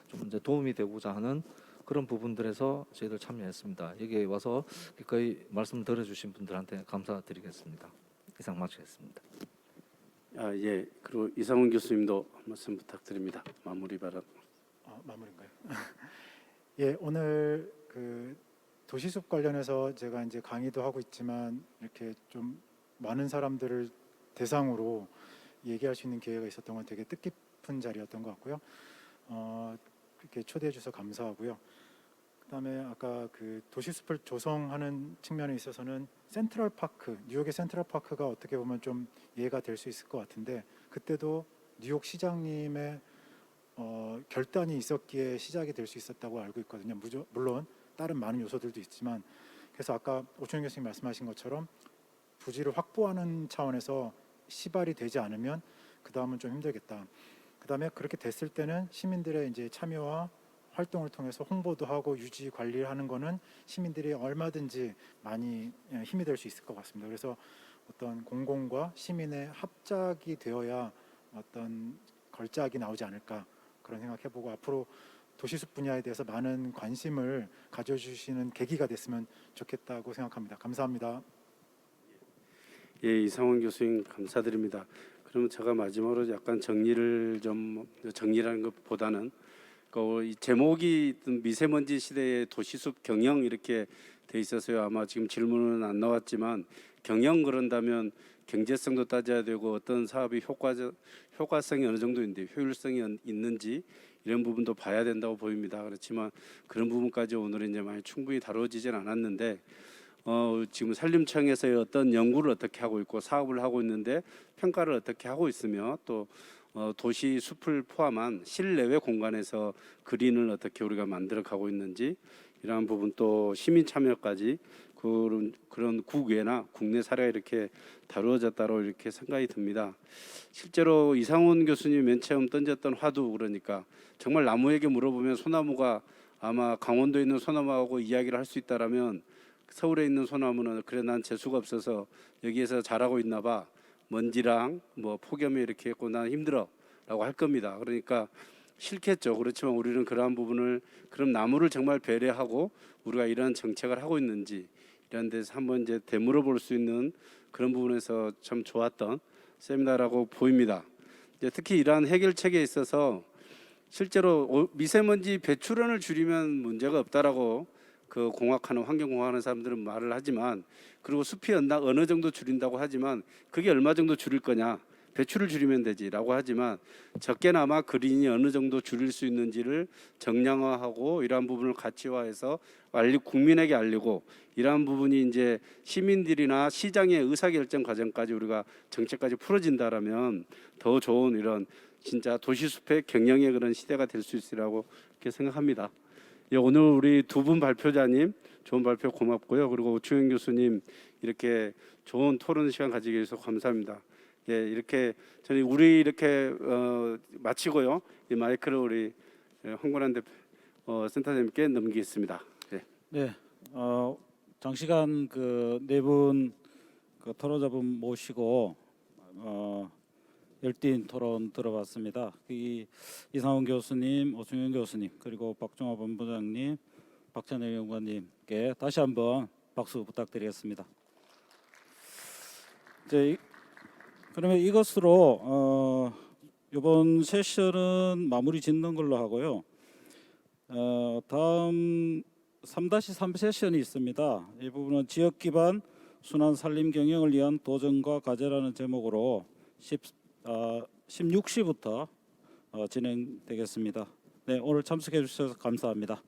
좀 이제 도움이 되고자 하는 그런 부분들에서 저희들 참여했습니다. 여기에 와서 기꺼이 말씀 들어주신 분들한테 감사드리겠습니다. 이상 마치겠습니다. 예, 그리고 이상훈 교수님도 한 말씀 부탁드립니다. 마무리 발언. 마무리인가요? 예, 오늘 그 도시숲 관련해서 제가 이제 강의도 하고 있지만 이렇게 좀 많은 사람들을 대상으로 얘기할 수 있는 기회가 있었던 건 되게 뜻깊은 자리였던 것 같고요. 이렇게 초대해 주셔서 감사하고요. 그다음에 아까 그 도시숲을 조성하는 측면에 있어서는 센트럴파크, 뉴욕의 센트럴파크가 어떻게 보면 좀 이해가 될 수 있을 것 같은데 그때도 뉴욕 시장님의 결단이 있었기에 시작이 될 수 있었다고 알고 있거든요. 물론 다른 많은 요소들도 있지만 그래서 아까 오충현 교수님 말씀하신 것처럼 부지를 확보하는 차원에서 시발이 되지 않으면 그 다음은 좀 힘들겠다. 그 다음에 그렇게 됐을 때는 시민들의 이제 참여와 활동을 통해서 홍보도 하고 유지 관리를 하는 거는 시민들이 얼마든지 많이 힘이 될 수 있을 것 같습니다. 그래서 어떤 공공과 시민의 합작이 되어야 어떤 걸작이 나오지 않을까 그런 생각해보고 앞으로 도시숲 분야에 대해서 많은 관심을 가져주시는 계기가 됐으면 좋겠다고 생각합니다. 감사합니다. 예, 이상원 교수님 감사드립니다. 그러면 제가 마지막으로 약간 정리라는 것보다는 이 제목이 미세먼지 시대의 도시숲 경영 이렇게 돼 있어서요. 아마 지금 질문은 안 나왔지만 경영 그런다면 경제성도 따져야 되고 어떤 사업이 효과성이 어느 정도인데 효율성이 있는지 이런 부분도 봐야 된다고 보입니다. 그렇지만 그런 부분까지 오늘은 이제 많이 충분히 다뤄지진 않았는데 지금 산림청에서의 어떤 연구를 어떻게 하고 있고 사업을 하고 있는데 평가를 어떻게 하고 있으며 또 도시 숲을 포함한 실내외 공간에서 그린을 어떻게 우리가 만들어 가고 있는지 이러한 부분 또 시민 참여까지 그런 국외나 국내 사례가 이렇게 다루어졌다고 이렇게 생각이 듭니다. 실제로 이상훈 교수님 맨 처음 던졌던 화두 그러니까 정말 나무에게 물어보면 소나무가 아마 강원도에 있는 소나무하고 이야기를 할 수 있다라면 서울에 있는 소나무는 그래 난 재수가 없어서 여기에서 자라고 있나 봐. 먼지랑 뭐 폭염에 이렇게 했고 난 힘들어라고 할 겁니다. 그러니까 싫겠죠. 그렇지만 우리는 그러한 부분을 그럼 나무를 정말 배려하고 우리가 이러한 정책을 하고 있는지 이런 데서 한번 이제 되물어볼 수 있는 그런 부분에서 참 좋았던 세미나라고 보입니다. 이제 특히 이러한 해결책에 있어서 실제로 미세먼지 배출원을 줄이면 문제가 없다라고 그 공학하는 환경공학하는 사람들은 말을 하지만 그리고 숲이 어느 정도 줄인다고 하지만 그게 얼마 정도 줄일 거냐 배출을 줄이면 되지라고 하지만 적게나마 그린이 어느 정도 줄일 수 있는지를 정량화하고 이러한 부분을 가치화해서 국민에게 알리고 이러한 부분이 이제 시민들이나 시장의 의사결정 과정까지 우리가 정책까지 풀어진다라면 더 좋은 이런 진짜 도시숲의 경영의 그런 시대가 될 수 있으리라고 이렇게 생각합니다. 예, 오늘 우리 두 분 발표자님 좋은 발표 고맙고요. 그리고 오충현 교수님 이렇게 좋은 토론 시간 가지게 해주셔서 감사합니다. 예, 이렇게 저희 우리 이렇게 마치고요. 이 마이크를 우리 황건한 센터장님께 넘기겠습니다. 예. 네, 장시간 그 네 분 그 토론자분 모시고 열띤 토론 들어봤습니다. 이상훈 교수님, 오충현 교수님, 그리고 박종화 본부장님, 박찬일 연구원님께 다시 한번 박수 부탁드리겠습니다. 그러면 이것으로 이번 세션은 마무리 짓는 걸로 하고요. 다음 3-3 세션이 있습니다. 이 부분은 지역 기반 순환 산림 경영을 위한 도전과 과제라는 제목으로 16시부터 진행되겠습니다. 네, 오늘 참석해 주셔서 감사합니다.